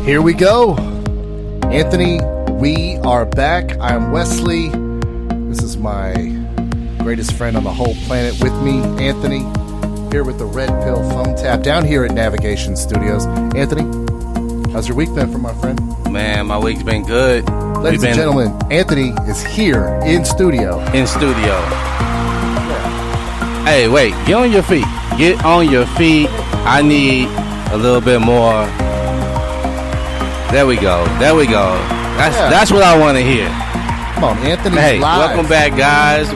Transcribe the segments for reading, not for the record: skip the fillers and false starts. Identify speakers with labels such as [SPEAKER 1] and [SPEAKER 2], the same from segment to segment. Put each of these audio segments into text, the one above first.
[SPEAKER 1] Here we go. Anthony, we are back. I'm Wesley. This is my greatest friend on the whole planet with me, Anthony, here with the Red Pill Phone Tap down here at Navigation Studios. Anthony, how's your week been for my friend?
[SPEAKER 2] Man, my week's been good.
[SPEAKER 1] Ladies and gentlemen, Anthony is here in studio.
[SPEAKER 2] Yeah. Hey, wait, get on your feet. Get on your feet. I need a little bit more. There we go. That's what I want to hear.
[SPEAKER 1] Come on, Anthony's live.
[SPEAKER 2] Welcome back, guys.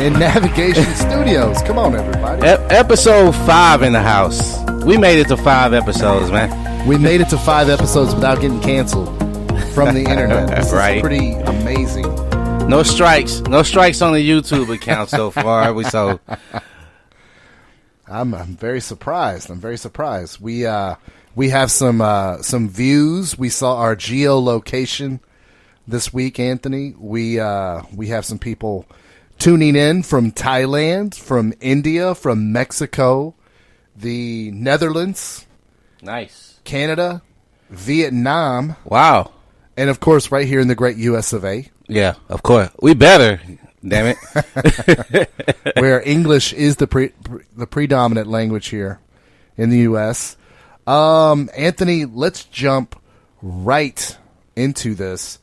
[SPEAKER 1] In Navigation Studios. Come on, everybody.
[SPEAKER 2] Episode 5 in the house. We made it to 5 episodes, man.
[SPEAKER 1] We made it to 5 episodes without getting canceled from the internet. This is pretty amazing.
[SPEAKER 2] No strikes on the YouTube account so far.
[SPEAKER 1] I'm very surprised. We have some views. We saw our geolocation this week, Anthony. We have some people tuning in from Thailand, from India, from Mexico, the Netherlands,
[SPEAKER 2] nice,
[SPEAKER 1] Canada, Vietnam.
[SPEAKER 2] Wow.
[SPEAKER 1] And of course, right here in the great US of A.
[SPEAKER 2] Yeah, of course. We better. Damn it.
[SPEAKER 1] Where English is the predominant language here in the US. Anthony, let's jump right into this.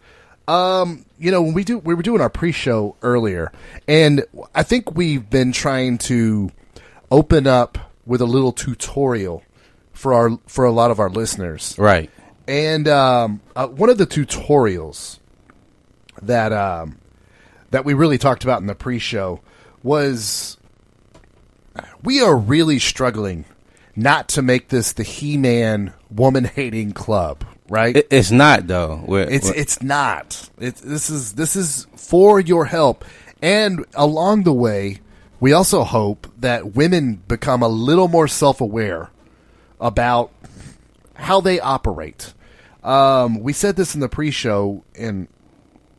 [SPEAKER 1] When we were doing our pre-show earlier, and I think we've been trying to open up with a little tutorial for a lot of our listeners.
[SPEAKER 2] Right.
[SPEAKER 1] And one of the tutorials that we really talked about in the pre-show was we are really struggling not to make this the He-Man woman-hating club, right?
[SPEAKER 2] It's not, though.
[SPEAKER 1] It's not. This is for your help, and along the way, we also hope that women become a little more self-aware about how they operate. We said this in the pre-show, and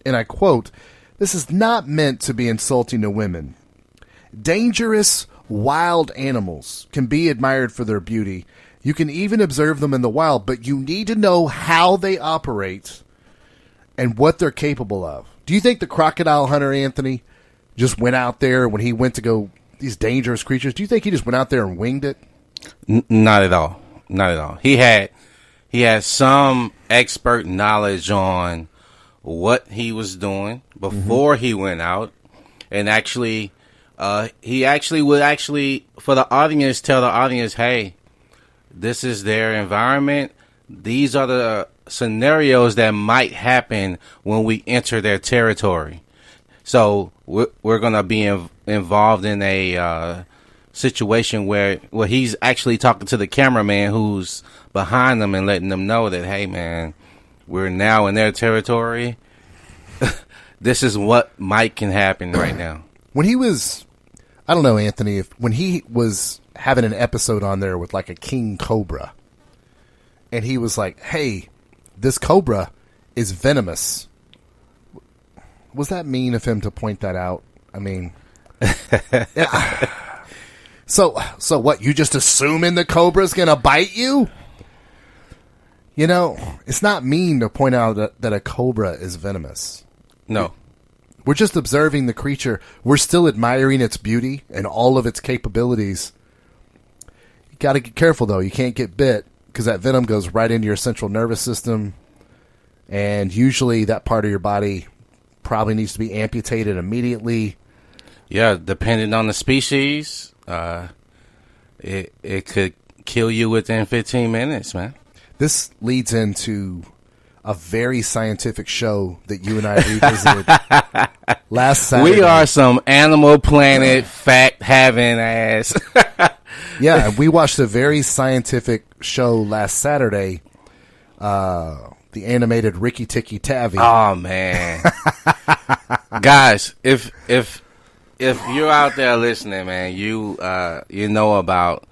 [SPEAKER 1] I quote, "This is not meant to be insulting to women. Dangerous, wild animals can be admired for their beauty. You can even observe them in the wild, but you need to know how they operate and what they're capable of." Do you think the Crocodile Hunter, Anthony, just went out there when he went to go these dangerous creatures? Do you think he just went out there and winged it?
[SPEAKER 2] Not at all. Not at all. He had some expert knowledge on what he was doing before he went out, and actually, he would for the audience, tell the audience, hey, this is their environment. These are the scenarios that might happen when we enter their territory. So we're going to be involved in a situation where he's actually talking to the cameraman who's behind them and letting them know that, hey, man, we're now in their territory. This is what can happen right now.
[SPEAKER 1] When he was, I don't know, Anthony, when he was having an episode on there with like a king cobra, and he was like, hey, this cobra is venomous. Was that mean of him to point that out? I mean, so what? You just assuming the cobra's going to bite you? You know, it's not mean to point out that a cobra is venomous.
[SPEAKER 2] No.
[SPEAKER 1] We're just observing the creature. We're still admiring its beauty and all of its capabilities. You got to get careful, though. You can't get bit because that venom goes right into your central nervous system. And usually that part of your body probably needs to be amputated immediately.
[SPEAKER 2] Yeah, depending on the species, it could kill you within 15 minutes, man.
[SPEAKER 1] This leads into a very scientific show that you and I revisited last Saturday.
[SPEAKER 2] We are some Animal Planet fact-having ass.
[SPEAKER 1] Yeah, we watched a very scientific show last Saturday, the animated Ricky Tikki Tavi.
[SPEAKER 2] Oh, man. Guys, if you're out there listening, man, you know about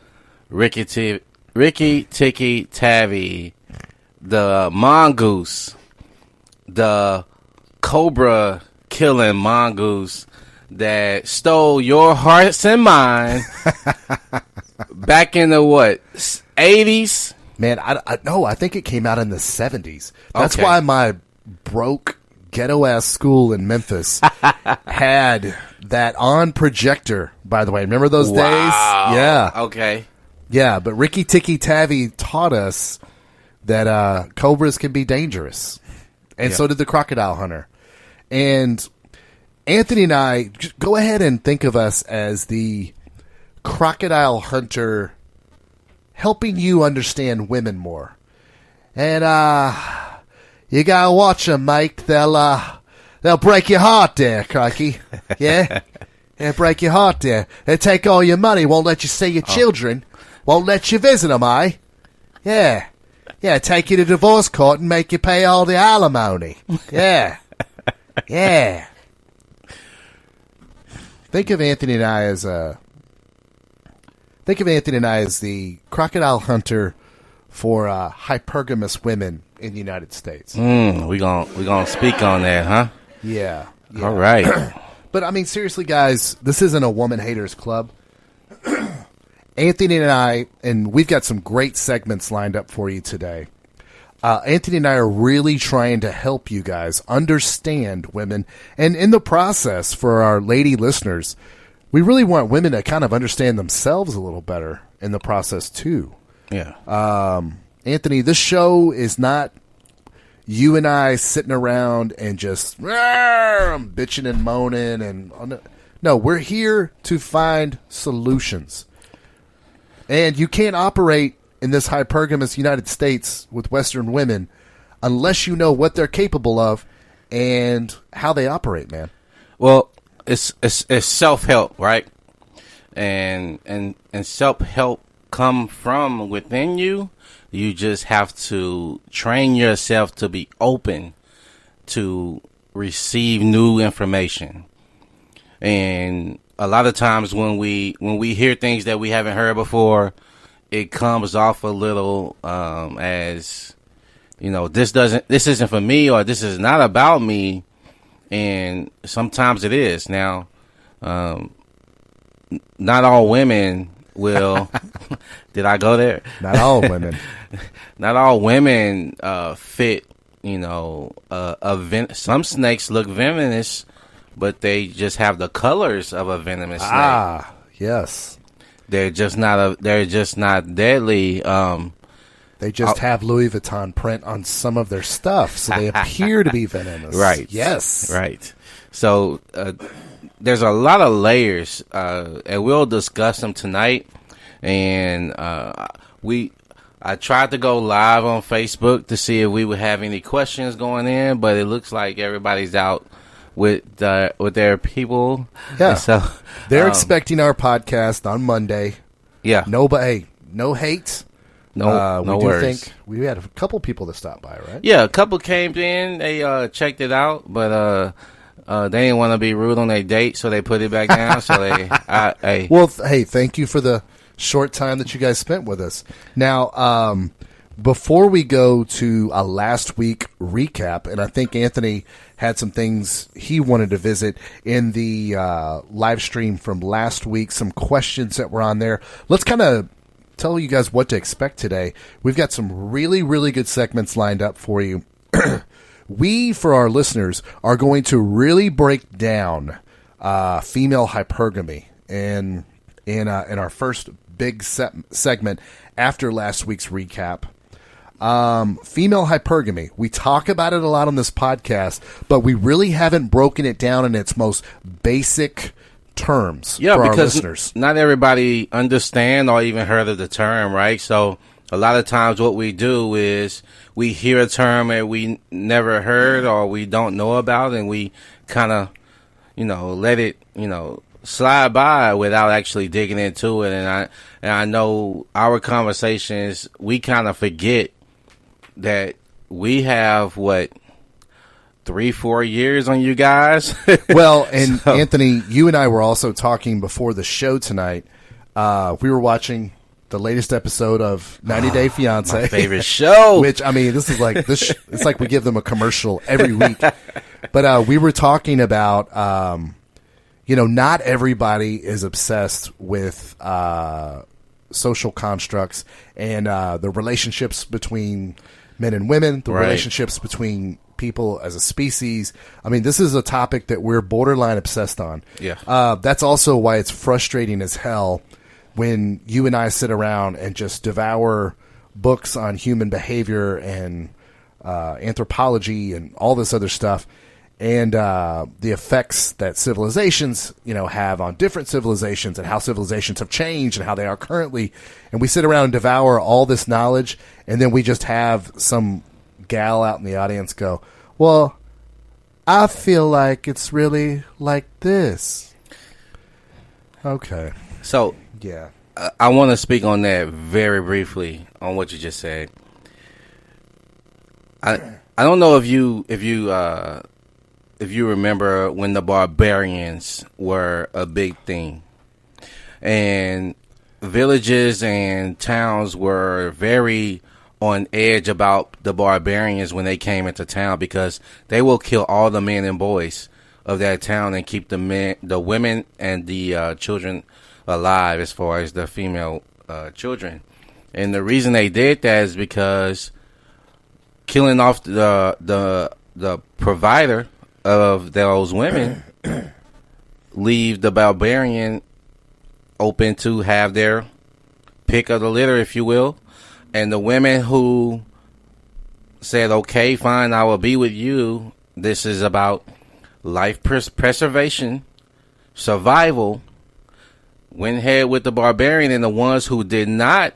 [SPEAKER 2] Ricky Tikki Tavi, the mongoose, the cobra killing mongoose that stole your hearts and mind back in the 80s?
[SPEAKER 1] Man, I think it came out in the 70s. That's
[SPEAKER 2] Okay.
[SPEAKER 1] why my broke ghetto-ass school in Memphis had that on projector, by the way. Remember those days? Yeah.
[SPEAKER 2] Okay.
[SPEAKER 1] Yeah, but Ricky Tikki Tavi taught us that cobras can be dangerous. And so did the Crocodile Hunter. And Anthony and I, just go ahead and think of us as the Crocodile Hunter helping you understand women more. And you gotta watch them, mate. They'll break your heart there, Crikey. Yeah? They'll break your heart there. They'll take all your money, won't let you see your children, won't let you visit them, eh? Yeah. Yeah, take you to divorce court and make you pay all the alimony. Yeah. Yeah. Think of Anthony and I as the Crocodile Hunter for hypergamous women in the United States.
[SPEAKER 2] We gonna speak on that, huh?
[SPEAKER 1] Yeah.
[SPEAKER 2] All right.
[SPEAKER 1] But I mean, seriously, guys, this isn't a woman haters club. Anthony and I, and we've got some great segments lined up for you today. Anthony and I are really trying to help you guys understand women. And in the process, for our lady listeners, we really want women to kind of understand themselves a little better in the process, too.
[SPEAKER 2] Yeah.
[SPEAKER 1] Anthony, this show is not you and I sitting around and just bitching and moaning. And no, we're here to find solutions. And you can't operate in this hypergamous United States with Western women unless you know what they're capable of and how they operate, man.
[SPEAKER 2] Well, it's self-help, right? And self-help come from within you. You just have to train yourself to be open to receive new information. And a lot of times when we hear things that we haven't heard before, it comes off a little as, you know, this isn't for me, or this is not about me. And sometimes it is. Now, not all women will. Did I go there?
[SPEAKER 1] Not all women.
[SPEAKER 2] Not all women fit. You know, some snakes look venomous, but they just have the colors of a venomous snake.
[SPEAKER 1] Ah, yes.
[SPEAKER 2] They're just not deadly.
[SPEAKER 1] They just have Louis Vuitton print on some of their stuff, so they appear to be venomous.
[SPEAKER 2] Right.
[SPEAKER 1] Yes.
[SPEAKER 2] Right. So there's a lot of layers, and we'll discuss them tonight. And I tried to go live on Facebook to see if we would have any questions going in, but it looks like everybody's out with their people.
[SPEAKER 1] Yeah.
[SPEAKER 2] And so
[SPEAKER 1] they're expecting our podcast on Monday.
[SPEAKER 2] Yeah.
[SPEAKER 1] No hate.
[SPEAKER 2] No
[SPEAKER 1] we do
[SPEAKER 2] worries.
[SPEAKER 1] think we had a couple people that stopped by, right?
[SPEAKER 2] Yeah, a couple came in. They checked it out, but they didn't want to be rude on their date, so they put it back down. So
[SPEAKER 1] Well, hey, thank you for the short time that you guys spent with us. Now, before we go to a last week recap, and I think Anthony had some things he wanted to visit in the live stream from last week, some questions that were on there. Let's kind of tell you guys what to expect today. We've got some really, really good segments lined up for you. We, for our listeners, are going to really break down female hypergamy in our first big segment after last week's recap. Female hypergamy. We talk about it a lot on this podcast, but we really haven't broken it down in its most basic terms for our listeners.
[SPEAKER 2] Not everybody understand or even heard of the term, right? So a lot of times what we do is we hear a term that we never heard or we don't know about, and we kind of, let it, slide by without actually digging into it. And I know our conversations, we kind of forget that we have 3-4 years on you guys.
[SPEAKER 1] Well, and so, Anthony, you and I were also talking before the show tonight. We were watching the latest episode of 90 Day Fiancé.
[SPEAKER 2] My favorite show.
[SPEAKER 1] Which, I mean, this is like this. It's like we give them a commercial every week. But we were talking about, not everybody is obsessed with social constructs and the relationships between men and women, the relationships between people as a species. I mean, this is a topic that we're borderline obsessed on.
[SPEAKER 2] Yeah.
[SPEAKER 1] That's also why it's frustrating as hell when you and I sit around and just devour books on human behavior and anthropology and all this other stuff, and the effects that civilizations, have on different civilizations and how civilizations have changed and how they are currently. And we sit around and devour all this knowledge, and then we just have some gal out in the audience go, well, I feel like it's really like this. Okay.
[SPEAKER 2] So,
[SPEAKER 1] yeah.
[SPEAKER 2] I want to speak on that very briefly on what you just said. I don't know if you remember when the barbarians were a big thing, and villages and towns were very on edge about the barbarians when they came into town, because they will kill all the men and boys of that town and keep the women and the children alive, as far as the female children. And the reason they did that is because killing off the provider of those women leave the barbarian open to have their pick of the litter, if you will. And the women who said, okay, fine, I will be with you, this is about life preservation, survival, went ahead with the barbarian. And the ones who did not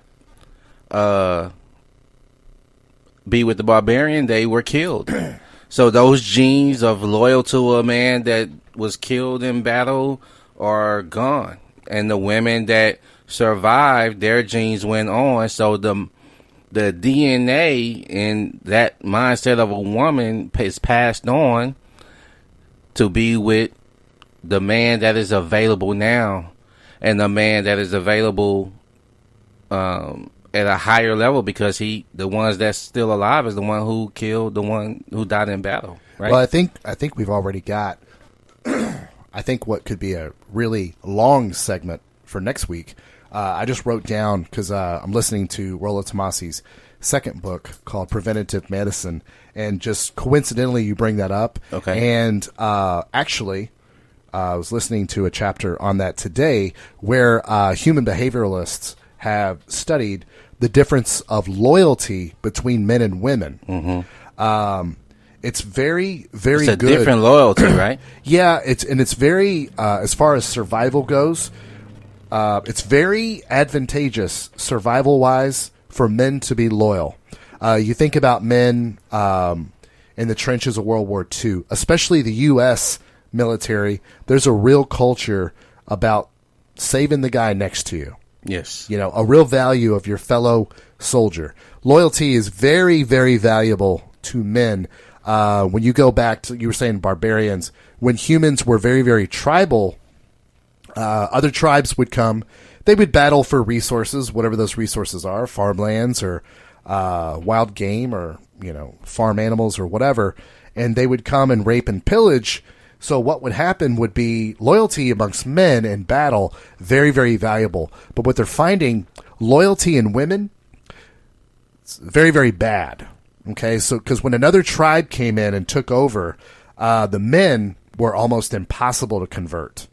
[SPEAKER 2] be with the barbarian, they were killed. So those genes of loyal to a man that was killed in battle are gone. And the women that survived, their genes went on. So the DNA in that mindset of a woman is passed on to be with the man that is available now, and the man that is available at a higher level, because the ones that's still alive is the one who killed the one who died in battle. Right?
[SPEAKER 1] Well, I think we've already got I think what could be a really long segment for next week. I just wrote down, because I'm listening to Rollo Tomasi's second book called Preventative Medicine, and just coincidentally you bring that up.
[SPEAKER 2] Okay.
[SPEAKER 1] And actually, I was listening to a chapter on that today where human behavioralists have studied the difference of loyalty between men and women.
[SPEAKER 2] Mm-hmm.
[SPEAKER 1] It's very, very
[SPEAKER 2] good. It's a
[SPEAKER 1] good.
[SPEAKER 2] different loyalty, right?
[SPEAKER 1] Yeah, it's very, as far as survival goes, it's very advantageous survival-wise for men to be loyal. You think about men in the trenches of World War II, especially the U.S. military. There's a real culture about saving the guy next to you.
[SPEAKER 2] Yes.
[SPEAKER 1] A real value of your fellow soldier. Loyalty is very, very valuable to men. When you go back to, you were saying barbarians, when humans were very, very tribal, other tribes would come. They would battle for resources, whatever those resources are, farmlands or wild game or, farm animals or whatever. And they would come and rape and pillage. So what would happen would be loyalty amongst men in battle, very, very valuable. But what they're finding, loyalty in women, it's very, very bad. Okay, so because when another tribe came in and took over, the men were almost impossible to convert,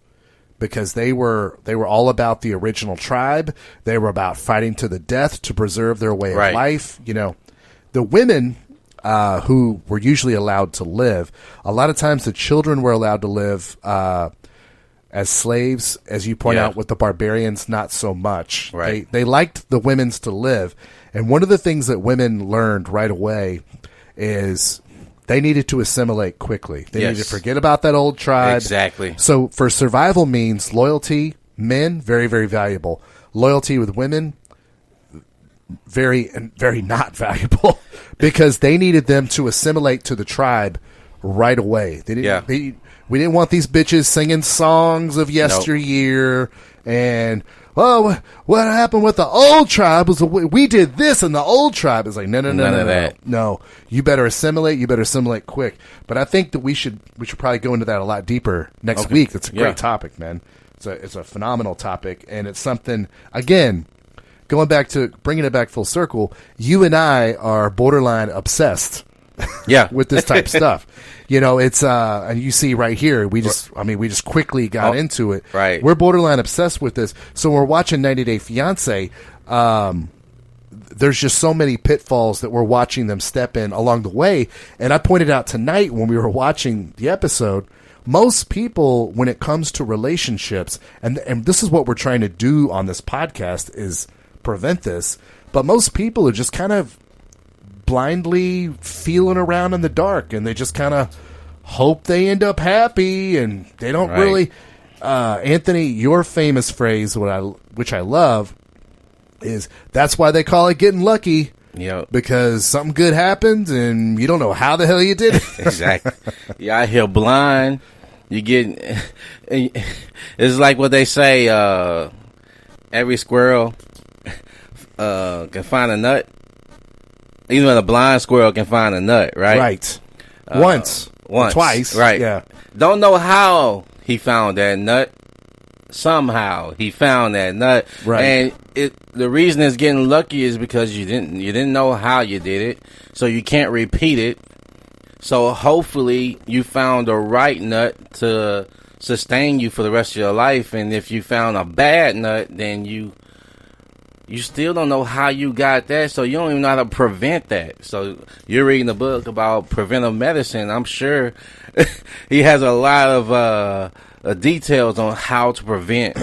[SPEAKER 1] because they were all about the original tribe. They were about fighting to the death to preserve their way of life. The women who were usually allowed to live, a lot of times the children were allowed to live as slaves, as you point out with the barbarians, not so much.
[SPEAKER 2] Right.
[SPEAKER 1] They liked the women's to live. And one of the things that women learned right away is they needed to assimilate quickly. They needed to forget about that old tribe.
[SPEAKER 2] Exactly.
[SPEAKER 1] So for survival means loyalty, men, very, very valuable. Loyalty with women, very, very not valuable, because they needed them to assimilate to the tribe right away. They didn't. We didn't want these bitches singing songs of yesteryear and, well, what happened with the old tribe was we did this, and the old tribe is like, no. No, you better assimilate. You better assimilate quick. But I think that we should probably go into that a lot deeper next week. That's a great topic, man. It's a phenomenal topic, and it's something, again, going back to bringing it back full circle, you and I are borderline obsessed.
[SPEAKER 2] Yeah.
[SPEAKER 1] With this type of stuff. You know, it's and you see right here, we just quickly got into it.
[SPEAKER 2] Right.
[SPEAKER 1] We're borderline obsessed with this. So when we're watching 90 Day Fiancé, there's just so many pitfalls that we're watching them step in along the way. And I pointed out tonight when we were watching the episode, most people, when it comes to relationships, and this is what we're trying to do on this podcast, is prevent this, but most people are just kind of blindly feeling around in the dark, and they just kind of hope they end up happy, and they don't really. Anthony, your famous phrase, which I love, is that's why they call it getting lucky.
[SPEAKER 2] Yep.
[SPEAKER 1] Because something good happens, and you don't know how the hell you did it.
[SPEAKER 2] Exactly. You're out here blind. You get. It's like what they say. Every squirrel can find a nut. Even a blind squirrel can find a nut, right?
[SPEAKER 1] Right. Once. Twice.
[SPEAKER 2] Right.
[SPEAKER 1] Yeah.
[SPEAKER 2] Don't know how he found that nut. Somehow he found that nut.
[SPEAKER 1] Right.
[SPEAKER 2] And the reason it's getting lucky is because you didn't know how you did it, so you can't repeat it. So hopefully you found the right nut to sustain you for the rest of your life. And if you found a bad nut, then you still don't know how you got that, so you don't even know how to prevent that. So you're reading a book about preventive medicine. I'm sure he has a lot of details on how to prevent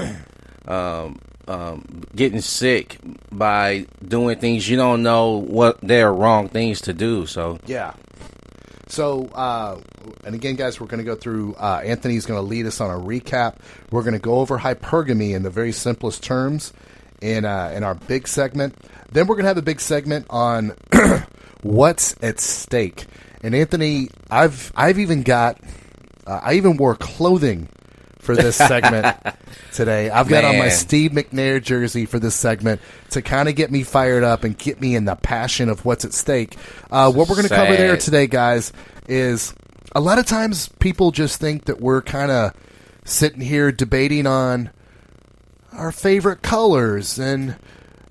[SPEAKER 2] getting sick by doing things you don't know what they're wrong things to do. So
[SPEAKER 1] yeah. So, and again, guys, we're going to go through, Anthony's going to lead us on a recap. We're going to go over hypergamy in the very simplest terms in our big segment. Then we're going to have a big segment on what's at stake. And Anthony, I've even got, I even wore clothing for this segment today. I've got on my Steve McNair jersey for this segment to kind of get me fired up and get me in the passion of what's at stake. What we're going to cover there today, guys, is a lot of times people just think that we're kind of sitting here debating on our favorite colors and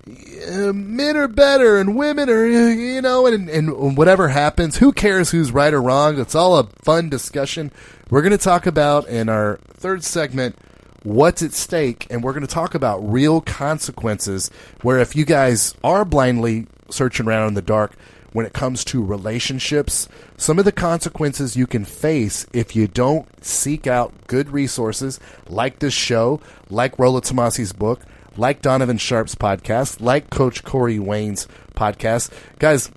[SPEAKER 1] men are better and women are, and whatever happens, who cares who's right or wrong? It's all a fun discussion. We're going to talk about, in our third segment, what's at stake, and we're going to talk about real consequences where if you guys are blindly searching around in the dark when it comes to relationships, some of the consequences you can face if you don't seek out good resources like this show, like Rolla Tomasi's book, like Donovan Sharp's podcast, like Coach Corey Wayne's podcast. Guys,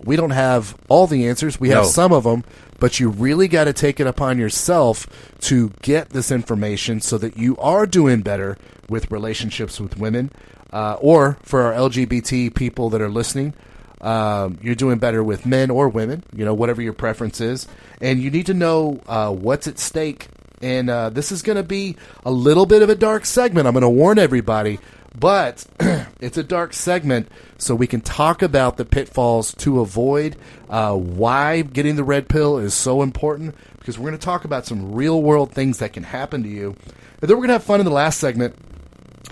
[SPEAKER 1] we don't have all the answers. We have some of them, but you really got to take it upon yourself to get this information so that you are doing better with relationships with women, or for our LGBT people that are listening, you're doing better with men or women, whatever your preference is. And you need to know what's at stake. And this is going to be a little bit of a dark segment. I'm going to warn everybody. But it's a dark segment, so we can talk about the pitfalls to avoid, why getting the red pill is so important, because we're going to talk about some real-world things that can happen to you. And then we're going to have fun in the last segment.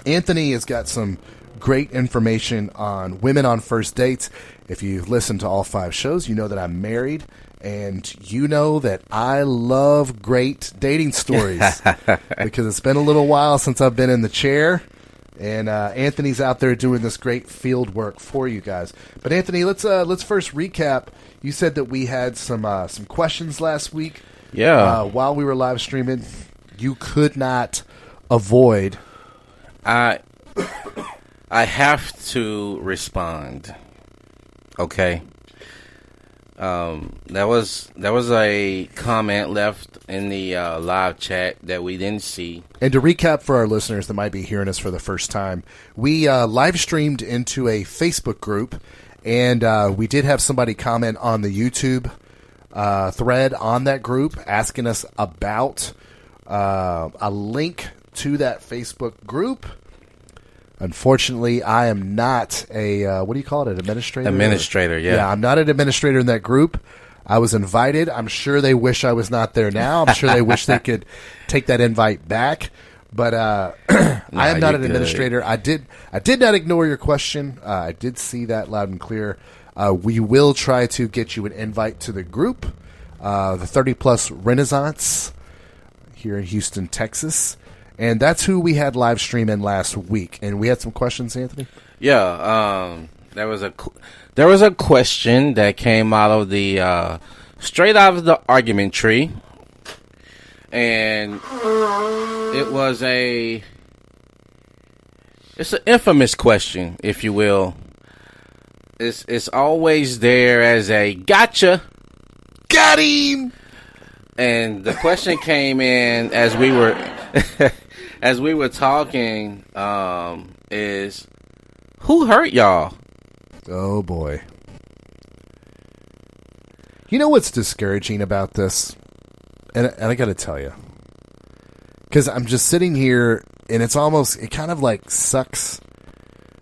[SPEAKER 1] Anthony has got some great information on women on first dates. If you've listened to all 5 shows, you know that I'm married, and you know that I love great dating stories because it's been a little while since I've been in the chair. And Anthony's out there doing this great field work for you guys. But Anthony, let's first recap. You said that we had some questions last week.
[SPEAKER 2] Yeah.
[SPEAKER 1] While we were live streaming, you could not avoid.
[SPEAKER 2] I have to respond. Okay. There was a comment left in the live chat that we didn't see.
[SPEAKER 1] And to recap for our listeners that might be hearing us for the first time, we live streamed into a Facebook group, and we did have somebody comment on the YouTube thread on that group asking us about a link to that Facebook group. Unfortunately, I am not a, what do you call it, an administrator?
[SPEAKER 2] Administrator, yeah.
[SPEAKER 1] Yeah, I'm not an administrator in that group. I was invited. I'm sure they wish I was not there now. I'm sure they wish they could take that invite back. But I am not an administrator. I did not ignore your question. I did see that loud and clear. We will try to get you an invite to the group, the 30 Plus Renaissance here in Houston, Texas. And that's who we had live streaming last week. And we had some questions, Anthony?
[SPEAKER 2] Yeah, there was a question that came out of the straight out of the argument tree. And it was it's an infamous question, if you will. It's always there as a gotcha.
[SPEAKER 1] Got him!
[SPEAKER 2] And the question came in as we were as we were talking, is who hurt y'all?
[SPEAKER 1] Oh boy. You know what's discouraging about this? And I got to tell you, because I'm just sitting here, and it kind of like sucks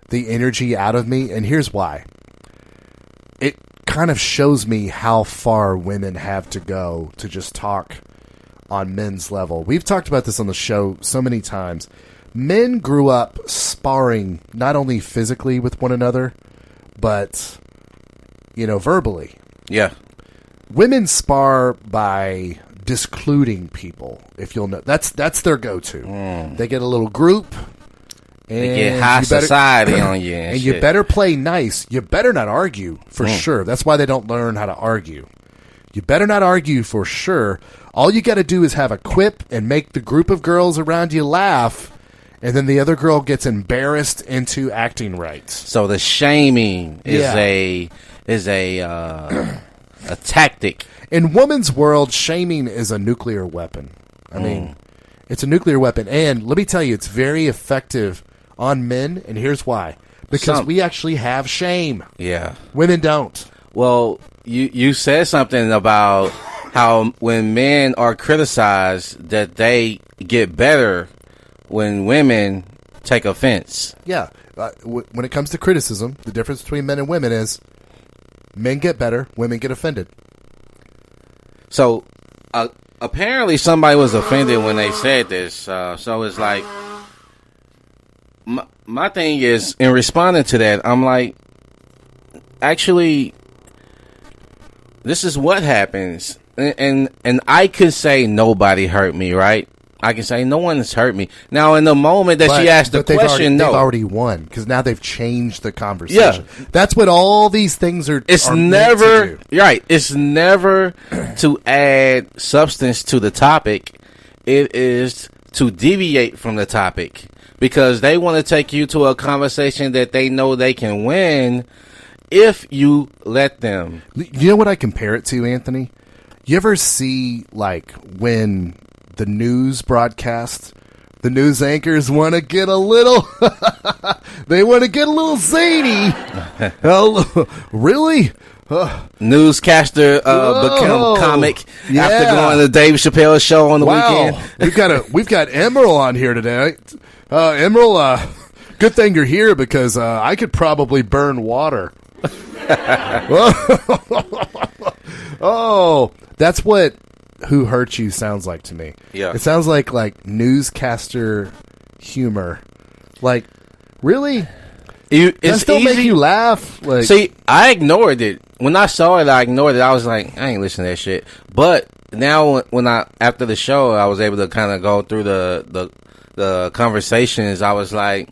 [SPEAKER 1] the energy out of me. And here's why. It kind of shows me how far women have to go to just talk on men's level. We've talked about this on the show so many times. Men grew up sparring not only physically with one another, but, verbally.
[SPEAKER 2] Yeah.
[SPEAKER 1] Women spar by discluding people, if you'll know. That's their go-to. They get a little group, and
[SPEAKER 2] they get high society on you. And
[SPEAKER 1] you better play nice. You better not argue, for sure. That's why they don't learn how to argue. You better not argue, for sure. All you got to do is have a quip and make the group of girls around you laugh, and then the other girl gets embarrassed into acting right.
[SPEAKER 2] So the shaming is a tactic.
[SPEAKER 1] In women's world, shaming is a nuclear weapon. I mean, it's a nuclear weapon. And let me tell you, it's very effective on men, and here's why. Because we actually have shame.
[SPEAKER 2] Yeah.
[SPEAKER 1] Women don't.
[SPEAKER 2] Well, you said something about how when men are criticized that they get better when women take offense.
[SPEAKER 1] Yeah. When it comes to criticism, the difference between men and women is men get better, women get offended.
[SPEAKER 2] So, apparently somebody was offended when they said this. So it's like, my thing is, in responding to that, I'm like, actually, this is what happens. And I could say nobody hurt me, right? I can say no one has hurt me. Now, in the moment that she asked the question,
[SPEAKER 1] they've already won because now they've changed the conversation. Yeah. That's what all these things are.
[SPEAKER 2] It's never right. It's never to add substance to the topic. It is to deviate from the topic because they want to take you to a conversation that they know they can win if you let them.
[SPEAKER 1] You know what I compare it to, Anthony? You ever see like when the news broadcast, the news anchors want to get a little, they want to get a little zany. Really?
[SPEAKER 2] Newscaster become comic after going to the Dave Chappelle show on the weekend.
[SPEAKER 1] We've got Emerald on here today. Emerald, good thing you're here because I could probably burn water. Oh, that's what Who Hurt You sounds like to me.
[SPEAKER 2] Yeah.
[SPEAKER 1] It sounds like newscaster humor. Like, really? That still make you laugh? Like,
[SPEAKER 2] see, I ignored it. When I saw it, I ignored it. I was like, I ain't listening to that shit. But now when after the show, I was able to kind of go through the conversations. I was like,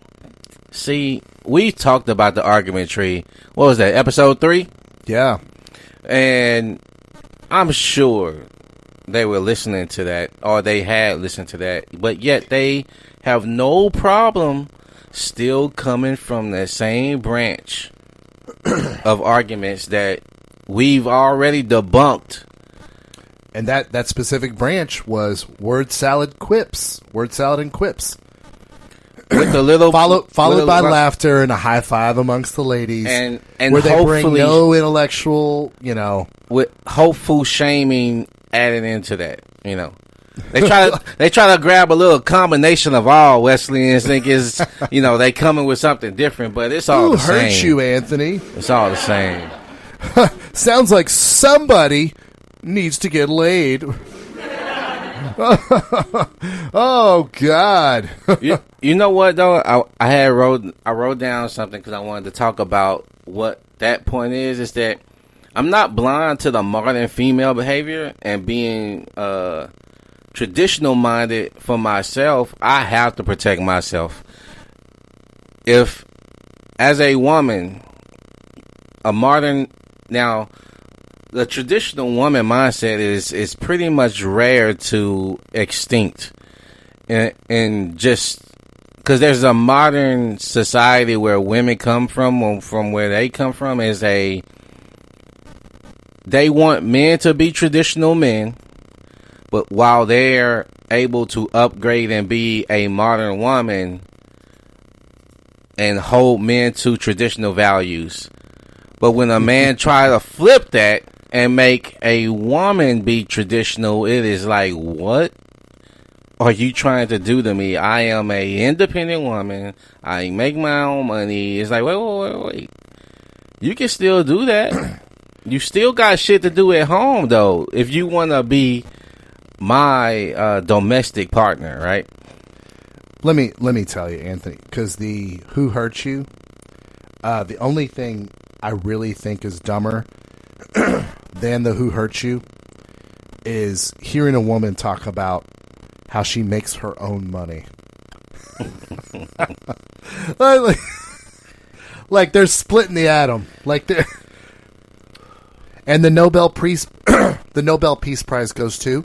[SPEAKER 2] see, we talked about the argument tree. What was that, episode 3?
[SPEAKER 1] Yeah.
[SPEAKER 2] And I'm sure they were listening to that, or they had listened to that, but yet they have no problem still coming from the same branch of arguments that we've already debunked.
[SPEAKER 1] And that specific branch was word salad and quips. With the little followed by laughter and a high five amongst the ladies,
[SPEAKER 2] and
[SPEAKER 1] where they bring no intellectual,
[SPEAKER 2] with hopeful shaming added into that, They try to grab a little combination of all Wesleyans, think is they coming with something different, but it's all the same.
[SPEAKER 1] Who hurt you, Anthony?
[SPEAKER 2] It's all the same.
[SPEAKER 1] Sounds like somebody needs to get laid. Oh God.
[SPEAKER 2] You know what though? I wrote down something because I wanted to talk about what that point is. Is that I'm not blind to the modern female behavior and being traditional minded for myself. I have to protect myself. If as a woman, now the traditional woman mindset is pretty much rare to extinct, and just because there's a modern society where women come from where they come from they want men to be traditional men, but while they're able to upgrade and be a modern woman and hold men to traditional values. But when a man try to flip that and make a woman be traditional, it is like, what are you trying to do to me? I am a independent woman. I make my own money. It's like, wait. You can still do that. You still got shit to do at home, though, if you want to be my domestic partner, right?
[SPEAKER 1] Let me tell you, Anthony, because the Who Hurt You, the only thing I really think is dumber than the Who Hurt You is hearing a woman talk about how she makes her own money. like they're splitting the atom. Like they're... And the Nobel Peace Prize goes to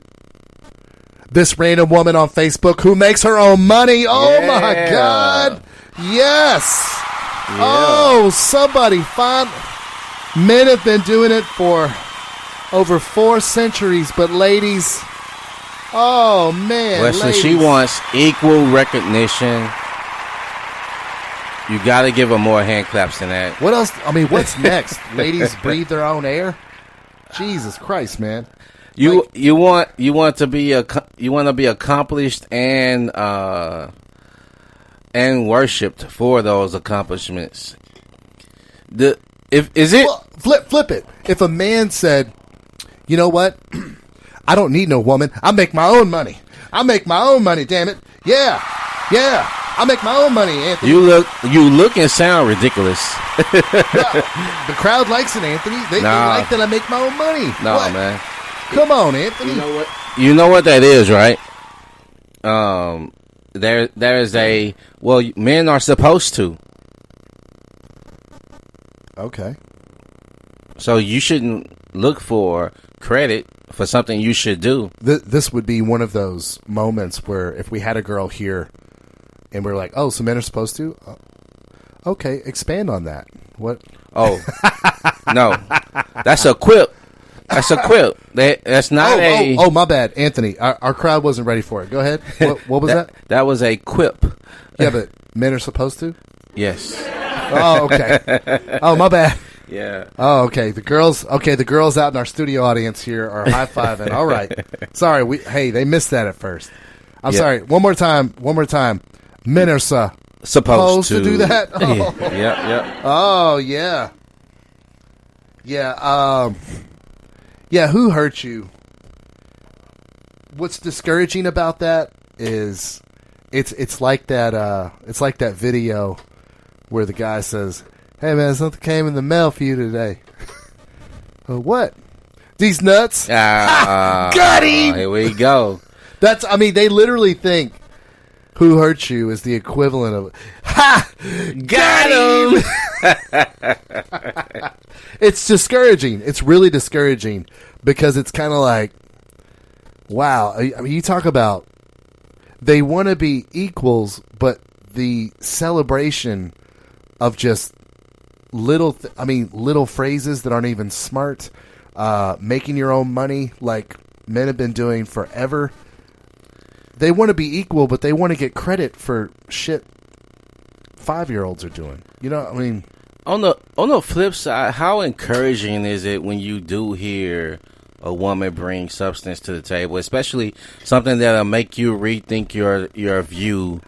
[SPEAKER 1] this random woman on Facebook who makes her own money. Oh my God. Yes. Yeah. Oh, somebody find... Men have been doing it for over 4 centuries, but ladies... Oh, man.
[SPEAKER 2] Listen, she wants equal recognition. You got to give her more hand claps than that.
[SPEAKER 1] What else? I mean, what's next? Ladies breathe their own air? Jesus Christ, man.
[SPEAKER 2] You want to be accomplished and worshipped for those accomplishments. Flip
[SPEAKER 1] it. If a man said, "You know what? I don't need no woman. I make my own money. Damn it. Yeah. I make my own money, Anthony."
[SPEAKER 2] You look and sound ridiculous.
[SPEAKER 1] The crowd likes it, Anthony. They like that I make my own money.
[SPEAKER 2] No, what? Man.
[SPEAKER 1] Come on, Anthony.
[SPEAKER 2] You know what that is, right? There is men are supposed to.
[SPEAKER 1] Okay.
[SPEAKER 2] So you shouldn't look for credit for something you should do.
[SPEAKER 1] This would be one of those moments where if we had a girl here and we're like, "Oh, so men are supposed to?" Okay, expand on that. What?
[SPEAKER 2] Oh, no, that's a quip. That's a quip. That's not
[SPEAKER 1] Oh, my bad, Anthony. Our crowd wasn't ready for it. Go ahead. What was that?
[SPEAKER 2] That was a quip.
[SPEAKER 1] Yeah, but men are supposed to?
[SPEAKER 2] Yes.
[SPEAKER 1] Oh, okay. Oh, my bad.
[SPEAKER 2] Yeah.
[SPEAKER 1] Oh, okay. The girls out in our studio audience here are high-fiving. All right. Sorry. They missed that at first. I'm sorry. One more time. Men are supposed to do that? Oh.
[SPEAKER 2] Yeah.
[SPEAKER 1] Oh, yeah. Yeah. Yeah, Who Hurt You? What's discouraging about that is it's like that video where the guy says, "Hey man, something came in the mail for you today." What? These nuts? Got him!
[SPEAKER 2] Here we go.
[SPEAKER 1] They literally think Who Hurt You is the equivalent of "Ha! Got him!" It's discouraging. It's really discouraging because it's kind of like, wow. I mean, you talk about they want to be equals, but the celebration of just little phrases that aren't even smart, making your own money like men have been doing forever. They want to be equal, but they want to get credit for shit 5-year-olds are doing. You know, I mean,
[SPEAKER 2] on the flip side, how encouraging is it when you do hear a woman bring substance to the table, especially something that'll make you rethink your view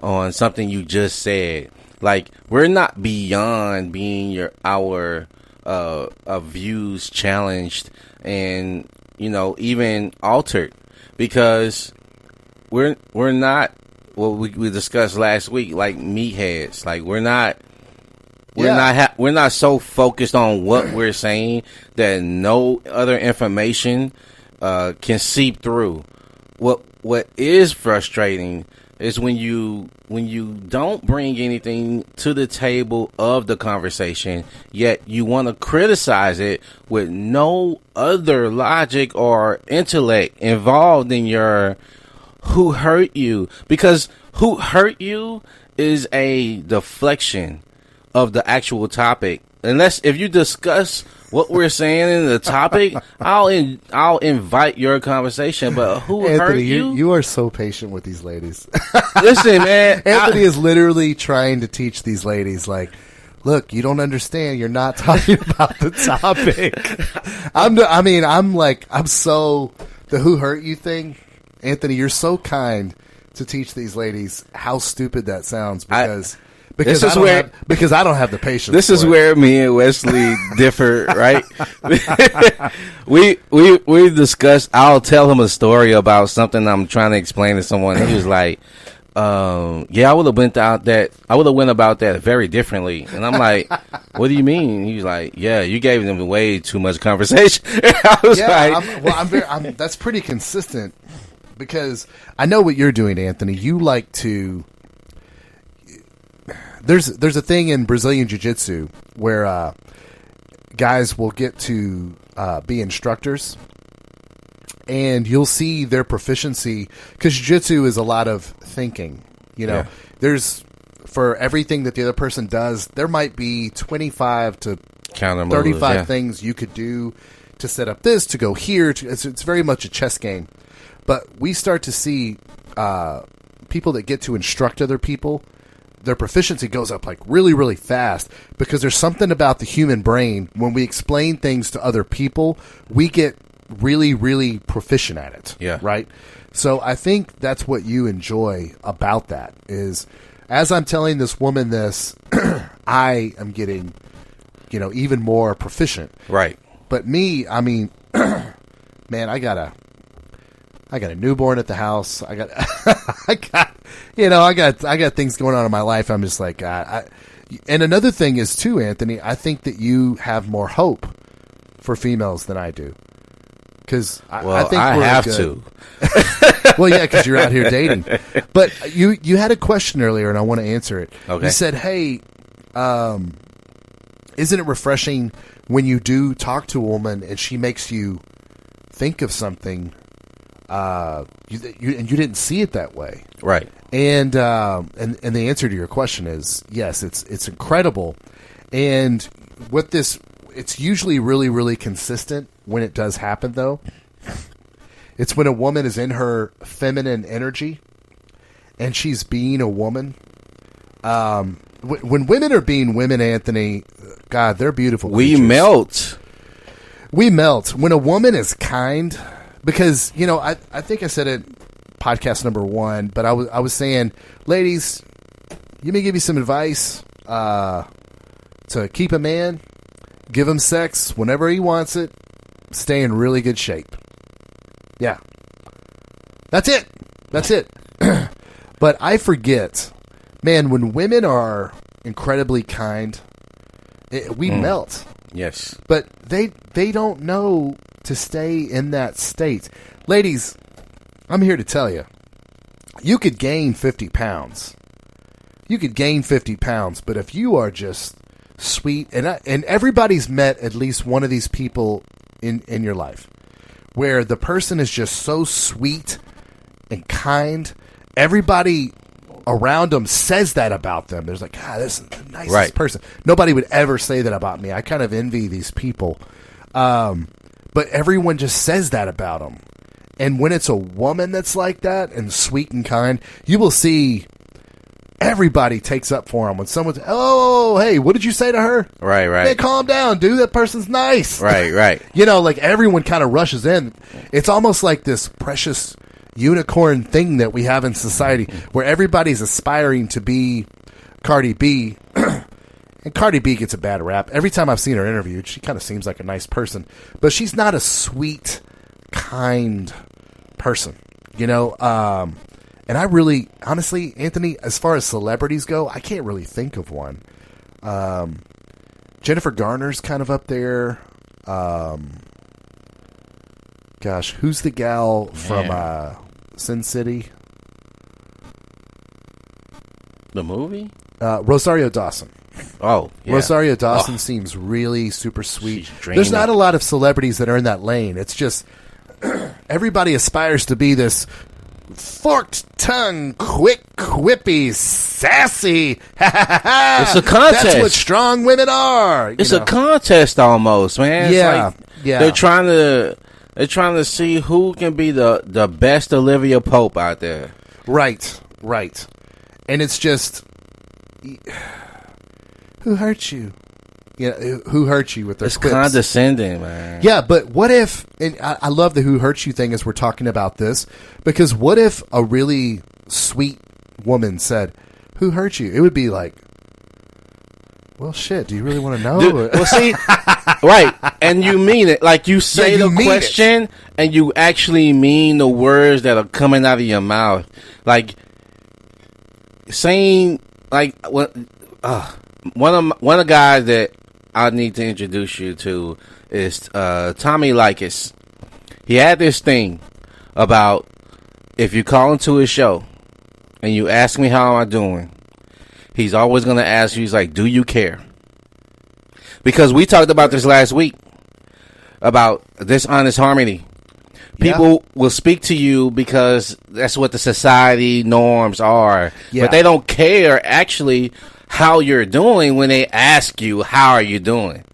[SPEAKER 2] on something you just said? Like, we're not beyond being our views challenged and, even altered. because we're not what we discussed last week, like meatheads. Like we're not so focused on what we're saying that no other information can seep through. What is frustrating is when you don't bring anything to the table of the conversation, yet you want to criticize it with no other logic or intellect involved in your who hurt you. Because who hurt you is a deflection of the actual topic. Unless if you discuss what we're saying in the topic, I'll invite your conversation. But who
[SPEAKER 1] Anthony,
[SPEAKER 2] hurt you?
[SPEAKER 1] You are so patient with these ladies.
[SPEAKER 2] Listen, man.
[SPEAKER 1] Anthony is literally trying to teach these ladies, like, look, you don't understand. You're not talking about the topic. I'm so the who hurt you thing. Anthony, you're so kind to teach these ladies how stupid that sounds because I don't have the patience.
[SPEAKER 2] This is where me and Wesley differ, right? we discussed. I'll tell him a story about something I'm trying to explain to someone. And he was like, "Yeah, I would have went about that very differently." And I'm like, "What do you mean?" He's like, "Yeah, you gave them way too much conversation." I was like,
[SPEAKER 1] that's pretty consistent because I know what you're doing, Anthony. You like to. There's a thing in Brazilian Jiu-Jitsu where guys will get to be instructors, and you'll see their proficiency because Jiu-Jitsu is a lot of thinking. You know, there's for everything that the other person does, there might be 25 to 35 things you could do to set up this, to go here. It's very much a chess game. But we start to see people that get to instruct other people, their proficiency goes up like really, really fast because there's something about the human brain. When we explain things to other people, we get really, really proficient at it.
[SPEAKER 2] Yeah.
[SPEAKER 1] Right? So I think that's what you enjoy about that is as I'm telling this woman this, I am getting, even more proficient.
[SPEAKER 2] Right.
[SPEAKER 1] But me, I mean, man, I got a newborn at the house. I got things going on in my life. I'm just like, and another thing is too, Anthony, I think that you have more hope for females than I do. Cause I think
[SPEAKER 2] I
[SPEAKER 1] we're
[SPEAKER 2] have
[SPEAKER 1] good.
[SPEAKER 2] to.
[SPEAKER 1] Well, yeah, cause you're out here dating, but you had a question earlier and I want to answer it.
[SPEAKER 2] Okay.
[SPEAKER 1] You said, hey, isn't it refreshing when you do talk to a woman and she makes you think of something you didn't see it that way,
[SPEAKER 2] right?
[SPEAKER 1] And the answer to your question is yes. It's incredible, and what this it's usually really, really consistent when it does happen. Though it's when a woman is in her feminine energy and she's being a woman. When women are being women, Anthony, God, they're beautiful.
[SPEAKER 2] We
[SPEAKER 1] creatures.
[SPEAKER 2] melt.
[SPEAKER 1] We melt when a woman is kind. Because, I think I said it podcast number 1, but I was saying, ladies, you may give you some advice to keep a man, give him sex whenever he wants it, stay in really good shape. Yeah. That's it. But I forget, man, when women are incredibly kind, we melt.
[SPEAKER 2] Yes.
[SPEAKER 1] But they don't know to stay in that state. Ladies, I'm here to tell you, you could gain 50 pounds. But if you are just sweet, and everybody's met at least one of these people in your life, where the person is just so sweet and kind, everybody around them says that about them. There's like, this is the nicest person. Nobody would ever say that about me. I kind of envy these people. But everyone just says that about them. And when it's a woman that's like that and sweet and kind, you will see everybody takes up for them. When someone's, oh, hey, what did you say to her?
[SPEAKER 2] Right.
[SPEAKER 1] Hey, calm down, dude. That person's nice.
[SPEAKER 2] Right.
[SPEAKER 1] Like everyone kind of rushes in. It's almost like this precious unicorn thing that we have in society where everybody's aspiring to be Cardi B. And Cardi B gets a bad rap. Every time I've seen her interviewed, she kind of seems like a nice person. But she's not a sweet, kind person, you know. And I really, honestly, Anthony, as far as celebrities go, I can't really think of one. Jennifer Garner's kind of up there. Gosh, who's the gal from Sin City?
[SPEAKER 2] The movie?
[SPEAKER 1] Rosario Dawson.
[SPEAKER 2] Oh, yeah.
[SPEAKER 1] Rosario Dawson seems really super sweet.
[SPEAKER 2] She's dreamy.
[SPEAKER 1] There's not a lot of celebrities that are in that lane. It's just everybody aspires to be this forked tongue, quick, quippy, sassy.
[SPEAKER 2] It's a contest.
[SPEAKER 1] That's what strong women are.
[SPEAKER 2] It's a contest almost, man.
[SPEAKER 1] Yeah,
[SPEAKER 2] it's like They're trying to see who can be the best Olivia Pope out there.
[SPEAKER 1] Right. And it's just, who hurt you? Yeah, who hurt you with their
[SPEAKER 2] It's
[SPEAKER 1] quips?
[SPEAKER 2] condescending, man.
[SPEAKER 1] Yeah, but what if, and I love the who hurt you thing as we're talking about this, because what if a really sweet woman said, who hurt you? It would be like, well, shit, do you really want to know?
[SPEAKER 2] Dude, well, see, right, and you mean it. Like, you say the question, and you actually mean the words that are coming out of your mouth. Like, saying, like, one of the guys that I need to introduce you to is Tommy Likas. He had this thing about if you call into his show and you ask me how am I doing, he's always going to ask you, he's like, do you care? Because we talked about this last week, about dishonest harmony. People will speak to you because that's what the society norms are. Yeah. But they don't care actually how you're doing when they ask you, how are you doing?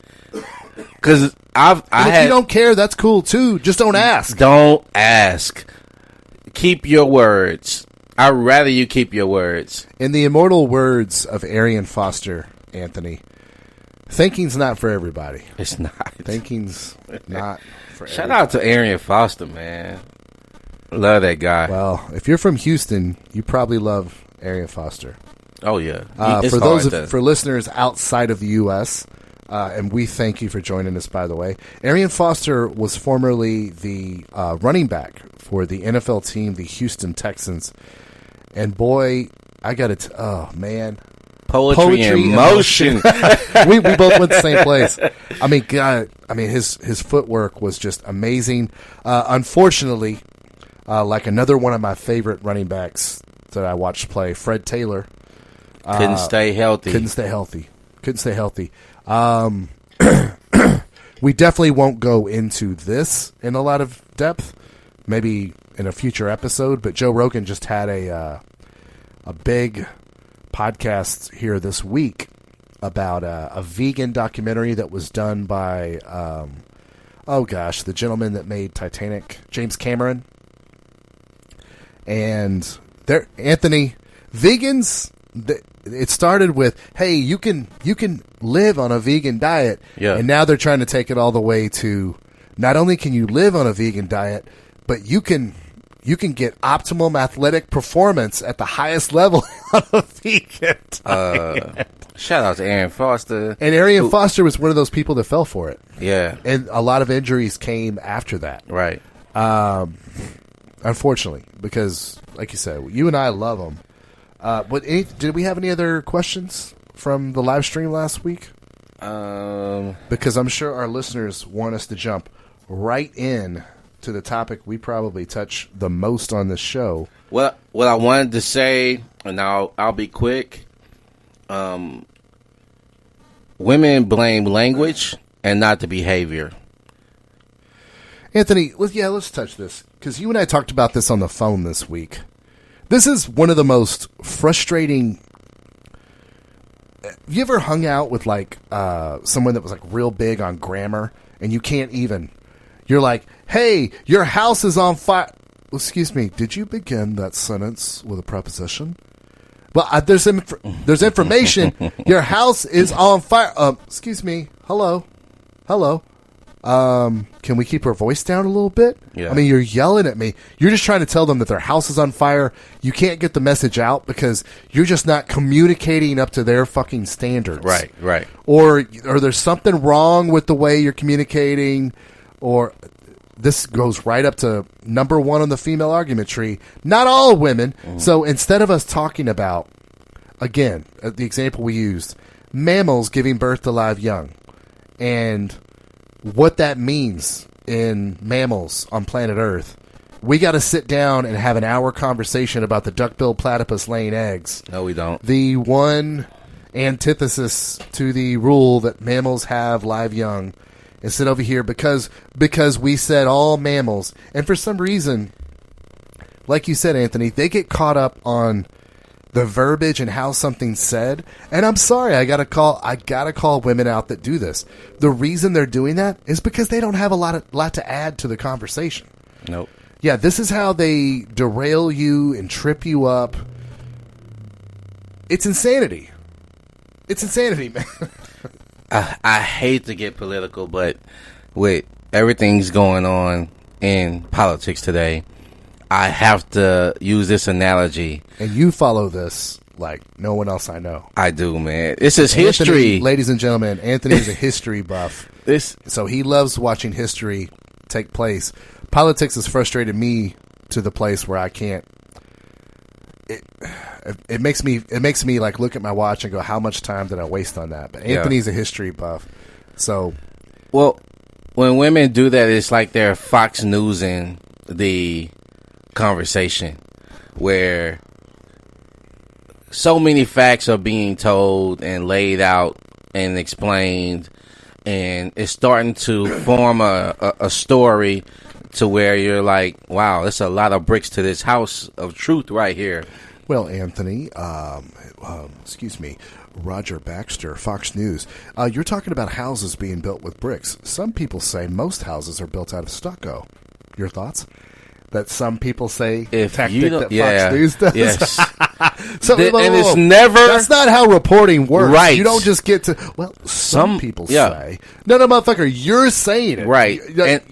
[SPEAKER 2] Because if you don't care, that's cool too. Just don't ask. Don't ask. Keep your words. I'd rather you keep your words.
[SPEAKER 1] In the immortal words of Arian Foster, Anthony, thinking's not for everybody.
[SPEAKER 2] It's not.
[SPEAKER 1] Thinking's not for everybody.
[SPEAKER 2] Shout out to Arian Foster, man. Love that guy.
[SPEAKER 1] Well, if you're from Houston, you probably love Arian Foster.
[SPEAKER 2] Oh, yeah.
[SPEAKER 1] For listeners outside of the U.S., and we thank you for joining us, by the way. Arian Foster was formerly the running back for the NFL team, the Houston Texans. And boy, I got it. Oh, man.
[SPEAKER 2] Poetry in motion.
[SPEAKER 1] we both went the same place. I mean, God, his footwork was just amazing. Unfortunately, like another one of my favorite running backs that I watched play, Fred Taylor.
[SPEAKER 2] Couldn't stay healthy.
[SPEAKER 1] We definitely won't go into this in a lot of depth, maybe in a future episode, but Joe Rogan just had a big podcast here this week about a vegan documentary that was done by, the gentleman that made Titanic, James Cameron. And Anthony, vegans, it started with, hey, you can live on a vegan diet.
[SPEAKER 2] Yeah.
[SPEAKER 1] And now they're trying to take it all the way to not only can you live on a vegan diet, but you can get optimum athletic performance at the highest level on a vegan diet.
[SPEAKER 2] Shout out to Arian Foster.
[SPEAKER 1] And Arian Foster was one of those people that fell for it.
[SPEAKER 2] Yeah.
[SPEAKER 1] And a lot of injuries came after that.
[SPEAKER 2] Right.
[SPEAKER 1] Unfortunately, because, like you said, you and I love them. But did we have any other questions from the live stream last week? Because I'm sure our listeners want us to jump right in to the topic we probably touch the most on this show.
[SPEAKER 2] What I wanted to say, and I'll be quick. Women blame language and not the behavior.
[SPEAKER 1] Anthony, let's touch this, because you and I talked about this on the phone this week. This is one of the most frustrating. Have you ever hung out with someone that was real big on grammar, and you can't even? You're like, hey, your house is on fire. Excuse me, did you begin that sentence with a preposition? Well, there's information. Your house is on fire. Excuse me. Hello. Can we keep our voice down a little bit?
[SPEAKER 2] Yeah.
[SPEAKER 1] I mean, you're yelling at me. You're just trying to tell them that their house is on fire. You can't get the message out because you're just not communicating up to their fucking standards.
[SPEAKER 2] Right.
[SPEAKER 1] Or there's something wrong with the way you're communicating, or this goes right up to number 1 on the female argument tree. Not all women. So instead of us talking about, again, the example we used, mammals giving birth to live young and what that means in mammals on planet Earth, we got to sit down and have an hour conversation about the duck-billed platypus laying eggs.
[SPEAKER 2] No, we don't.
[SPEAKER 1] The one antithesis to the rule that mammals have live young, and sit over here because we said all mammals, and for some reason, like you said, Anthony, they get caught up on the verbiage and how something's said. And I'm sorry, I gotta call women out that do this. The reason they're doing that is because they don't have a lot to add to the conversation.
[SPEAKER 2] Nope.
[SPEAKER 1] Yeah, this is how they derail you and trip you up. It's insanity. It's insanity, man.
[SPEAKER 2] I hate to get political, but with everything's going on in politics today, I have to use this analogy.
[SPEAKER 1] And you follow this like no one else I know.
[SPEAKER 2] I do, man. This is history.
[SPEAKER 1] Ladies and gentlemen, Anthony is a history buff. So he loves watching history take place. Politics has frustrated me to the place where I can't. It makes me like look at my watch and go, how much time did I waste on that? But Anthony's a history buff. So,
[SPEAKER 2] well, when women do that, it's like they're Fox Newsing the conversation, where so many facts are being told and laid out and explained, and it's starting to form a story to where you're like, wow, there's a lot of bricks to this house of truth right here.
[SPEAKER 1] Well, Anthony, excuse me, Roger Baxter, Fox News. You're talking about houses being built with bricks. Some people say most houses are built out of stucco. Your thoughts? That some people say
[SPEAKER 2] if
[SPEAKER 1] tactic
[SPEAKER 2] you
[SPEAKER 1] that Fox News does.
[SPEAKER 2] Yes.
[SPEAKER 1] So,
[SPEAKER 2] and it's never.
[SPEAKER 1] That's not how reporting works.
[SPEAKER 2] Right.
[SPEAKER 1] You don't just get to. Well, some people say. No, motherfucker, you're saying it.
[SPEAKER 2] Right. And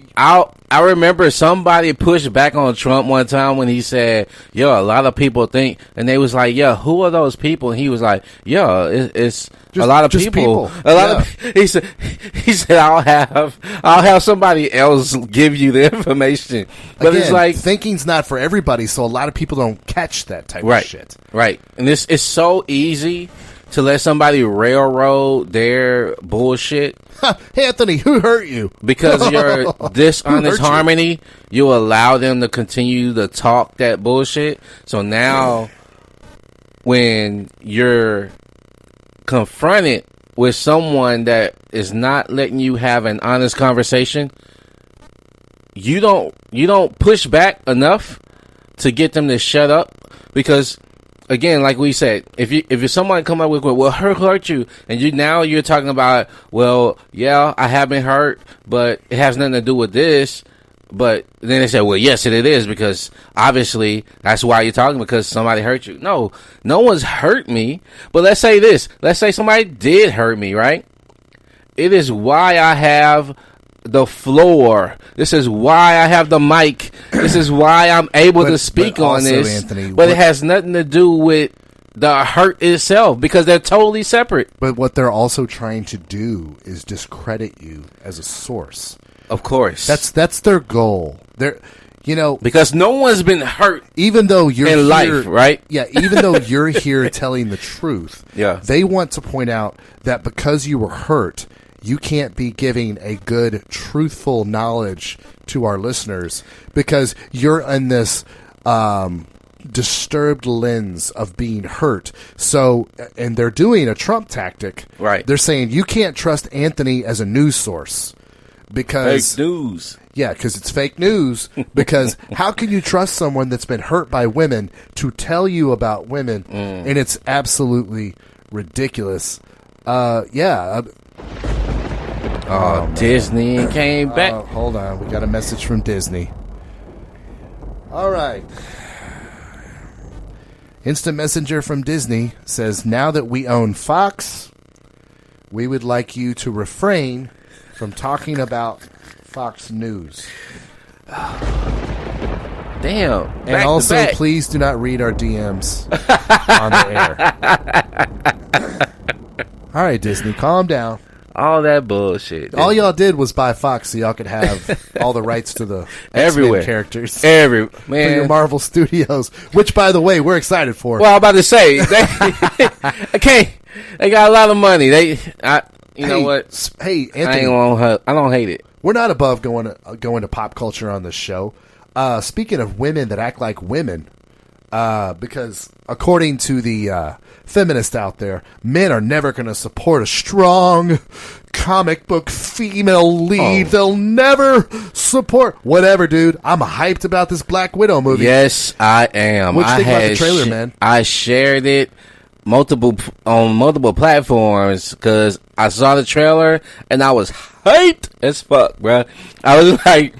[SPEAKER 2] I remember somebody pushed back on Trump one time when he said, "Yo, a lot of people think," and they was like, "Yeah, who are those people?" And he was like, "Yeah, it's just, a lot of people. A lot of." He said, "I'll have somebody else give you the information." But
[SPEAKER 1] again,
[SPEAKER 2] it's like
[SPEAKER 1] thinking's not for everybody, so a lot of people don't catch that type of shit.
[SPEAKER 2] Right. And this is so easy to let somebody railroad their bullshit.
[SPEAKER 1] Hey, Anthony, who hurt you?
[SPEAKER 2] Because you're dishonest harmony, you allow them to continue to talk that bullshit. So now, when you're confronted with someone that is not letting you have an honest conversation, you don't push back enough to get them to shut up. Because again, like we said, if someone come up with, well, hurt you, and you're talking about, well, yeah, I have been hurt, but it has nothing to do with this. But then they say, well, yes, it is, because obviously that's why you're talking, because somebody hurt you. No one's hurt me. But let's say this. Let's say somebody did hurt me, right? It is why I have the floor. This is why I have the mic. This is why I'm able to speak on this. Anthony, but it has nothing to do with the hurt itself, because they're totally separate.
[SPEAKER 1] But what they're also trying to do is discredit you as a source.
[SPEAKER 2] Of course.
[SPEAKER 1] That's their goal.
[SPEAKER 2] Because no one's been hurt,
[SPEAKER 1] even though you're
[SPEAKER 2] in
[SPEAKER 1] here,
[SPEAKER 2] life, right?
[SPEAKER 1] Yeah, even though you're here telling the truth.
[SPEAKER 2] Yeah.
[SPEAKER 1] They want to point out that because you were hurt, you can't be giving a good, truthful knowledge to our listeners because you're in this disturbed lens of being hurt. So, and they're doing a Trump tactic.
[SPEAKER 2] Right.
[SPEAKER 1] They're saying you can't trust Anthony as a news source because
[SPEAKER 2] fake news.
[SPEAKER 1] Yeah, because it's fake news. Because how can you trust someone that's been hurt by women to tell you about women? And it's absolutely ridiculous. Yeah.
[SPEAKER 2] Disney came back.
[SPEAKER 1] Hold on. We got a message from Disney. All right. Instant messenger from Disney says, now that we own Fox, we would like you to refrain from talking about Fox News.
[SPEAKER 2] Damn.
[SPEAKER 1] And also, please do not read our DMs on the air. All right, Disney, calm down.
[SPEAKER 2] all that bullshit.
[SPEAKER 1] All y'all did was buy Fox so y'all could have all the rights to the
[SPEAKER 2] everywhere
[SPEAKER 1] X-Men characters.
[SPEAKER 2] Man.
[SPEAKER 1] For your Marvel Studios, which, by the way, we're excited for.
[SPEAKER 2] Well, I'm about to say, they got a lot of money. You know what?
[SPEAKER 1] Hey, Anthony,
[SPEAKER 2] I don't hate it.
[SPEAKER 1] We're not above going to pop culture on this show. Speaking of women that act like women, because according to the feminists out there, men are never going to support a strong comic book female lead. They'll never support whatever, dude. I'm hyped about this Black Widow movie.
[SPEAKER 2] Yes, I am.
[SPEAKER 1] What you think about the trailer, man?
[SPEAKER 2] I shared it on multiple platforms because I saw the trailer and I was hyped as fuck, bro. I was like,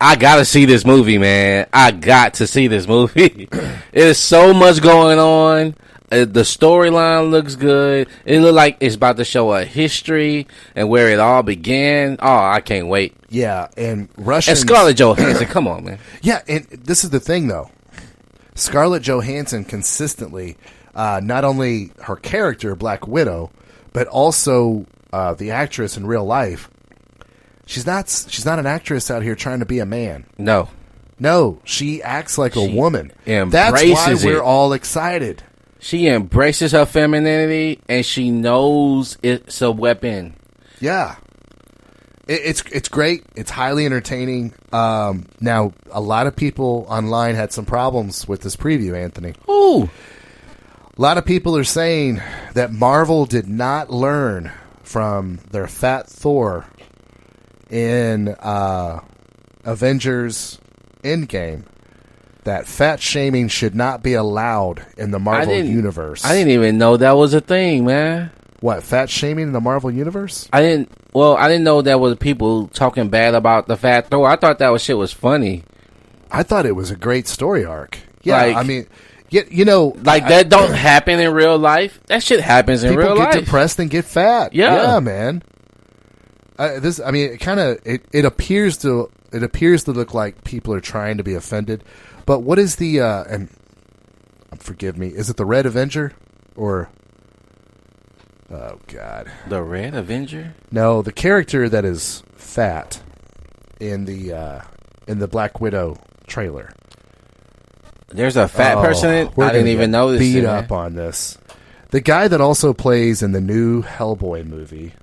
[SPEAKER 2] I gotta see this movie, man. I got to see this movie. There's so much going on. The storyline looks good. It looks like it's about to show a history and where it all began. Oh, I can't wait.
[SPEAKER 1] Yeah, and Russians...
[SPEAKER 2] And Scarlett Johansson, come on, man.
[SPEAKER 1] Yeah, and this is the thing, though. Scarlett Johansson consistently, not only her character, Black Widow, but also the actress in real life, she's not an actress out here trying to be a man. No, she acts like a woman. That's why we're all excited.
[SPEAKER 2] She embraces her femininity, and she knows it's a weapon.
[SPEAKER 1] Yeah. It's great. It's highly entertaining. Now, a lot of people online had some problems with this preview, Anthony.
[SPEAKER 2] Ooh.
[SPEAKER 1] A lot of people are saying that Marvel did not learn from their fat Thor in Avengers Endgame. That fat shaming should not be allowed in the Marvel universe.
[SPEAKER 2] I didn't even know that was a thing, man.
[SPEAKER 1] What, fat shaming in the Marvel universe?
[SPEAKER 2] I didn't know that was people talking bad about the fat Thor. I thought that shit was funny.
[SPEAKER 1] I thought it was a great story arc. Yeah,
[SPEAKER 2] like,
[SPEAKER 1] I mean, you know,
[SPEAKER 2] that don't happen in real life. That shit happens in real life.
[SPEAKER 1] People get depressed and get fat. Yeah, man. It appears to look like people are trying to be offended. But what is the and forgive me, is it the Red Avenger or oh god,
[SPEAKER 2] the Red Avenger?
[SPEAKER 1] No, the character that is fat in the Black Widow trailer.
[SPEAKER 2] There's a fat person in it? I didn't even know this.
[SPEAKER 1] Beat up on this. The guy that also plays in the new Hellboy movie.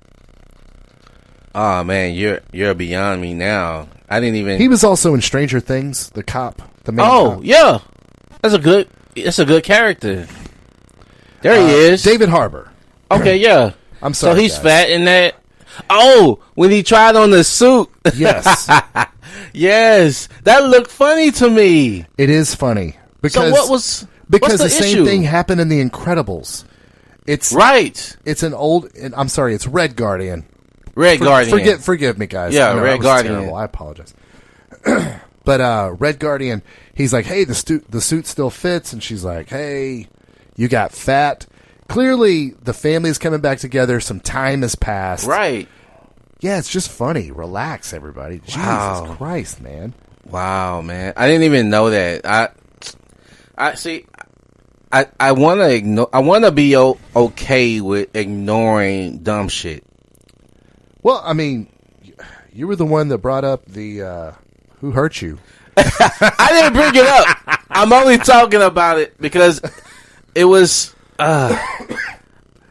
[SPEAKER 2] Oh man, you're beyond me now. I didn't even.
[SPEAKER 1] He was also in Stranger Things, the cop, the main cop.
[SPEAKER 2] Yeah, that's a good character. There he is,
[SPEAKER 1] David Harbour.
[SPEAKER 2] Okay, yeah.
[SPEAKER 1] I'm sorry.
[SPEAKER 2] So he's fat in that. Oh, when he tried on the suit.
[SPEAKER 1] Yes.
[SPEAKER 2] Yes, that looked funny to me.
[SPEAKER 1] It is funny because
[SPEAKER 2] what's the
[SPEAKER 1] same thing happened in The Incredibles. It's
[SPEAKER 2] right.
[SPEAKER 1] It's an old. I'm sorry. It's Red Guardian.
[SPEAKER 2] Guardian.
[SPEAKER 1] Forgive me, guys.
[SPEAKER 2] Yeah, Red Guardian.
[SPEAKER 1] Terrible. I apologize. But Red Guardian, he's like, hey, the suit still fits, and she's like, hey, you got fat. Clearly, the family's coming back together. Some time has passed.
[SPEAKER 2] Right.
[SPEAKER 1] Yeah, it's just funny. Relax, everybody.
[SPEAKER 2] Wow.
[SPEAKER 1] Jesus Christ, man.
[SPEAKER 2] Wow, man. I didn't even know that. I see. I want to ignore. I want to be okay with ignoring dumb shit.
[SPEAKER 1] Well, I mean, you were the one that brought up the who hurt you.
[SPEAKER 2] I didn't bring it up. I'm only talking about it because it was. I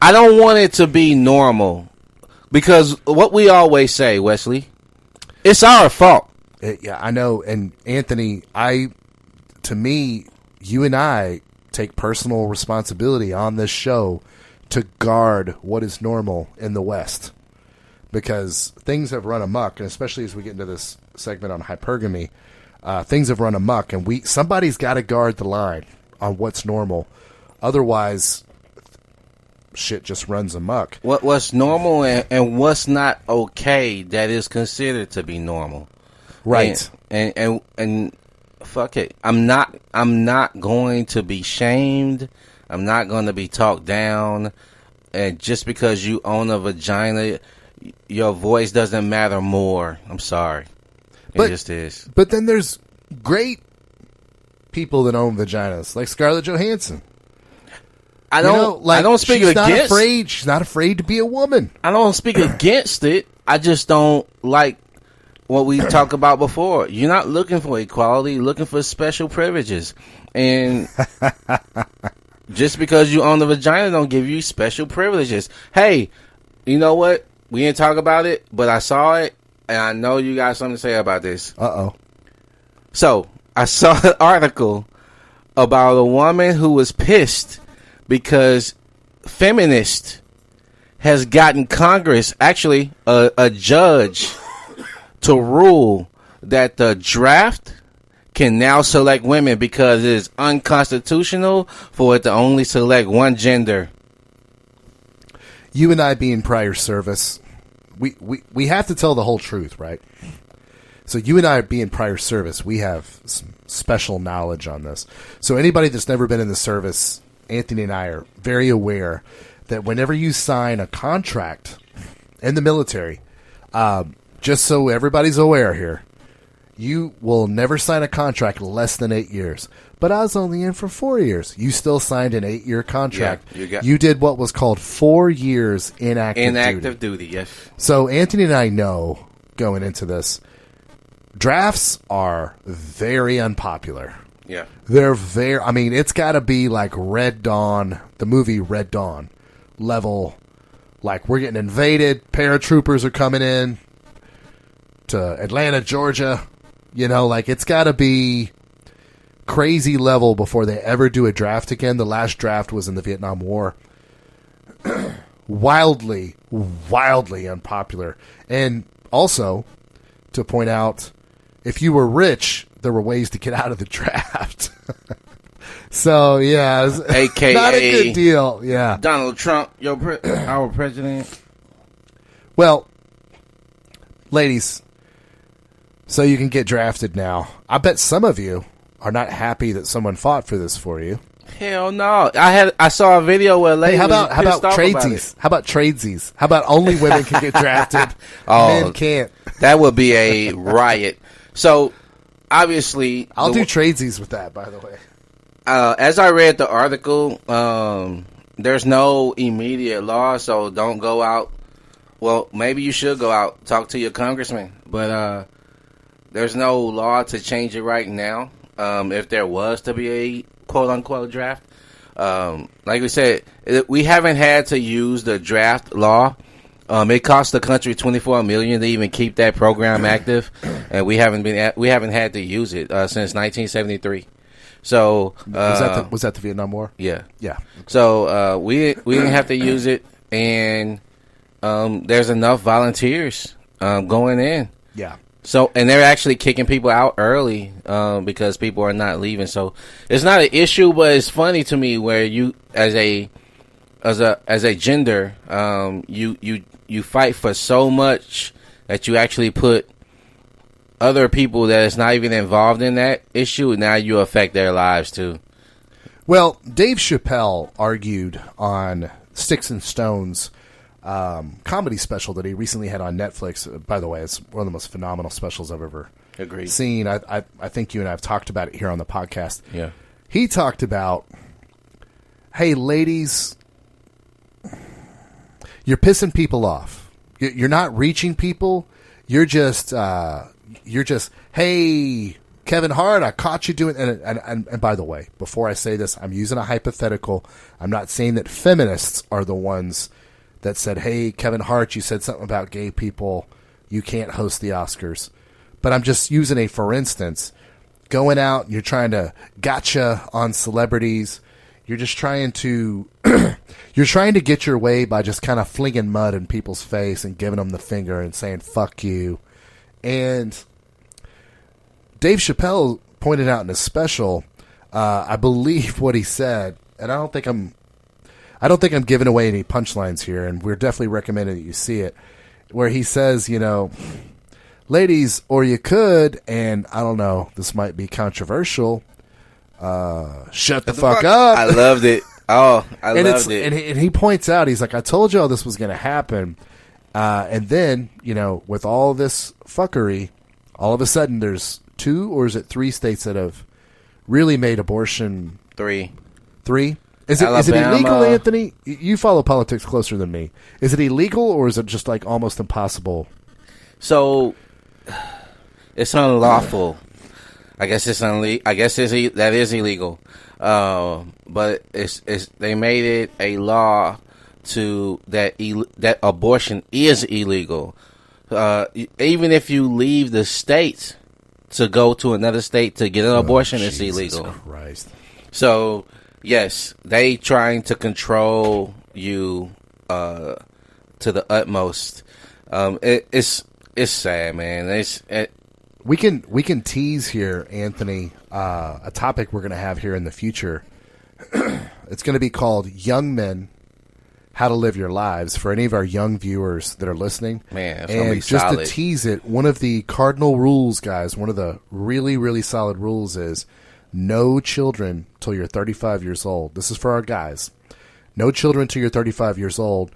[SPEAKER 2] don't want it to be normal because what we always say, Wesley, it's our fault.
[SPEAKER 1] Yeah, I know. And Anthony, to me, you and I take personal responsibility on this show to guard what is normal in the West. Because things have run amok, and especially as we get into this segment on hypergamy, things have run amok, and somebody's got to guard the line on what's normal. Otherwise, shit just runs amok.
[SPEAKER 2] What's normal and what's not okay that is considered to be normal,
[SPEAKER 1] right?
[SPEAKER 2] And fuck it, I'm not going to be shamed. I'm not going to be talked down, and just because you own a vagina, your voice doesn't matter more. I'm sorry. It just is.
[SPEAKER 1] But then there's great people that own vaginas, like Scarlett Johansson.
[SPEAKER 2] I don't speak
[SPEAKER 1] she's
[SPEAKER 2] against.
[SPEAKER 1] She's not afraid to be a woman.
[SPEAKER 2] I don't speak against it. I just don't like what we talked about before. You're not looking for equality. You're looking for special privileges, and just because you own the vagina don't give you special privileges. Hey, you know what? We didn't talk about it, but I saw it, and I know you got something to say about this.
[SPEAKER 1] Uh-oh.
[SPEAKER 2] So I saw an article about a woman who was pissed because feminist has gotten Congress, actually a judge, to rule that the draft can now select women because it is unconstitutional for it to only select one gender.
[SPEAKER 1] You and I being prior service, we have to tell the whole truth, right? So you and I being prior service, we have some special knowledge on this. So anybody that's never been in the service, Anthony and I are very aware that whenever you sign a contract in the military, just so everybody's aware here, you will never sign a contract less than 8 years. But I was only in for 4 years. You still signed an 8-year contract.
[SPEAKER 2] Yeah,
[SPEAKER 1] you did what was called 4 years inactive
[SPEAKER 2] duty. Yes.
[SPEAKER 1] So Anthony and I know going into this, drafts are very unpopular.
[SPEAKER 2] Yeah.
[SPEAKER 1] They're very, I mean, it's got to be like Red Dawn, the movie Red Dawn level. Like, we're getting invaded, paratroopers are coming in to Atlanta, Georgia. You know, like, it's got to be crazy level before they ever do a draft again. The last draft was in the Vietnam War. Wildly unpopular. And also, to point out, if you were rich, there were ways to get out of the draft. So, yeah.
[SPEAKER 2] AKA
[SPEAKER 1] not a good deal. Yeah.
[SPEAKER 2] Donald Trump, our president.
[SPEAKER 1] Well, ladies, so you can get drafted now. I bet some of you are not happy that someone fought for this for you.
[SPEAKER 2] Hell no. I saw a video where a lady
[SPEAKER 1] how about
[SPEAKER 2] tradesies?
[SPEAKER 1] How about tradesies? How about only women can get drafted? Men can't.
[SPEAKER 2] That would be a riot. So, obviously,
[SPEAKER 1] I'll do tradesies with that, by the way.
[SPEAKER 2] As I read the article, there's no immediate law, so don't go out. Well, maybe you should go out, talk to your congressman, but there's no law to change it right now. If there was to be a quote-unquote draft. Like we said, we haven't had to use the draft law. It cost the country $24 million to even keep that program active, and we haven't had to use it since 1973. So
[SPEAKER 1] was that the Vietnam War?
[SPEAKER 2] Yeah.
[SPEAKER 1] So
[SPEAKER 2] we didn't have to use it, and there's enough volunteers going in.
[SPEAKER 1] Yeah.
[SPEAKER 2] So, and they're actually kicking people out early because people are not leaving. So it's not an issue, but it's funny to me where you, as a gender, you fight for so much that you actually put other people that is not even involved in that issue, and now you affect their lives too.
[SPEAKER 1] Well, Dave Chappelle argued on Sticks and Stones comedy special that he recently had on Netflix. By the way, it's one of the most phenomenal specials I've ever seen. I think you and I have talked about it here on the podcast.
[SPEAKER 2] Yeah.
[SPEAKER 1] He talked about, hey, ladies, you're pissing people off. You're not reaching people. You're just, hey, Kevin Hart, I caught you doing, and by the way, before I say this, I'm using a hypothetical. I'm not saying that feminists are the ones that said, hey, Kevin Hart, you said something about gay people. You can't host the Oscars. But I'm just using a for instance. Going out, you're trying to gotcha on celebrities. You're just trying to you're trying to get your way by just kind of flinging mud in people's face and giving them the finger and saying, fuck you. And Dave Chappelle pointed out in his special, I believe what he said, and I don't think I'm giving away any punchlines here, and we're definitely recommending that you see it, where he says, you know, ladies, or you could, and I don't know, this might be controversial, shut the fuck up.
[SPEAKER 2] I loved it. Oh, I loved it.
[SPEAKER 1] And he points out, he's like, I told y'all this was going to happen, and then, you know, with all this fuckery, all of a sudden there's 2 or is it 3 states that have really made abortion...
[SPEAKER 2] 3.
[SPEAKER 1] Is it
[SPEAKER 2] Alabama.
[SPEAKER 1] illegal, Anthony? You follow politics closer than me. Is it illegal, or is it just like almost impossible?
[SPEAKER 2] So it's unlawful. I guess that is illegal. But it's they made it a law that abortion is illegal. Even if you leave the state to go to another state to get an abortion, it's illegal.
[SPEAKER 1] Christ.
[SPEAKER 2] So yes, they trying to control you to the utmost. It's sad, man.
[SPEAKER 1] We can tease here, Anthony, a topic we're going to have here in the future. It's going to be called Young Men, How to Live Your Lives, for any of our young viewers that are listening.
[SPEAKER 2] Man, it's going to be
[SPEAKER 1] just
[SPEAKER 2] solid.
[SPEAKER 1] to tease it, one of the cardinal rules, guys, one of the really, really solid rules is no children till you're 35 years old. This is for our guys. No children till you're 35 years old.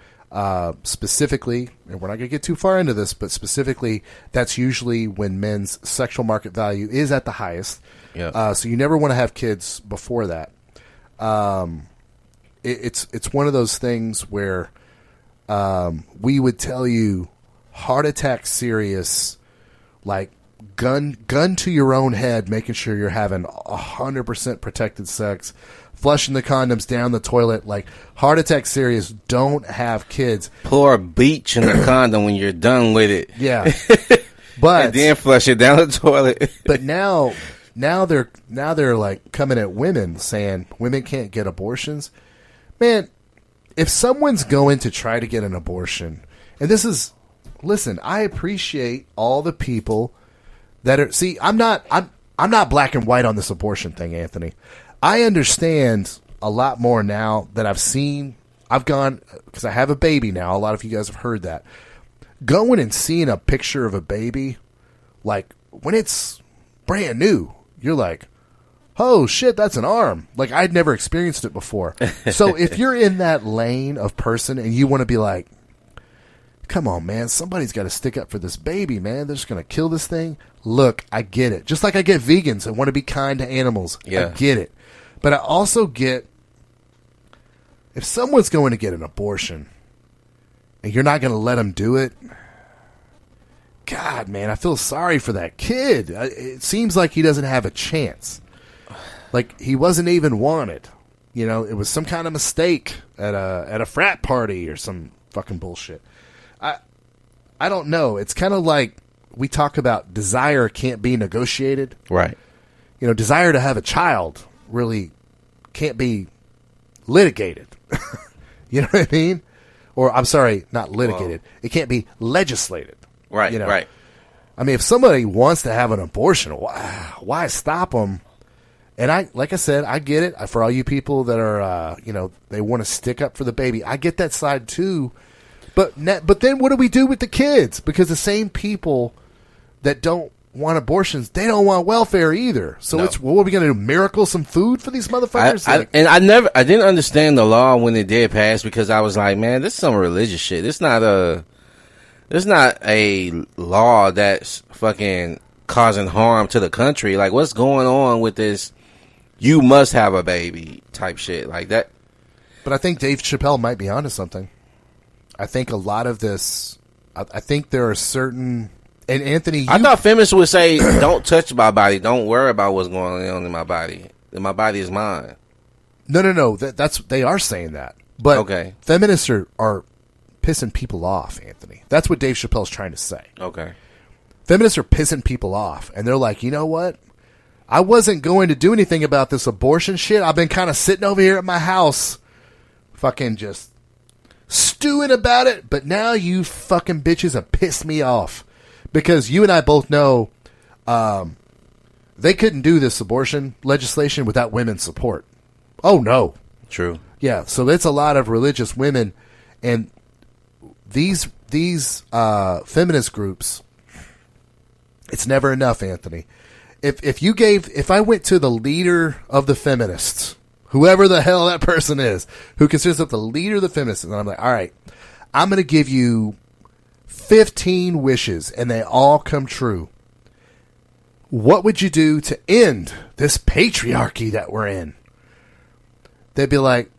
[SPEAKER 1] Specifically, and we're not going to get too far into this, but specifically, that's usually when men's sexual market value is at the highest.
[SPEAKER 2] Yeah.
[SPEAKER 1] So you never want to have kids before that. It's one of those things where we would tell you heart attack serious, like gun to your own head, making sure you're having 100% protected sex, flushing the condoms down the toilet, like heart attack serious. Don't have kids.
[SPEAKER 2] Pour bleach in the condom when you're done with it.
[SPEAKER 1] Yeah, but
[SPEAKER 2] and then flush it down the toilet.
[SPEAKER 1] But now they're like coming at women, saying women can't get abortions. Man, if someone's going to try to get an abortion, and listen, I appreciate all the people that are. See, I'm not black and white on this abortion thing, Anthony. I understand a lot more now that I've seen. I've gone, because I have a baby now. A lot of you guys have heard that. Going and seeing a picture of a baby, like when it's brand new, you're like, oh shit, that's an arm. Like I'd never experienced it before. So if you're in that lane of person and you want to be like, come on, man, somebody's got to stick up for this baby, man. They're just going to kill this thing. Look, I get it. Just like I get vegans and want to be kind to animals.
[SPEAKER 2] Yeah.
[SPEAKER 1] I get it. But I also get, if someone's going to get an abortion and you're not going to let them do it, God, man, I feel sorry for that kid. It seems like he doesn't have a chance. Like he wasn't even wanted. You know, it was some kind of mistake at a frat party or some fucking bullshit. I don't know. It's kind of like we talk about desire can't be negotiated.
[SPEAKER 2] Right.
[SPEAKER 1] You know, desire to have a child really can't be litigated. You know what I mean? Or I'm sorry, not litigated. Whoa. It can't be legislated.
[SPEAKER 2] Right,
[SPEAKER 1] you know?
[SPEAKER 2] right.
[SPEAKER 1] I mean, if somebody wants to have an abortion, why stop them? And like I said, I get it. For all you people that are, they want to stick up for the baby, I get that side too. But then what do we do with the kids? Because the same people that don't want abortions, they don't want welfare either. So what are we going to do? Miracle some food for these motherfuckers?
[SPEAKER 2] I didn't understand the law when it did pass, because I was like, man, this is some religious shit. It's not a law that's fucking causing harm to the country. Like, what's going on with this? You must have a baby type shit like that.
[SPEAKER 1] But I think Dave Chappelle might be onto something. I think a lot of this, I think there are certain, and Anthony,
[SPEAKER 2] I thought feminists would say, don't touch my body. Don't worry about what's going on in my body. My body is mine.
[SPEAKER 1] No. They are saying that. But
[SPEAKER 2] okay.
[SPEAKER 1] Feminists are pissing people off, Anthony. That's what Dave Chappelle's trying to say.
[SPEAKER 2] Okay.
[SPEAKER 1] Feminists are pissing people off. And they're like, you know what? I wasn't going to do anything about this abortion shit. I've been kind of sitting over here at my house, fucking just stewing about it. But now you fucking bitches have pissed me off. Because you and I both know they couldn't do this abortion legislation without women's support. Oh, no.
[SPEAKER 2] True.
[SPEAKER 1] Yeah, so it's a lot of religious women. And these feminist groups, it's never enough, Anthony. If I went to the leader of the feminists, whoever the hell that person is, who considers of the leader of the feminists, and I'm like, all right, I'm going to give you 15 wishes, and they all come true. What would you do to end this patriarchy that we're in? They'd be like,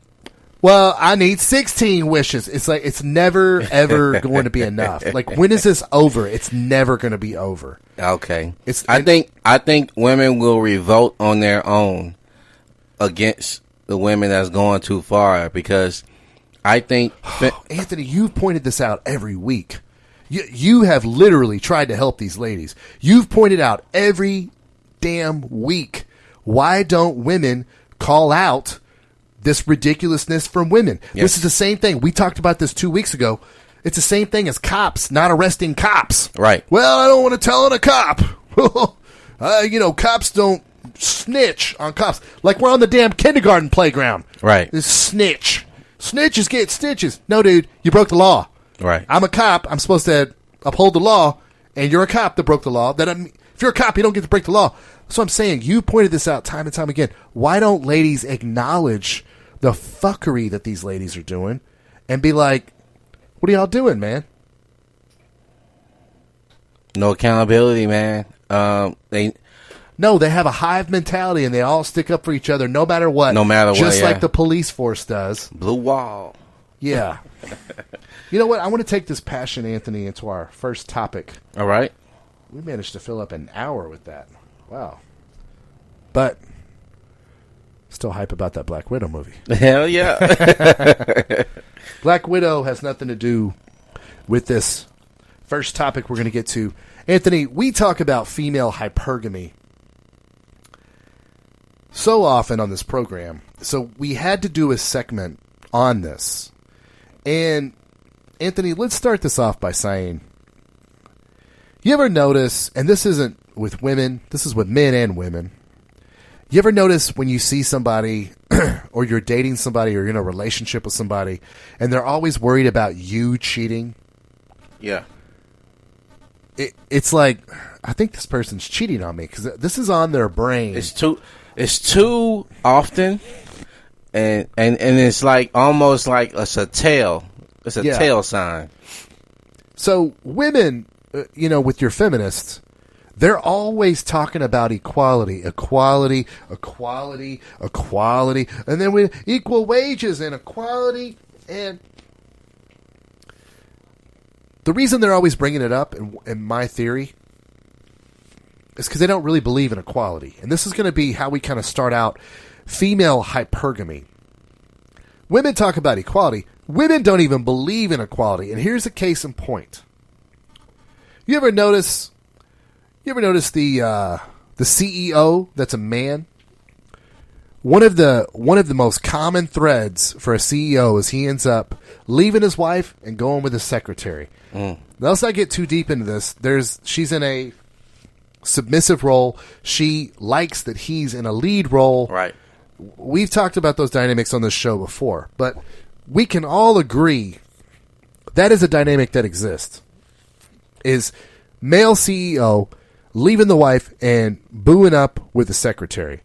[SPEAKER 1] Well, I need 16 wishes. It's like it's never ever going to be enough. Like, when is this over? It's never going to be over.
[SPEAKER 2] Okay. I think women will revolt on their own against the women that's going too far, because I think
[SPEAKER 1] Anthony, you've pointed this out every week. You have literally tried to help these ladies. You've pointed out every damn week. Why don't women call out this ridiculousness from women? Yes. This is the same thing. We talked about this 2 weeks ago. It's the same thing as cops not arresting cops.
[SPEAKER 2] Right.
[SPEAKER 1] Well, I don't want to tell on a cop. Cops don't snitch on cops. Like we're on the damn kindergarten playground.
[SPEAKER 2] Right.
[SPEAKER 1] This snitch. Snitches get stitches. No, dude, you broke the law.
[SPEAKER 2] Right.
[SPEAKER 1] I'm a cop. I'm supposed to uphold the law, and you're a cop that broke the law. If you're a cop, you don't get to break the law. So I'm saying, you pointed this out time and time again. Why don't ladies acknowledge the fuckery that these ladies are doing and be like, what are y'all doing, man?
[SPEAKER 2] No accountability, man. They
[SPEAKER 1] have a hive mentality, and they all stick up for each other no matter what.
[SPEAKER 2] No matter what,
[SPEAKER 1] just like the police force does.
[SPEAKER 2] Blue wall.
[SPEAKER 1] Yeah. You know what? I want to take this passion, Anthony, into our first topic.
[SPEAKER 2] All right.
[SPEAKER 1] We managed to fill up an hour with that. Wow. But still hype about that Black Widow movie.
[SPEAKER 2] Hell yeah.
[SPEAKER 1] Black Widow has nothing to do with this first topic we're going to get to. Anthony, we talk about female hypergamy so often on this program. So we had to do a segment on this. And Anthony, let's start this off by saying, you ever notice, and this isn't with women, this is with men and women, you ever notice when you see somebody or you're dating somebody or you're in a relationship with somebody and they're always worried about you cheating?
[SPEAKER 2] Yeah.
[SPEAKER 1] It's like, I think this person's cheating on me because this is on their brain.
[SPEAKER 2] It's too often, and it's like almost like it's a tail. It's a tail sign.
[SPEAKER 1] So women, with your feminists, they're always talking about equality, and then with equal wages and equality. And the reason they're always bringing it up, in my theory, is because they don't really believe in equality. And this is going to be how we kind of start out female hypergamy. Women talk about equality. Women don't even believe in equality. And here's a case in point. You ever notice the CEO that's a man? One of the most common threads for a CEO is he ends up leaving his wife and going with his secretary. Now, let's not get too deep into this. She's in a submissive role. She likes that he's in a lead role.
[SPEAKER 2] Right.
[SPEAKER 1] We've talked about those dynamics on this show before, but we can all agree that is a dynamic that exists. Is male CEO leaving the wife and booing up with the secretary.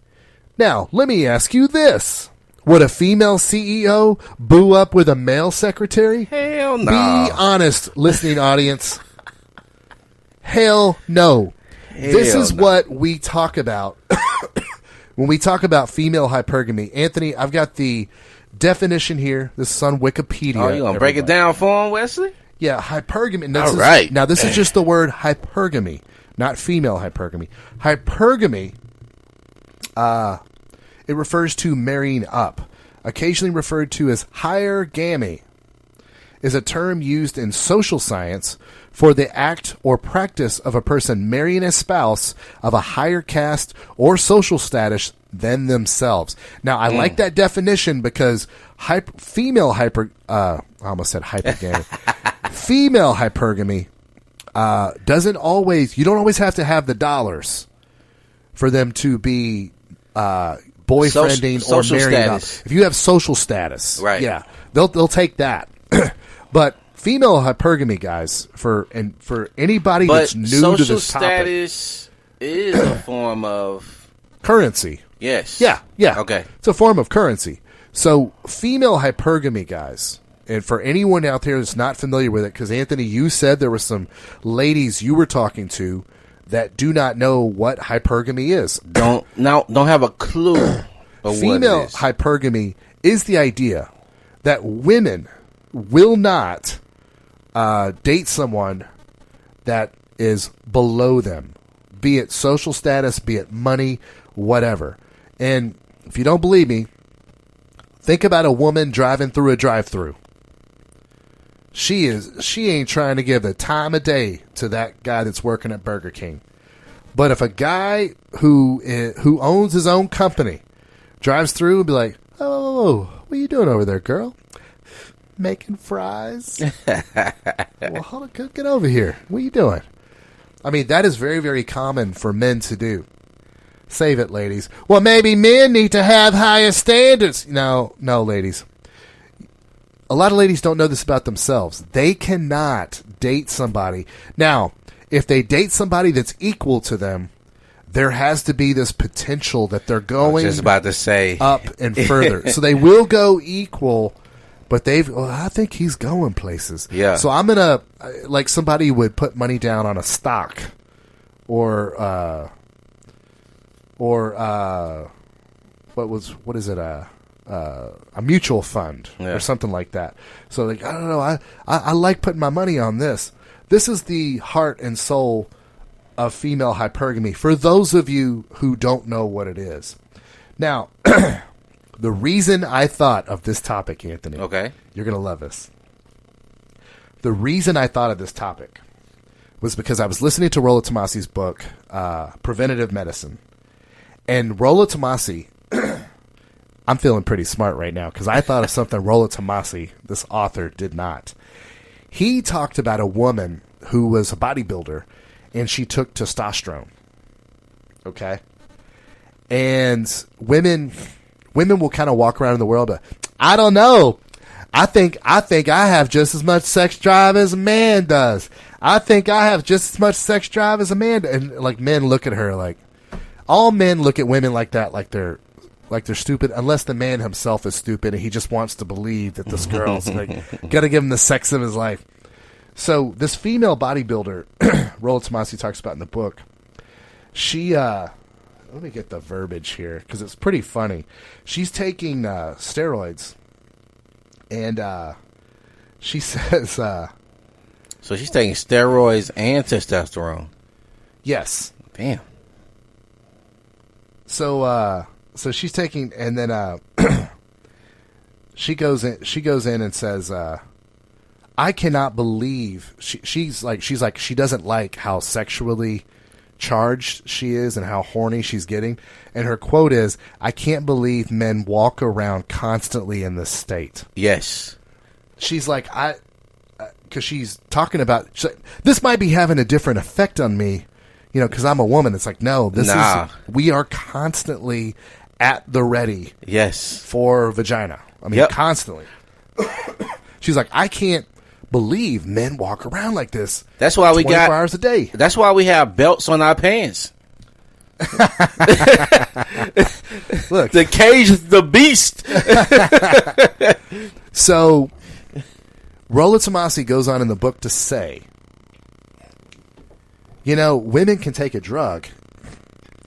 [SPEAKER 1] Now, let me ask you this. Would a female CEO boo up with a male secretary?
[SPEAKER 2] Hell no.
[SPEAKER 1] Be honest, listening audience. Hell no. This is what we talk about when we talk about female hypergamy. Anthony, I've got the definition here. This is on Wikipedia.
[SPEAKER 2] Oh, you going to break it down for him, Wesley?
[SPEAKER 1] Yeah, hypergamy.
[SPEAKER 2] All right.
[SPEAKER 1] Now, this is just the word hypergamy, not female hypergamy. Hypergamy, it refers to marrying up, occasionally referred to as hypergamy, is a term used in social science for the act or practice of a person marrying a spouse of a higher caste or social status than themselves. Now, I like that definition because female hypergamy doesn't always, you don't always have to have the dollars for them to be boyfriending or marrying up. If you have social status,
[SPEAKER 2] right? Yeah,
[SPEAKER 1] they'll take that. But female hypergamy, guys, for anybody that's new to this topic, social
[SPEAKER 2] status is a form of
[SPEAKER 1] currency.
[SPEAKER 2] Yes.
[SPEAKER 1] Yeah.
[SPEAKER 2] Okay.
[SPEAKER 1] It's a form of currency. So female hypergamy, guys, and for anyone out there that's not familiar with it, because Anthony, you said there were some ladies you were talking to that do not know what hypergamy is.
[SPEAKER 2] Don't have a clue of
[SPEAKER 1] Female
[SPEAKER 2] what it is.
[SPEAKER 1] Hypergamy is the idea that women will not date someone that is below them, be it social status, be it money, whatever. And if you don't believe me, think about a woman driving through a drive-thru. She ain't trying to give the time of day to that guy that's working at Burger King. But if a guy who owns his own company drives through and be like, "Oh, what are you doing over there, girl? Making fries?" Well, hold on, get over here. What are you doing? I mean, that is very, very common for men to do. Save it, ladies. Well, maybe men need to have higher standards. No, ladies. A lot of ladies don't know this about themselves. They cannot date somebody. Now, if they date somebody that's equal to them, there has to be this potential that they're going
[SPEAKER 2] just about to say
[SPEAKER 1] up and further. So they will go equal, but I think he's going places.
[SPEAKER 2] Yeah.
[SPEAKER 1] So I'm going to, like somebody would put money down on a stock or what is it? A mutual fund or something like that. So like, I don't know. I like putting my money on this. This is the heart and soul of female hypergamy. For those of you who don't know what it is. Now, the reason I thought of this topic, Anthony.
[SPEAKER 2] Okay.
[SPEAKER 1] You're going to love this. The reason I thought of this topic was because I was listening to Rollo Tomasi's book, Preventative Medicine. And Rollo Tomasi, I'm feeling pretty smart right now because I thought of something Rollo Tomasi, this author, did not. He talked about a woman who was a bodybuilder and she took testosterone. Okay? And women will kind of walk around in the world, but I don't know. I think I have just as much sex drive as a man does. I think I have just as much sex drive as a man does. And like men look at her like, all men look at women like that, like they're stupid, unless the man himself is stupid and he just wants to believe that this girl's like, gotta give him the sex of his life. So this female bodybuilder, Rollo Tomasi talks about in the book, she, let me get the verbiage here because it's pretty funny. She's taking steroids, and she says, so
[SPEAKER 2] she's taking steroids and testosterone.
[SPEAKER 1] Yes.
[SPEAKER 2] Damn.
[SPEAKER 1] So she's taking, and then she goes in and says, I cannot believe she's like she doesn't like how sexually charged she is and how horny she's getting. And her quote is, "I can't believe men walk around constantly in this state." Yes. She's like, because she's talking about, this might be having a different effect on me, because I'm a woman. It's like, no, we are constantly at the ready. Yes. For vagina. I mean, constantly. She's like, I can't believe men walk around like this.
[SPEAKER 2] That's why we
[SPEAKER 1] 24 hours a day.
[SPEAKER 2] That's why we have belts on our pants.
[SPEAKER 1] Look,
[SPEAKER 2] the cage is the beast.
[SPEAKER 1] So, Rollo Tomasi goes on in the book to say, women can take a drug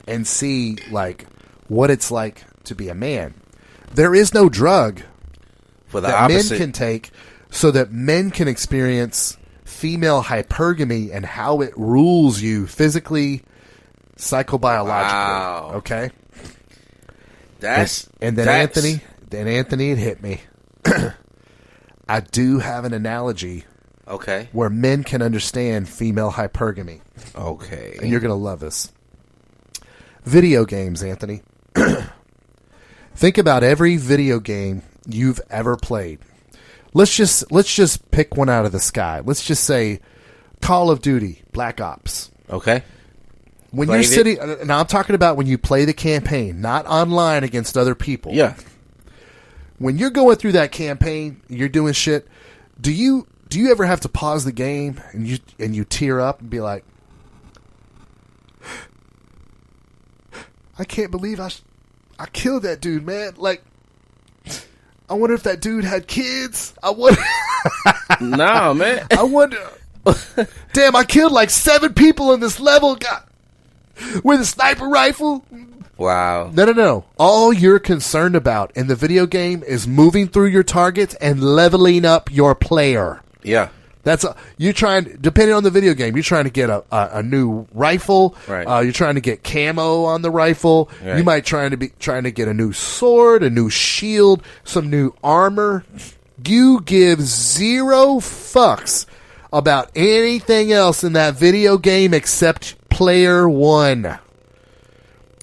[SPEAKER 1] and see like what it's like to be a man. There is no drug
[SPEAKER 2] for the
[SPEAKER 1] that
[SPEAKER 2] opposite.
[SPEAKER 1] Men can take so that men can experience female hypergamy and how it rules you physically, psychobiologically.
[SPEAKER 2] Wow.
[SPEAKER 1] Okay?
[SPEAKER 2] That's
[SPEAKER 1] Anthony, it hit me. I do have an analogy.
[SPEAKER 2] Okay.
[SPEAKER 1] Where men can understand female hypergamy.
[SPEAKER 2] Okay.
[SPEAKER 1] And you're going to love this. Video games, Anthony. Think about every video game you've ever played. Let's just pick one out of the sky. Let's just say Call of Duty, Black Ops.
[SPEAKER 2] Okay.
[SPEAKER 1] When you're sitting, now I'm talking about when you play the campaign, not online against other people.
[SPEAKER 2] Yeah.
[SPEAKER 1] When you're going through that campaign, you're doing shit. Do you ever have to pause the game and you tear up and be like, I can't believe I killed that dude, man. Like, I wonder if that dude had kids. I wonder.
[SPEAKER 2] No, man.
[SPEAKER 1] I wonder. Damn, I killed like 7 people in this level. God, with a sniper rifle.
[SPEAKER 2] Wow.
[SPEAKER 1] No. All you're concerned about in the video game is moving through your targets and leveling up your player.
[SPEAKER 2] Yeah.
[SPEAKER 1] You're trying, depending on the video game, you're trying to get a new rifle.
[SPEAKER 2] Right.
[SPEAKER 1] You're trying to get camo on the rifle.
[SPEAKER 2] Right.
[SPEAKER 1] You might trying to get a new sword, a new shield, some new armor. You give zero fucks about anything else in that video game except player one.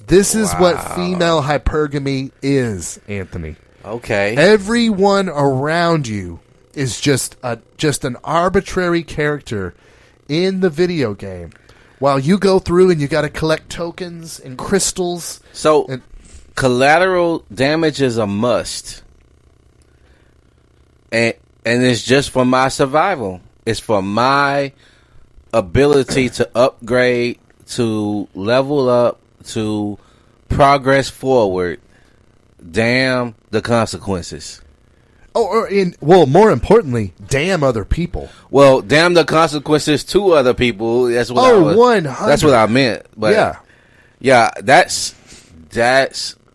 [SPEAKER 1] This is what female hypergamy is, Anthony.
[SPEAKER 2] Okay.
[SPEAKER 1] Everyone around you is just an arbitrary character in the video game, while you go through and you got to collect tokens and crystals.
[SPEAKER 2] So, collateral damage is a must, and it's just for my survival. It's for my ability to upgrade, to level up, to progress forward. Damn the consequences.
[SPEAKER 1] More importantly, damn other people.
[SPEAKER 2] Well, damn the consequences to other people. That's what.
[SPEAKER 1] 100.
[SPEAKER 2] That's what I meant. But
[SPEAKER 1] yeah,
[SPEAKER 2] that's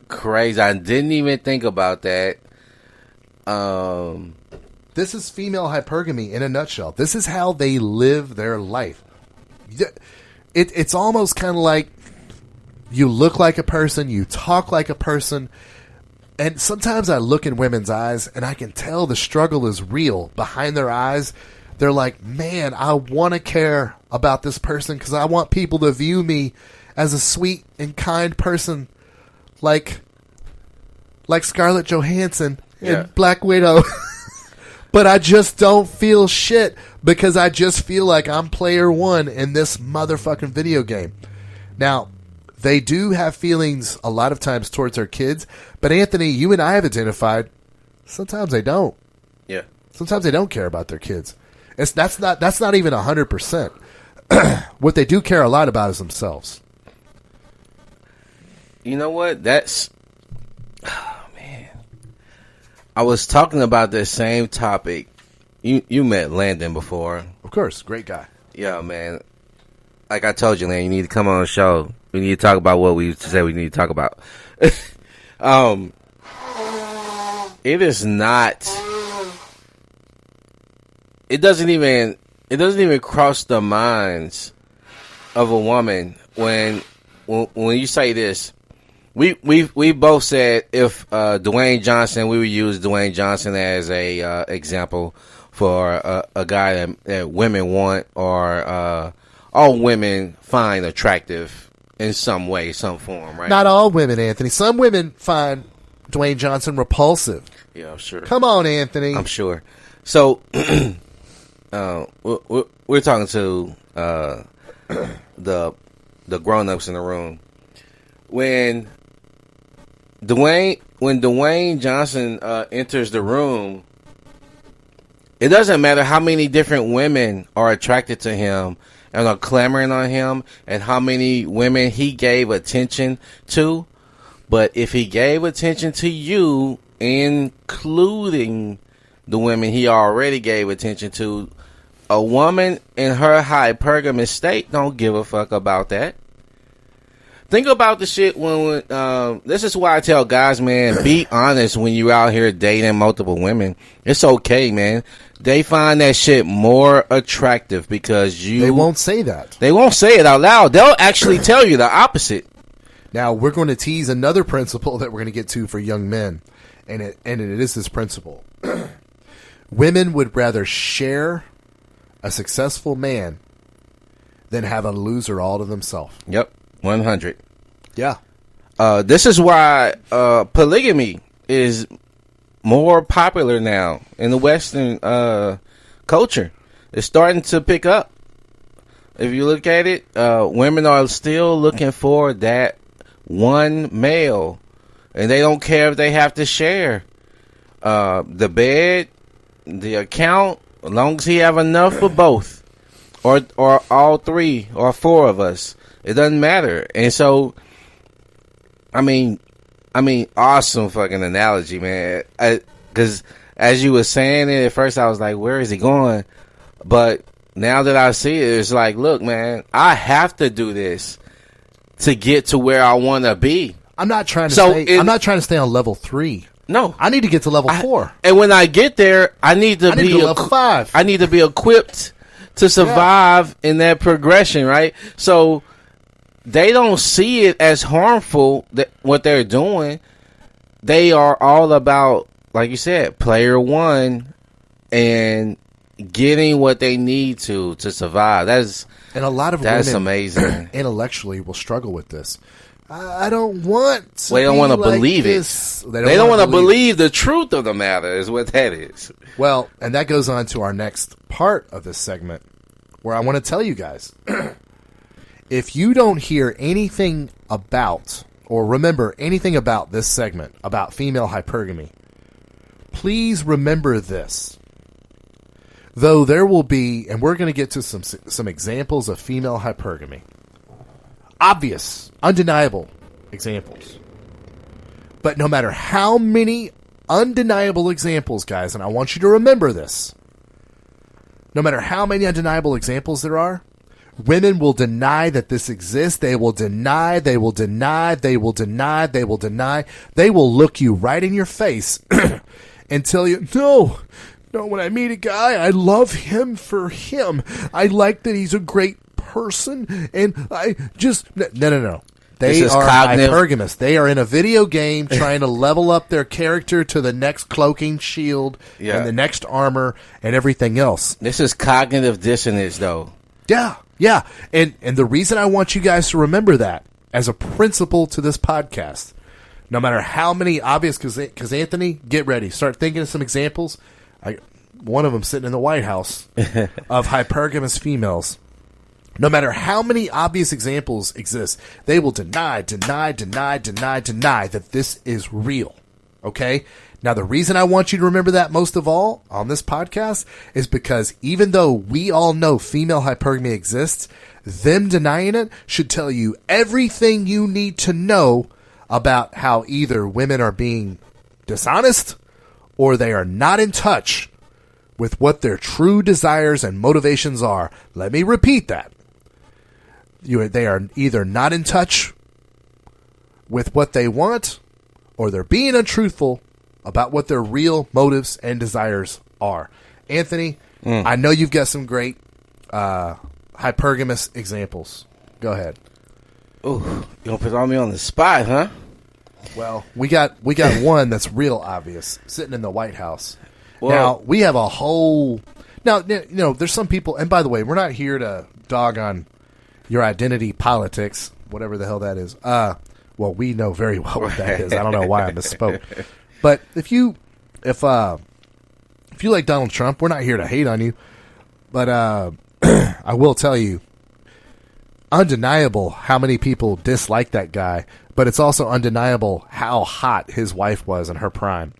[SPEAKER 2] crazy. I didn't even think about that.
[SPEAKER 1] This is female hypergamy in a nutshell. This is how they live their life. It's almost kind of like you look like a person, you talk like a person. And sometimes I look in women's eyes and I can tell the struggle is real. Behind their eyes, they're like, man, I want to care about this person because I want people to view me as a sweet and kind person like Scarlett Johansson in Black Widow. But I just don't feel shit because I just feel like I'm player one in this motherfucking video game. Now, they do have feelings a lot of times towards their kids, but Anthony, you and I have identified sometimes they don't.
[SPEAKER 2] Yeah.
[SPEAKER 1] Sometimes they don't care about their kids. That's not even 100%. What they do care a lot about is themselves.
[SPEAKER 2] You know what? Oh man. I was talking about this same topic. You met Landon before.
[SPEAKER 1] Of course, great guy.
[SPEAKER 2] Yeah, man. Like I told you, Landon, you need to come on the show. We need to talk about what we said we need to talk about. It is not. It doesn't even cross the minds of a woman when you say this. We both said if Dwayne Johnson, we would use Dwayne Johnson as a example for a guy that women want or all women find attractive in some way, some form, right?
[SPEAKER 1] Not all women, Anthony. Some women find Dwayne Johnson repulsive.
[SPEAKER 2] Yeah, I'm sure.
[SPEAKER 1] Come on, Anthony.
[SPEAKER 2] I'm sure. So, we're talking to the grown-ups in the room. When Dwayne Johnson enters the room, it doesn't matter how many different women are attracted to him and are clamoring on him and how many women he gave attention to. But if he gave attention to you, including the women he already gave attention to, a woman in her hypergamous state don't give a fuck about that. Think about the shit when this is why I tell guys, man, be honest when you're out here dating multiple women. It's okay, man. They find that shit more attractive because
[SPEAKER 1] They won't say that.
[SPEAKER 2] They won't say it out loud. They'll actually tell you the opposite.
[SPEAKER 1] Now, we're going to tease another principle that we're going to get to for young men, and it is this principle. Women would rather share a successful man than have a loser all to themselves.
[SPEAKER 2] Yep, 100.
[SPEAKER 1] Yeah.
[SPEAKER 2] This is why polygamy is more popular now in the Western culture. It's starting to pick up. If you look at it, women are still looking for that one male, and they don't care if they have to share the bed, the account, as long as he have enough for both, or all three or four of us. It doesn't matter. And so, I mean, awesome fucking analogy, man. Because as you were saying it at first, I was like, where is he going? But now that I see it, it's like, look, man, I have to do this to get to where I want to be.
[SPEAKER 1] I'm not trying to stay on level 3.
[SPEAKER 2] No,
[SPEAKER 1] I need to get to level 4.
[SPEAKER 2] And when I get there, I need to be
[SPEAKER 1] level 5.
[SPEAKER 2] I need to be equipped to survive in that progression, right? So they don't see it as harmful that what they're doing. They are all about, like you said, player 1 and getting what they need to survive.
[SPEAKER 1] And a lot of
[SPEAKER 2] that's
[SPEAKER 1] women
[SPEAKER 2] amazing.
[SPEAKER 1] Intellectually will struggle with this. I don't want to.
[SPEAKER 2] They don't want to
[SPEAKER 1] like
[SPEAKER 2] believe
[SPEAKER 1] this.
[SPEAKER 2] it. They don't want to believe the truth of the matter. Is what that is.
[SPEAKER 1] Well, and that goes on to our next part of this segment, where I want to tell you guys, if you don't hear anything about or remember anything about this segment about female hypergamy, please remember this. Though there will be, and we're going to get to some examples of female hypergamy. Obvious, undeniable examples. But no matter how many undeniable examples, guys, and I want you to remember this, no matter how many undeniable examples there are, women will deny that this exists. They will deny, they will deny, they will deny, they will deny. They will look you right in your face and tell you, no, when I meet a guy, I love him for him. I like that he's a great person, and I just no. They are hypergamous. They are in a video game trying to level up their character to the next cloaking shield and the next armor and everything else.
[SPEAKER 2] This is cognitive dissonance, though.
[SPEAKER 1] Yeah. And the reason I want you guys to remember that as a principle to this podcast, no matter how many obvious, because Anthony, get ready. Start thinking of some examples. One of them sitting in the White House of hypergamous females. No matter how many obvious examples exist, they will deny that this is real. Okay? Now, the reason I want you to remember that most of all on this podcast is because even though we all know female hypergamy exists, them denying it should tell you everything you need to know about how either women are being dishonest or they are not in touch with what their true desires and motivations are. Let me repeat that. They are either not in touch with what they want, or they're being untruthful about what their real motives and desires are. Anthony, I know you've got some great hypergamous examples. Go ahead.
[SPEAKER 2] Ooh, you gonna put me on the spot, huh?
[SPEAKER 1] Well, we got one that's real obvious, sitting in the White House. Well, now we have a whole. Now, there's some people, and by the way, we're not here to dog on your identity politics, whatever the hell that is. Well, we know very well what that is. I don't know why I misspoke. But if you like Donald Trump, we're not here to hate on you. But I will tell you, undeniable how many people dislike that guy. But it's also undeniable how hot his wife was in her prime.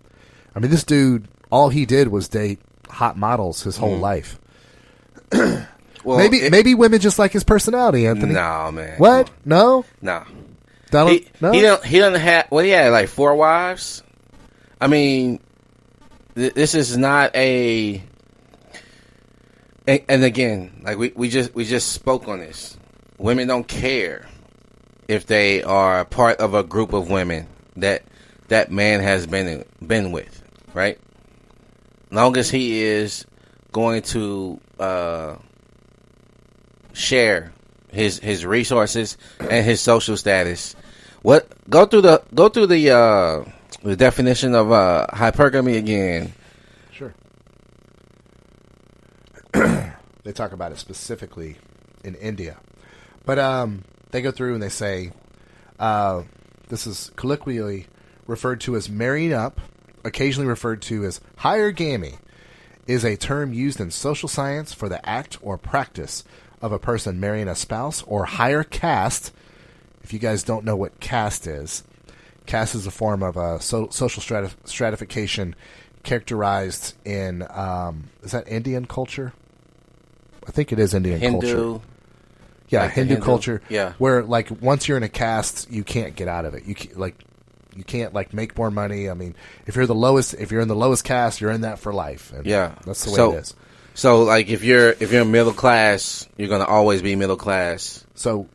[SPEAKER 1] I mean, this dude, all he did was date hot models his whole life. Well, maybe women just like his personality, Anthony.
[SPEAKER 2] No, man.
[SPEAKER 1] What? No?
[SPEAKER 2] No.
[SPEAKER 1] Donald, no?
[SPEAKER 2] He doesn't have. Well, he had like 4 wives. I mean, this is not a. And again, like we just spoke on this. Women don't care if they are part of a group of women that man has been with, right? Long as he is going to share his resources and his social status. Go through the definition of hypergamy again.
[SPEAKER 1] Sure. They talk about it specifically in India, but they go through and they say this is colloquially referred to as marrying up, occasionally referred to as hypergamy, is a term used in social science for the act or practice of a person marrying a spouse or higher caste. If you guys don't know what caste is a form of social stratification characterized in, is that Indian culture? I think it is Indian culture. Yeah, like Hindu culture. Yeah, where like once you're in a caste, you can't get out of it. You can't make more money. I mean, if you're in the lowest caste, you're in that for life. And
[SPEAKER 2] yeah,
[SPEAKER 1] that's the way it is.
[SPEAKER 2] So like if you're middle class, you're gonna always be middle class.
[SPEAKER 1] So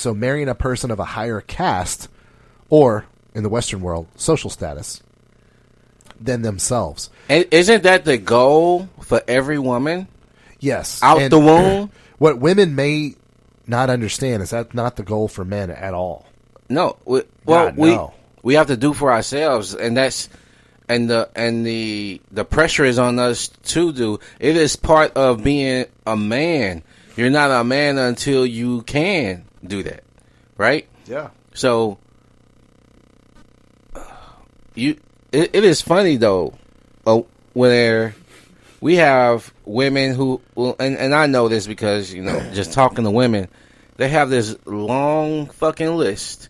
[SPEAKER 1] marrying a person of a higher caste or in the Western world, social status, than themselves.
[SPEAKER 2] And isn't that the goal for every woman?
[SPEAKER 1] Yes.
[SPEAKER 2] Out the womb?
[SPEAKER 1] What women may not understand is that's not the goal for men at all.
[SPEAKER 2] No. We have to do for ourselves, and that's the pressure is on us to do. It is part of being a man. You're not a man until you can do that, right?
[SPEAKER 1] Yeah.
[SPEAKER 2] So it is funny though, where we have women who, and I know this because, just talking to women, they have this long fucking list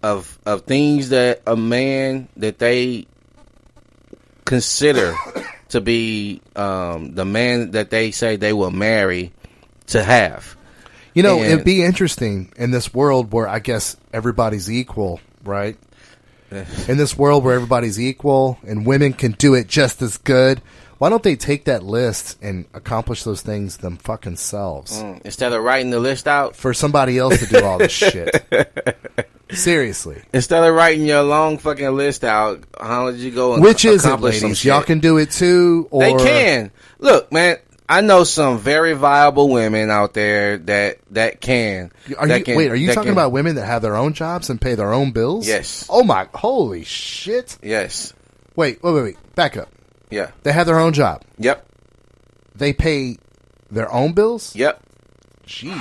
[SPEAKER 2] of things that a man that they consider to be the man that they say they will marry to have.
[SPEAKER 1] It'd be interesting in this world where I guess everybody's equal, right? In this world where everybody's equal and women can do it just as good, why don't they take that list and accomplish those things them fucking selves?
[SPEAKER 2] Instead of writing the list out
[SPEAKER 1] for somebody else to do all this shit. Seriously.
[SPEAKER 2] Instead of writing your long fucking list out, how did you go and
[SPEAKER 1] Which is it,
[SPEAKER 2] accomplish some
[SPEAKER 1] ladies?
[SPEAKER 2] shit?
[SPEAKER 1] Y'all can do it too, or
[SPEAKER 2] they can. Look, man, I know some very viable women out there that can.
[SPEAKER 1] Are you talking about women that have their own jobs and pay their own bills?
[SPEAKER 2] Yes.
[SPEAKER 1] Oh my, holy shit.
[SPEAKER 2] Yes.
[SPEAKER 1] Wait. Back up.
[SPEAKER 2] Yeah.
[SPEAKER 1] They have their own job.
[SPEAKER 2] Yep.
[SPEAKER 1] They pay their own bills?
[SPEAKER 2] Yep.
[SPEAKER 1] Jeez.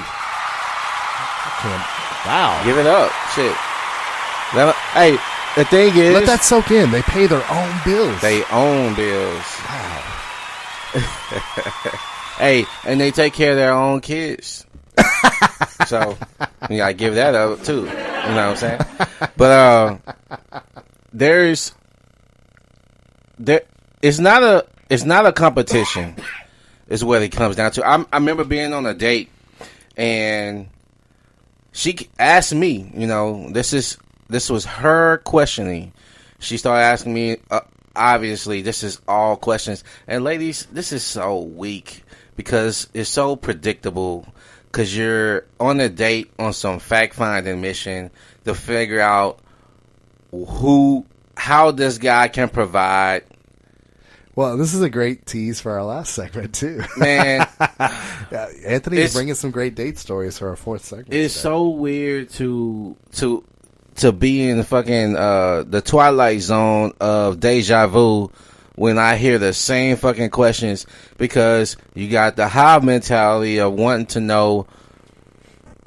[SPEAKER 1] Wow.
[SPEAKER 2] Give it up. Shit. Hey, the thing is,
[SPEAKER 1] let that soak in. They pay their own bills.
[SPEAKER 2] They own bills.
[SPEAKER 1] Wow.
[SPEAKER 2] Hey, and they take care of their own kids. So, you gotta give that up too. You know what I'm saying? But it's not a competition. Is what it comes down to. I remember being on a date, and she asked me. This was her questioning. She started asking me. Obviously, this is all questions. And ladies, this is so weak because it's so predictable because you're on a date on some fact-finding mission to figure out how this guy can provide.
[SPEAKER 1] Well, this is a great tease for our last segment, too.
[SPEAKER 2] Man.
[SPEAKER 1] Anthony's bringing some great date stories for our fourth segment.
[SPEAKER 2] It's so weird to be in the fucking the twilight zone of deja vu when I hear the same fucking questions, because you got the hive mentality of wanting to know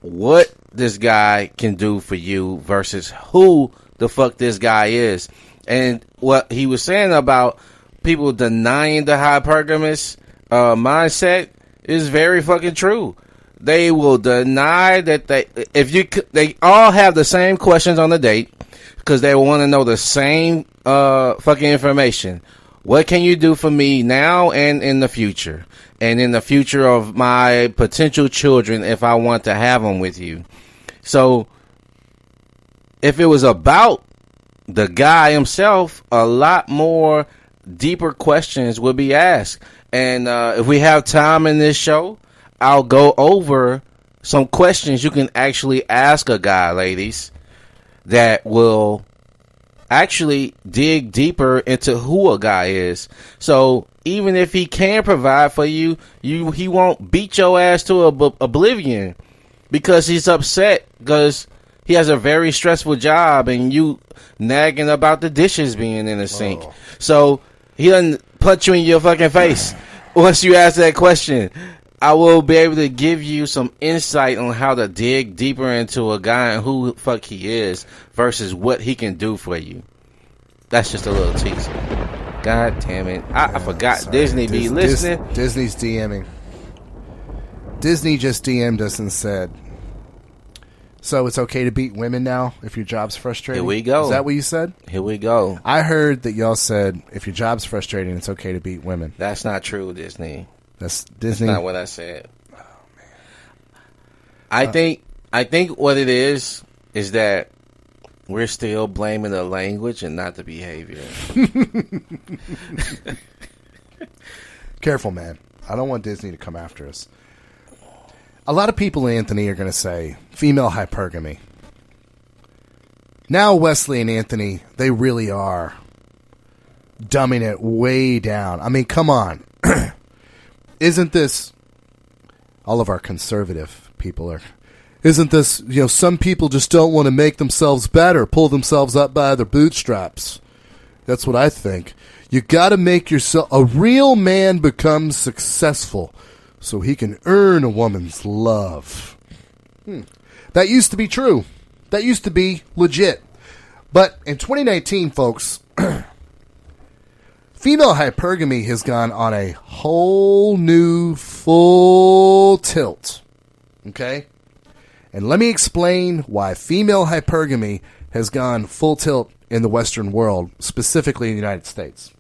[SPEAKER 2] what this guy can do for you versus who the fuck this guy is. And what he was saying about people denying the hypergamous mindset is very fucking true. They will deny that they all have the same questions on the date because they want to know the same fucking information. What can you do for me now and in the future? And in the future of my potential children if I want to have them with you. So if it was about the guy himself, a lot more deeper questions would be asked. And if we have time in this show, I'll go over some questions you can actually ask a guy, ladies, that will actually dig deeper into who a guy is. So even if he can provide for you, he won't beat your ass to oblivion because he's upset because he has a very stressful job and you nagging about the dishes being in the sink. Oh. So he doesn't punch you in your fucking face once you ask that question. I will be able to give you some insight on how to dig deeper into a guy and who the fuck he is versus what he can do for you. That's just a little teaser. God damn it. I forgot. Sorry. Disney be listening.
[SPEAKER 1] Disney's DMing. Disney just DM'd us and said, so it's okay to beat women now if your job's frustrating?
[SPEAKER 2] Here we go.
[SPEAKER 1] Is that what you said?
[SPEAKER 2] Here we go.
[SPEAKER 1] I heard that y'all said if your job's frustrating, it's okay to beat women.
[SPEAKER 2] That's not true, Disney.
[SPEAKER 1] That's Disney.
[SPEAKER 2] That's not what I said. Oh, man. I think what it is that we're still blaming the language and not the behavior.
[SPEAKER 1] Careful, man. I don't want Disney to come after us. A lot of people, Anthony, are going to say female hypergamy. Now Wesley and Anthony, they really are dumbing it way down. I mean, come on. Isn't this, all of our conservative people are, isn't this, some people just don't want to make themselves better, pull themselves up by their bootstraps. That's what I think. You got to make yourself, a real man becomes successful so he can earn a woman's love. That used to be true. That used to be legit. But in 2019, folks, female hypergamy has gone on a whole new full tilt. Okay? And let me explain why female hypergamy has gone full tilt in the Western world, specifically in the United States.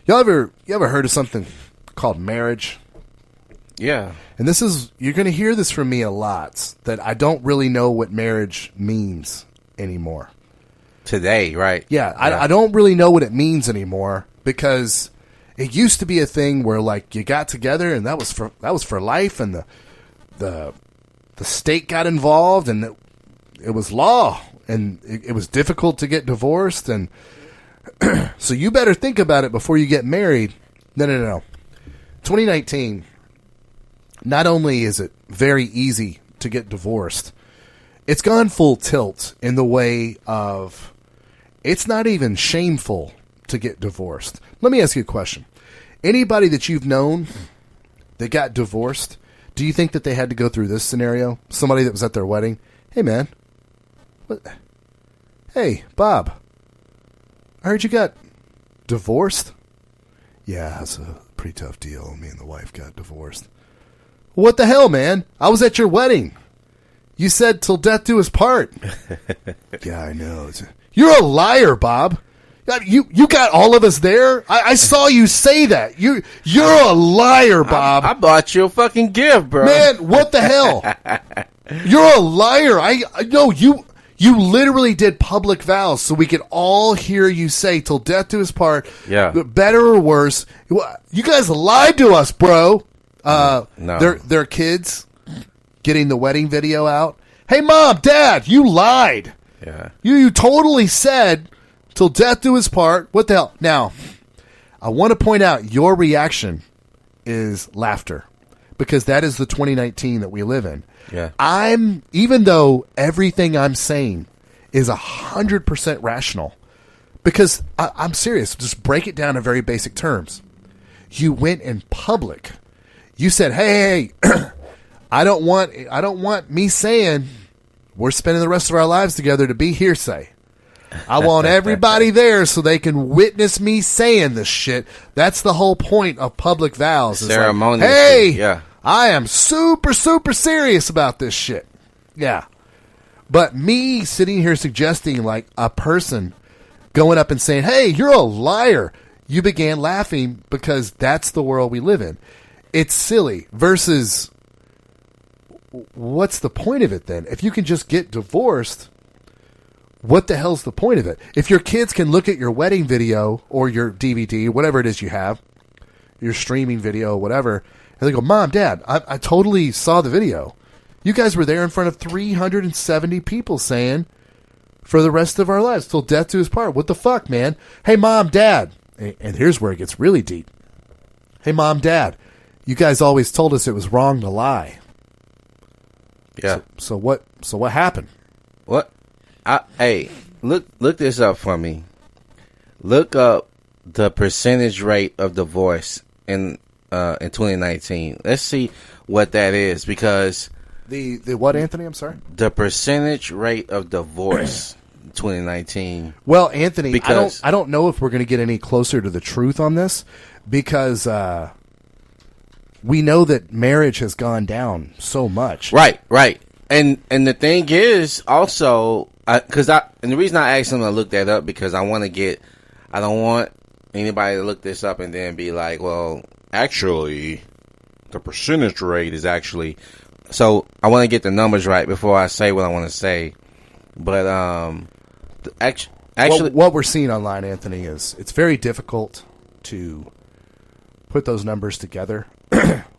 [SPEAKER 1] You ever heard of something called marriage?
[SPEAKER 2] Yeah.
[SPEAKER 1] And you're going to hear this from me a lot, that I don't really know what marriage means anymore.
[SPEAKER 2] Today, right?
[SPEAKER 1] Yeah, I don't really know what it means anymore, because it used to be a thing where, like, you got together and that was for life, and the state got involved, and it was law, and it was difficult to get divorced, and so you better think about it before you get married. No. 2019, not only is it very easy to get divorced, it's gone full tilt in the way of it's not even shameful to get divorced. Let me ask you a question. Anybody that you've known that got divorced, do you think that they had to go through this scenario? Somebody that was at their wedding. Hey, man. Hey, Bob. I heard you got divorced. Yeah, that's a pretty tough deal. Me and the wife got divorced. What the hell, man? I was at your wedding. You said till death do us part. Yeah, I know. You're a liar, Bob. You got all of us there? I saw you say that. You're a liar, Bob.
[SPEAKER 2] I bought you a fucking gift, bro.
[SPEAKER 1] Man, what the hell? You're a liar. I know you literally did public vows so we could all hear you say till death do us part.
[SPEAKER 2] Yeah.
[SPEAKER 1] Better or worse. You guys lied to us, bro.
[SPEAKER 2] No.
[SPEAKER 1] Their kids getting the wedding video out. Hey, Mom, Dad, you lied.
[SPEAKER 2] Yeah.
[SPEAKER 1] You totally said till death do us part. What the hell? Now, I want to point out your reaction is laughter, because that is the 2019 that we live in.
[SPEAKER 2] Yeah.
[SPEAKER 1] Even though everything I'm saying is 100% rational, because I'm serious. Just break it down in very basic terms. You went in public. You said, hey, I don't want me saying we're spending the rest of our lives together to be hearsay. I want everybody there so they can witness me saying this shit. That's the whole point of public vows.
[SPEAKER 2] Ceremonial.
[SPEAKER 1] Like, hey,
[SPEAKER 2] yeah.
[SPEAKER 1] I am super, super serious about this shit. Yeah. But me sitting here suggesting, like, a person going up and saying, hey, you're a liar, you began laughing because that's the world we live in. It's silly. Versus, what's the point of it then? If you can just get divorced, what the hell's the point of it? If your kids can look at your wedding video or your DVD, whatever it is you have, your streaming video, whatever, and they go, Mom, Dad, I totally saw the video. You guys were there in front of 370 people saying, for the rest of our lives, till death do us part. What the fuck, man? Hey, Mom, Dad. And here's where it gets really deep. Hey, Mom, Dad, you guys always told us it was wrong to lie.
[SPEAKER 2] Yeah.
[SPEAKER 1] So what happened?
[SPEAKER 2] What? Hey, look this up for me. Look up the percentage rate of divorce in 2019. Let's see what that is, because
[SPEAKER 1] the what, Anthony? I'm sorry.
[SPEAKER 2] The percentage rate of divorce 2019.
[SPEAKER 1] Well, Anthony,
[SPEAKER 2] because
[SPEAKER 1] I don't know if we're going to get any closer to the truth on this, because we know that marriage has gone down so much.
[SPEAKER 2] Right. And the thing is also, and the reason I asked him to look that up, because I don't want anybody to look this up and then be like, well, actually, the percentage rate is actually. So I want to get the numbers right before I say what I want to say. But actually,
[SPEAKER 1] what we're seeing online, Anthony, is it's very difficult to put those numbers together.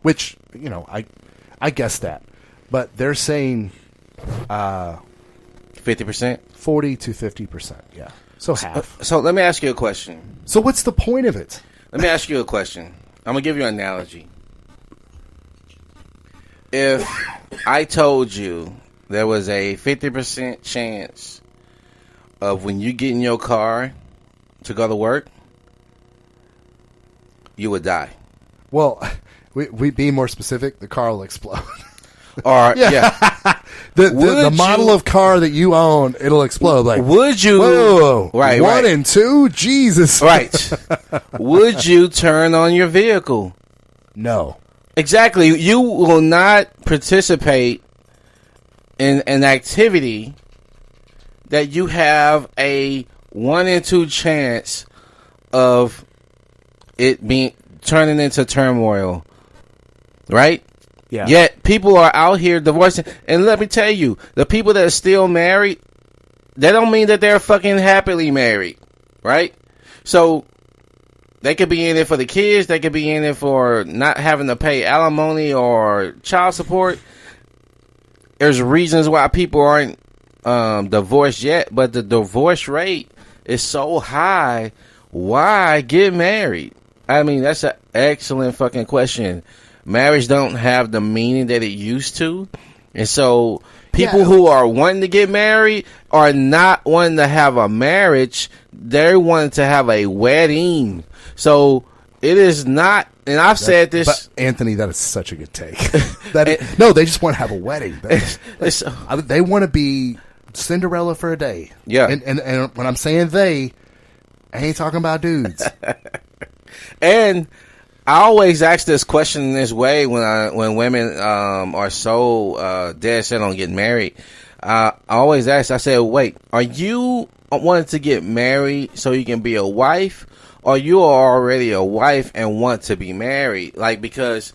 [SPEAKER 1] Which, I guess that, but they're saying
[SPEAKER 2] 50% 50%?
[SPEAKER 1] 40 to 50%, yeah. So half.
[SPEAKER 2] So let me ask you a question.
[SPEAKER 1] So what's the point of it?
[SPEAKER 2] Let me ask you a question. I'm going to give you an analogy. If I told you there was a 50% chance of when you get in your car to go to work, you would die.
[SPEAKER 1] Well, we be more specific, the car will explode.
[SPEAKER 2] Or, yeah.
[SPEAKER 1] The model of car that you own, it'll explode. Like,
[SPEAKER 2] would you?
[SPEAKER 1] Whoa,
[SPEAKER 2] right,
[SPEAKER 1] one
[SPEAKER 2] right.
[SPEAKER 1] and two, Jesus.
[SPEAKER 2] Right. Would you turn on your vehicle?
[SPEAKER 1] No.
[SPEAKER 2] Exactly. You will not participate in an activity that you have a 1 in 2 chance of it being turning into turmoil. Right?
[SPEAKER 1] Yeah.
[SPEAKER 2] Yet people are out here divorcing. And let me tell you, the people that are still married, that don't mean that they're fucking happily married. Right? So they could be in it for the kids. They could be in it for not having to pay alimony or child support. There's reasons why people aren't divorced yet, but the divorce rate is so high. Why get married? I mean, that's an excellent fucking question. Marriage don't have the meaning that it used to. And so people who are wanting to get married are not wanting to have a marriage. They're wanting to have a wedding. So it is not, and I've said this.
[SPEAKER 1] But Anthony, that is such a good take. No, they just want to have a wedding. They want to be Cinderella for a day.
[SPEAKER 2] Yeah.
[SPEAKER 1] And when I'm saying they, I ain't talking about dudes.
[SPEAKER 2] And I always ask this question in this way when women are so dead set on getting married. I always ask, I say, wait, are you wanting to get married so you can be a wife, or you are already a wife and want to be married? Like, because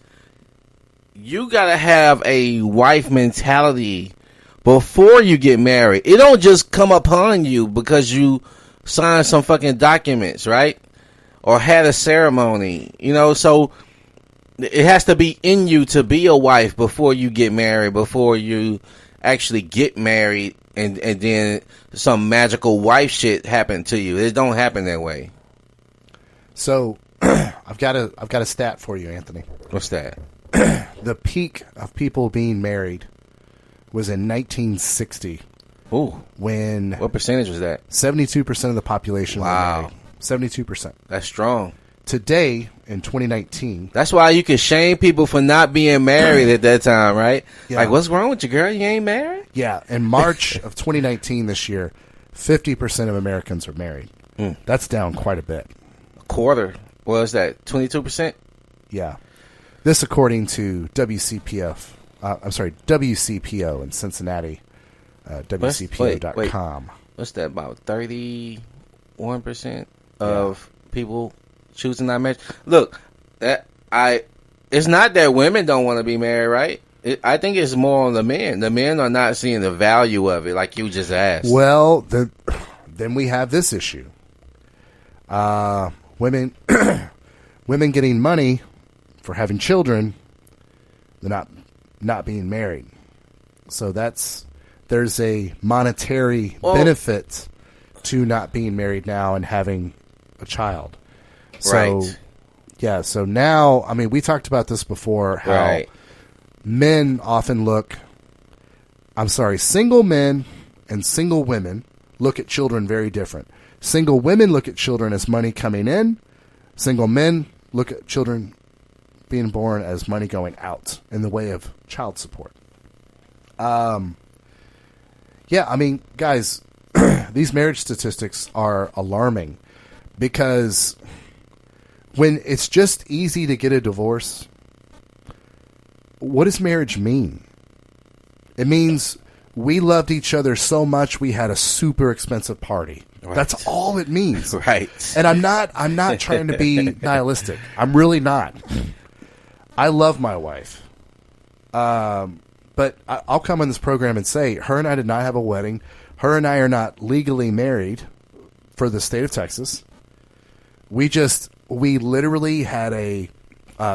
[SPEAKER 2] you gotta have a wife mentality before you get married. It don't just come upon you because you signed some fucking documents, right? Or had a ceremony, you know, so it has to be in you to be a wife before you get married, before you actually get married, and then some magical wife shit happen to you. It don't happen that way.
[SPEAKER 1] So I've got a stat for you, Anthony.
[SPEAKER 2] What's that?
[SPEAKER 1] The peak of people being married was in 1960.
[SPEAKER 2] Ooh.
[SPEAKER 1] When
[SPEAKER 2] what percentage was that?
[SPEAKER 1] 72% of the population were married. 72%.
[SPEAKER 2] That's strong.
[SPEAKER 1] Today, in 2019...
[SPEAKER 2] That's why you can shame people for not being married at that time, right?
[SPEAKER 1] Yeah.
[SPEAKER 2] Like, what's wrong with you, girl? You ain't married?
[SPEAKER 1] Yeah. In March of 2019 this year, 50% of Americans are married. That's down quite a bit.
[SPEAKER 2] A quarter. What was that? 22%?
[SPEAKER 1] Yeah. This according to WCPO in Cincinnati. WCPO.com.
[SPEAKER 2] What's that, about 31% of people choosing not marriage? Look, it's not that women don't want to be married, right? I think it's more on the men. The men are not seeing the value of it, like you just asked.
[SPEAKER 1] Well, then we have this issue. Women getting money for having children, they're not being married. So there's a monetary benefit to not being married now and having a child. So,
[SPEAKER 2] right.
[SPEAKER 1] Yeah, so now, I mean, we talked about this before, how men often single men and single women look at children very different. Single women look at children as money coming in. Single men look at children being born as money going out in the way of child support. Yeah, I mean, guys, these marriage statistics are alarming because when it's just easy to get a divorce, what does marriage mean? It means we loved each other so much we had a super expensive party. Right. That's all it means.
[SPEAKER 2] Right.
[SPEAKER 1] And I'm not trying to be nihilistic. I'm really not. I love my wife. But I'll come on this program and say, her and I did not have a wedding. Her and I are not legally married for the state of Texas. We literally had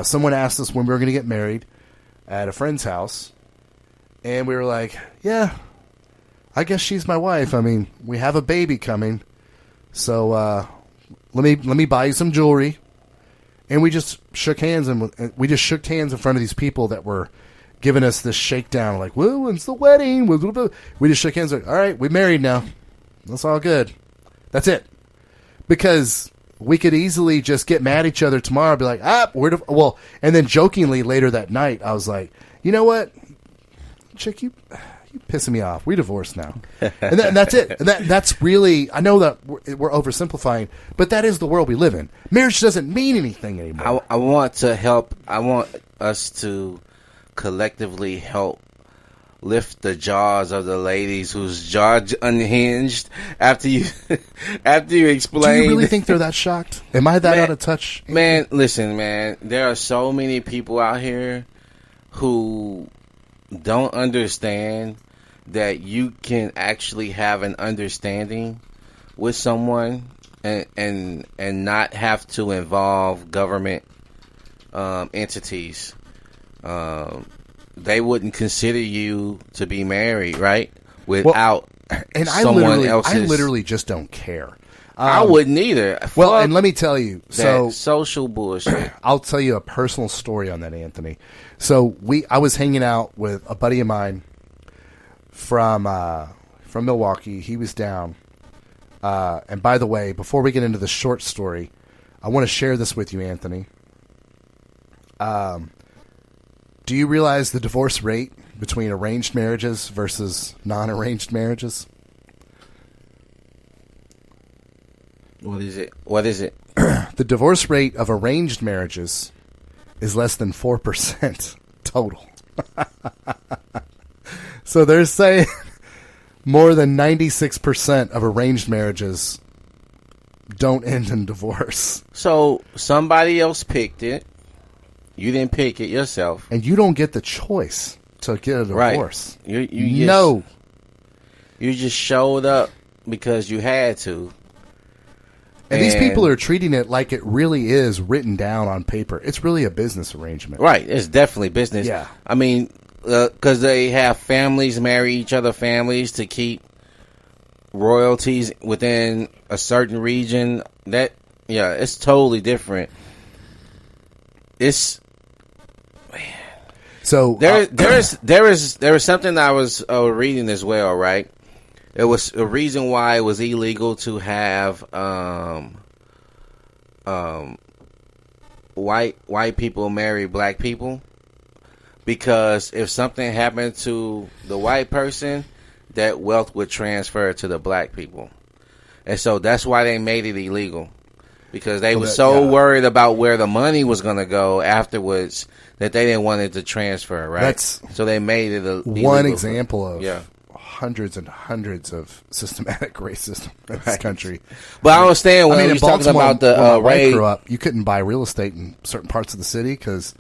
[SPEAKER 1] someone asked us when we were going to get married at a friend's house. And we were like, yeah, I guess she's my wife. I mean, we have a baby coming, so let me buy you some jewelry. And we just shook hands, and we just shook hands in front of these people that were giving us this shakedown, like, "Well, when's the wedding?" We just shook hands, like, "All right, we're married now. That's all good. That's it." Because we could easily just get mad at each other tomorrow, and be like, well, and then jokingly later that night, I was like, "You know what, chick, you pissing me off. We divorced now," and that's it. And that's really, I know that we're oversimplifying, but that is the world we live in. Marriage doesn't mean anything anymore.
[SPEAKER 2] I want to help. I want us to collectively help lift the jaws of the ladies whose jaws unhinged after you explain.
[SPEAKER 1] Do you really think they're that shocked? Am I that out of touch?
[SPEAKER 2] Man, listen, man. There are so many people out here who don't understand that you can actually have an understanding with someone and not have to involve government entities. They wouldn't consider you to be married, right? Without someone else's.
[SPEAKER 1] I literally just don't care.
[SPEAKER 2] I wouldn't either.
[SPEAKER 1] Well, and let me tell you, so
[SPEAKER 2] social bullshit.
[SPEAKER 1] I'll tell you a personal story on that, Anthony. So I was hanging out with a buddy of mine from Milwaukee. He was down. And by the way, before we get into the short story, I want to share this with you, Anthony. Do you realize the divorce rate between arranged marriages versus non-arranged marriages?
[SPEAKER 2] What is it?
[SPEAKER 1] The divorce rate of arranged marriages is less than 4% total. So they're saying more than 96% of arranged marriages don't end in divorce.
[SPEAKER 2] So somebody else picked it. You didn't pick it yourself.
[SPEAKER 1] And you don't get the choice to get a divorce.
[SPEAKER 2] Right.
[SPEAKER 1] You
[SPEAKER 2] just showed up because you had to.
[SPEAKER 1] And these people are treating it like it really is written down on paper. It's really a business arrangement.
[SPEAKER 2] Right. It's definitely business.
[SPEAKER 1] Yeah.
[SPEAKER 2] I mean, because they have families marry each other families to keep royalties within a certain region. It's totally different. It's...
[SPEAKER 1] So
[SPEAKER 2] there was something I was reading as well, right? It was a reason why it was illegal to have white people marry black people, because if something happened to the white person, that wealth would transfer to the black people, and so that's why they made it illegal, because they were worried about where the money was going to go afterwards, that they didn't want it to transfer, right? So they made it
[SPEAKER 1] one example of hundreds and hundreds of systematic racism in this country.
[SPEAKER 2] But I understand when you're talking about the
[SPEAKER 1] race. Grew up, you couldn't buy real estate in certain parts of the city because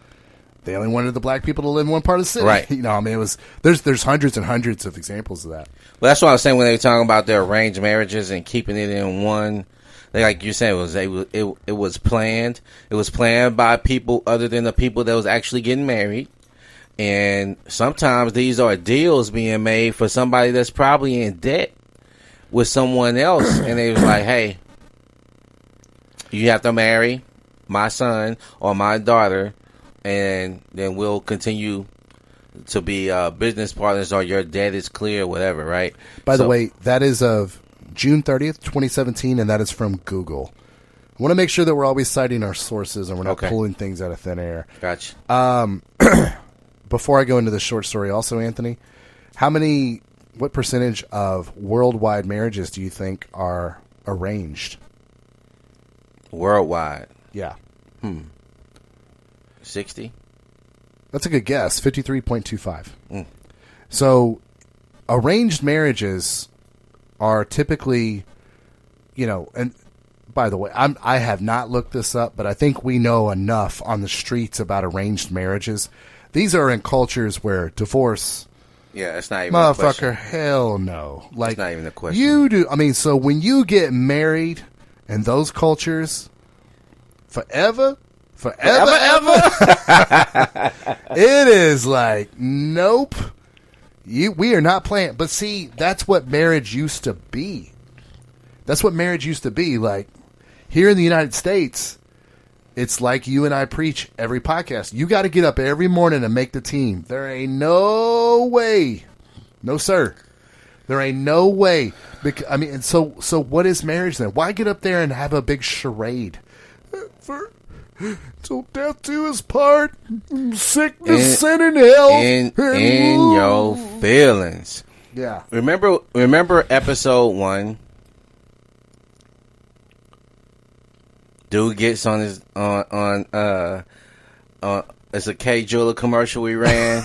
[SPEAKER 1] they only wanted the black people to live in one part of the city.
[SPEAKER 2] Right.
[SPEAKER 1] You know, I mean, it was there's hundreds and hundreds of examples of that.
[SPEAKER 2] Well, that's what I was saying when they were talking about their arranged marriages and keeping it in one. Like you said, it was planned. It was planned by people other than the people that was actually getting married. And sometimes these are deals being made for somebody that's probably in debt with someone else. And they was like, hey, you have to marry my son or my daughter, and then we'll continue to be business partners, or your debt is clear, whatever, right?
[SPEAKER 1] By the way, that is of June 30th, 2017, and that is from Google. I want to make sure that we're always citing our sources and we're not pulling things out of thin air.
[SPEAKER 2] Gotcha.
[SPEAKER 1] Before I go into the short story also, Anthony, what percentage of worldwide marriages do you think are arranged?
[SPEAKER 2] Worldwide?
[SPEAKER 1] Yeah.
[SPEAKER 2] 60? That's
[SPEAKER 1] a good guess, 53.25. So arranged marriages are typically, and by the way, I have not looked this up, but I think we know enough on the streets about arranged marriages. These are in cultures where divorce...
[SPEAKER 2] Yeah, it's not even
[SPEAKER 1] motherfucker,
[SPEAKER 2] a question.
[SPEAKER 1] Hell no. Like,
[SPEAKER 2] it's not even a question.
[SPEAKER 1] You do... I mean, so when you get married in those cultures, forever, it is like, nope. We are not playing. But see, that's what marriage used to be. That's what marriage used to be. Like, here in the United States, it's like you and I preach every podcast. You got to get up every morning and make the team. There ain't no way. No, sir. There ain't no way. I mean, and so what is marriage then? Why get up there and have a big charade? Till death do us part, sickness, sin, and hell.
[SPEAKER 2] In your feelings.
[SPEAKER 1] Yeah.
[SPEAKER 2] Remember episode 1? Dude gets on his it's a K Jeweler commercial we ran.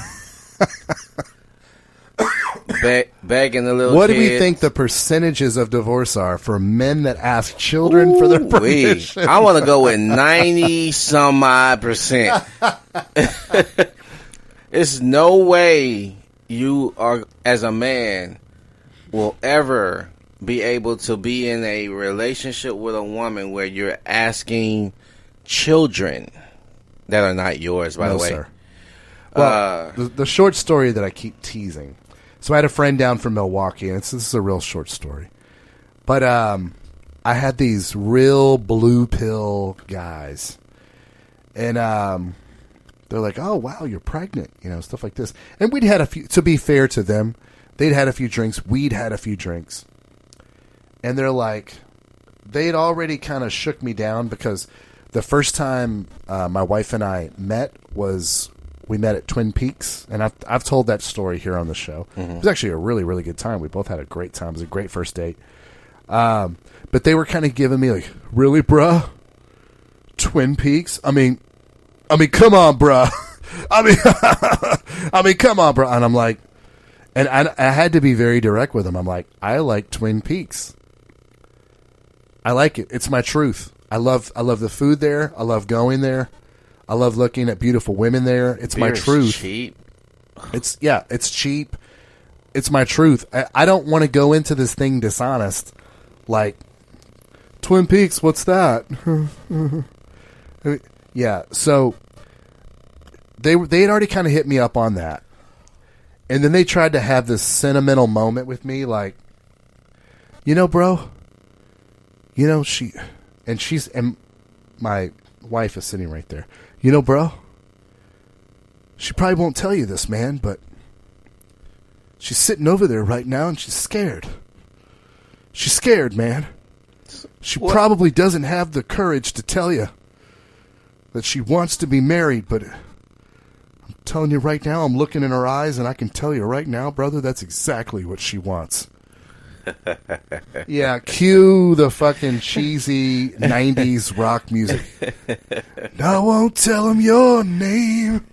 [SPEAKER 2] Begging the little
[SPEAKER 1] What
[SPEAKER 2] kid.
[SPEAKER 1] do we think the percentages of divorce are for men that ask children for their permission?
[SPEAKER 2] I want to go with 90 some odd percent. There's no way you are, as a man, will ever be able to be in a relationship with a woman where you're asking children that are not yours, by the way.
[SPEAKER 1] Sir. Well, the short story that I keep teasing. So I had a friend down from Milwaukee, and this is a real short story. But I had these real blue pill guys. And they're like, oh, wow, you're pregnant, stuff like this. And we'd had a few, to be fair to them, they'd had a few drinks. We'd had a few drinks. And they're like, they'd already kind of shook me down because the first time my wife and I met was we met at Twin Peaks. And I've told that story here on the show. Mm-hmm. It was actually a really, really good time. We both had a great time. It was a great first date. But they were kind of giving me like, really, bruh? Twin Peaks? I mean, come on, bruh. I mean, come on, bruh. And I'm like, and I had to be very direct with them. I'm like, I like Twin Peaks. I like it. It's my truth. I love the food there. I love going there. I love looking at beautiful women there. It's my truth.
[SPEAKER 2] Cheap.
[SPEAKER 1] It's cheap. It's my truth. I don't want to go into this thing dishonest. Like, Twin Peaks, what's that? Yeah, so they had already kind of hit me up on that. And then they tried to have this sentimental moment with me, like, bro, and my wife is sitting right there. Bro, she probably won't tell you this, man, but she's sitting over there right now and she's scared. She's scared, man. She probably doesn't have the courage to tell you that she wants to be married, but I'm telling you right now, I'm looking in her eyes, and I can tell you right now, brother, that's exactly what she wants. Yeah, cue the fucking cheesy 90s rock music. I won't tell him your name.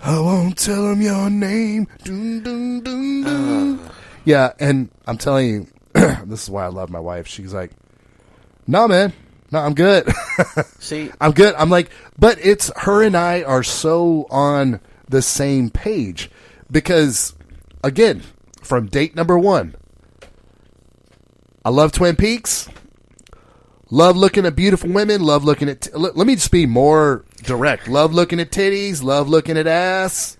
[SPEAKER 1] I won't tell him your name. Dun, dun, dun, dun. Yeah, and I'm telling you, this is why I love my wife. She's like, no, man. No, I'm good.
[SPEAKER 2] See,
[SPEAKER 1] I'm good. I'm like, but it's her and I are so on the same page because, again, from date number 1, I love Twin Peaks. Love looking at beautiful women. Love looking at. Let me just be more direct. Love looking at titties. Love looking at ass.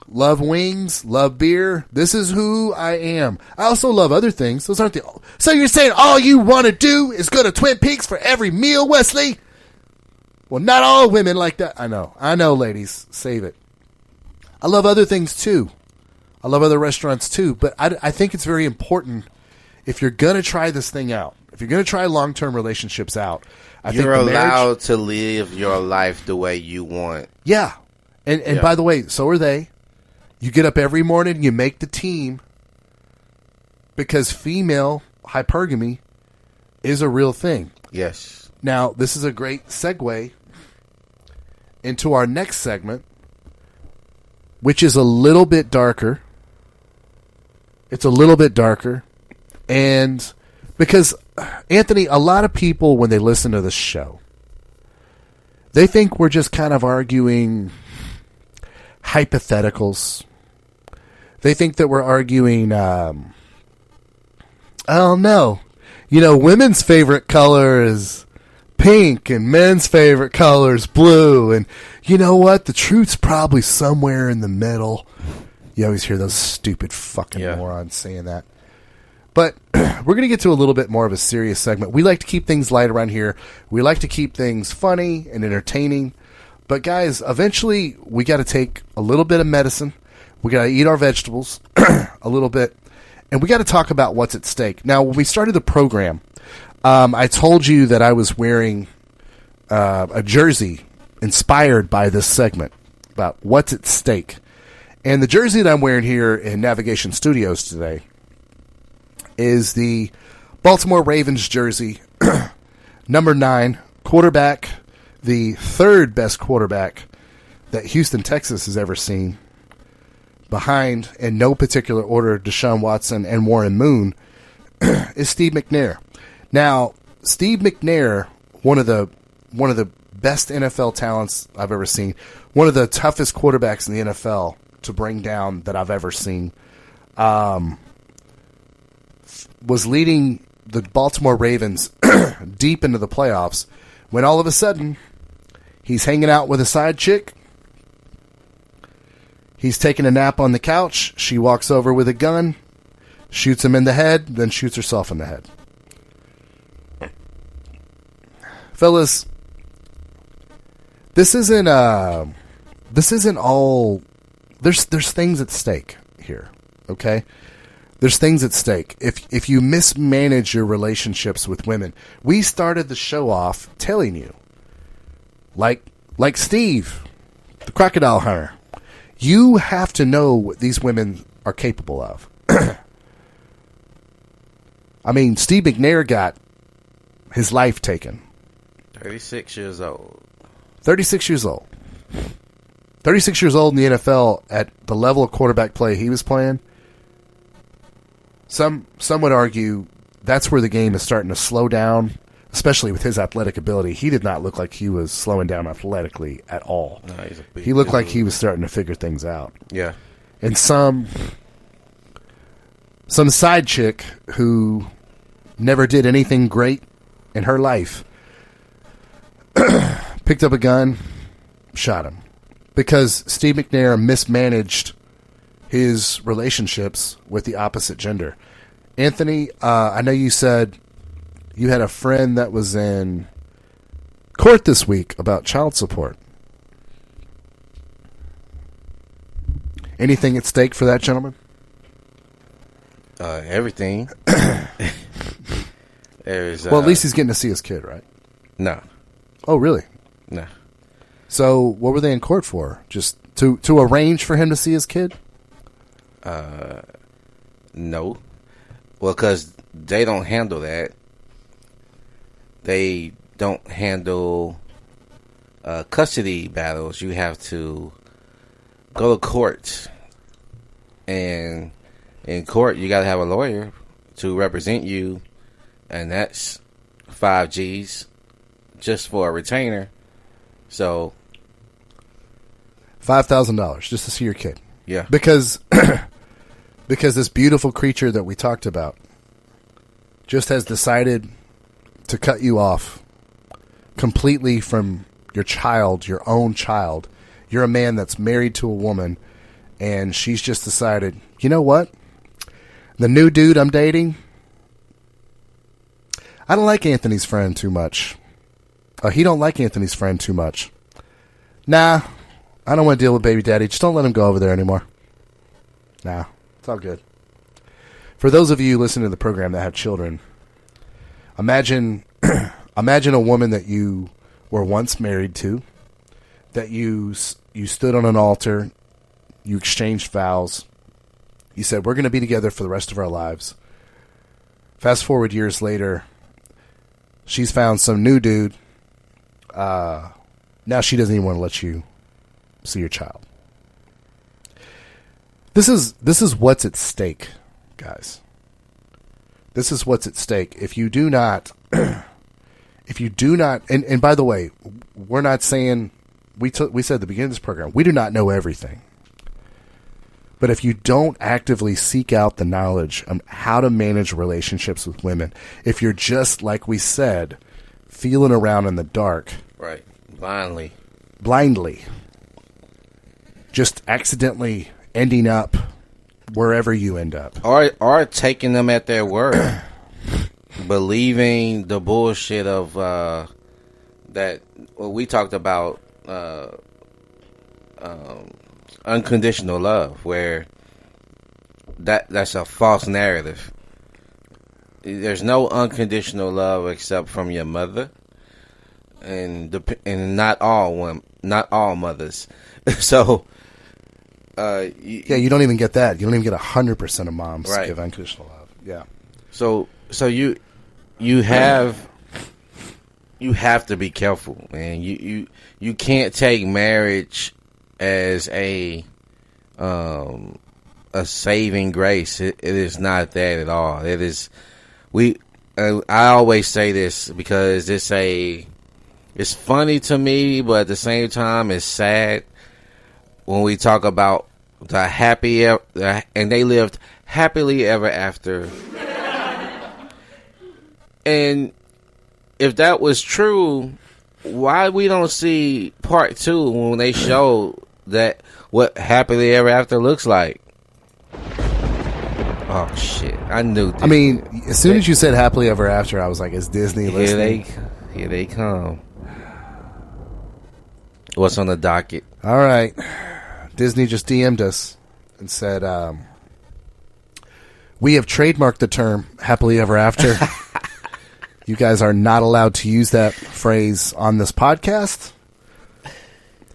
[SPEAKER 1] Love wings. Love beer. This is who I am. I also love other things. Those aren't the. So you're saying all you want to do is go to Twin Peaks for every meal, Wesley? Well, not all women like that. I know, ladies. Save it. I love other things too. I love other restaurants too. But I think it's very important if you're gonna try this thing out. If you're gonna try long-term relationships out,
[SPEAKER 2] you're allowed to live your life the way you want.
[SPEAKER 1] Yeah, and by the way, so are they. You get up every morning, you make the team, because female hypergamy is a real thing.
[SPEAKER 2] Yes.
[SPEAKER 1] Now, this is a great segue into our next segment, which is a little bit darker. It's a little bit darker. And because, Anthony, a lot of people, when they listen to this show, they think we're just kind of arguing hypotheticals. They think that we're arguing, women's favorite color is pink and men's favorite color is blue. And you know what? The truth's probably somewhere in the middle. You always hear those stupid fucking morons saying that. But we're going to get to a little bit more of a serious segment. We like to keep things light around here. We like to keep things funny and entertaining. But guys, eventually we got to take a little bit of medicine. We got to eat our vegetables a little bit. And we got to talk about what's at stake. Now, when we started the program, I told you that I was wearing a jersey inspired by this segment about what's at stake. And the jersey that I'm wearing here in Navigation Studios today is the Baltimore Ravens jersey, number 9, quarterback, the third best quarterback that Houston, Texas has ever seen, behind, in no particular order, Deshaun Watson and Warren Moon, is Steve McNair. Now, Steve McNair, one of the best NFL talents I've ever seen, one of the toughest quarterbacks in the NFL to bring down that I've ever seen, was leading the Baltimore Ravens deep into the playoffs when all of a sudden he's hanging out with a side chick. He's taking a nap on the couch. She walks over with a gun, shoots him in the head, then shoots herself in the head. Fellas, this isn't all. There's things at stake here, okay? There's things at stake. If you mismanage your relationships with women, we started the show off telling you, like Steve, the Crocodile Hunter, you have to know what these women are capable of. I mean, Steve McNair got his life taken.
[SPEAKER 2] 36 years old.
[SPEAKER 1] 36 years old. 36 years old in the NFL at the level of quarterback play he was playing. Some would argue that's where the game is starting to slow down, especially with his athletic ability. He did not look like he was slowing down athletically at all.
[SPEAKER 2] No,
[SPEAKER 1] he looked like he was starting to figure things out.
[SPEAKER 2] Yeah.
[SPEAKER 1] And some side chick who never did anything great in her life picked up a gun, shot him. Because Steve McNair mismanaged his relationships with the opposite gender. Anthony, I know you said you had a friend that was in court this week about child support. Anything at stake for that gentleman?
[SPEAKER 2] Everything.
[SPEAKER 1] Well, at least he's getting to see his kid, right?
[SPEAKER 2] No.
[SPEAKER 1] Oh, really?
[SPEAKER 2] No.
[SPEAKER 1] So, what were they in court for? Just to arrange for him to see his kid?
[SPEAKER 2] No. Well, because they don't handle that. They don't handle custody battles. You have to go to court. And in court, you got to have a lawyer to represent you. And that's $5,000 just for a retainer. So
[SPEAKER 1] $5,000 just to see your kid.
[SPEAKER 2] Yeah.
[SPEAKER 1] Because this beautiful creature that we talked about just has decided to cut you off completely from your child, your own child. You're a man that's married to a woman, and she's just decided, you know what? The new dude I'm dating, I don't like Anthony's friend too much. He don't like Anthony's friend too much. Nah, I don't want to deal with baby daddy. Just don't let him go over there anymore. Nah, it's all good. For those of you listening to the program that have children, imagine a woman that you were once married to, that you stood on an altar, you exchanged vows, you said, we're going to be together for the rest of our lives. Fast forward years later, she's found some new dude. Now she doesn't even want to let you see your child. This is what's at stake, guys. This is what's at stake. If you do not, and by the way, we're not saying, we said at the beginning of this program, we do not know everything. But if you don't actively seek out the knowledge on how to manage relationships with women, if you're just, like we said, feeling around in the dark.
[SPEAKER 2] Right. Blindly.
[SPEAKER 1] Just accidentally ending up wherever you end up.
[SPEAKER 2] Or taking them at their word. Believing the bullshit of that we talked about unconditional love, where that's a false narrative. There's no unconditional love except from your mother, and not all mothers. So,
[SPEAKER 1] you don't even get that. You don't even get 100% of moms
[SPEAKER 2] right.
[SPEAKER 1] give unconditional love. Yeah.
[SPEAKER 2] So you have to be careful, man. You can't take marriage as a saving grace. It is not that at all. It is. I always say this because it's funny to me, but at the same time, it's sad when we talk about the happy and they lived happily ever after. And if that was true, why we don't see part 2 when they show that what happily ever after looks like? Oh shit! I knew.
[SPEAKER 1] I mean, as soon as you said happily ever after, I was like, "Is Disney listening?"
[SPEAKER 2] Here they come. What's on the docket?
[SPEAKER 1] All right, Disney just DM'd us and said, "We have trademarked the term happily ever after." You guys are not allowed to use that phrase on this podcast.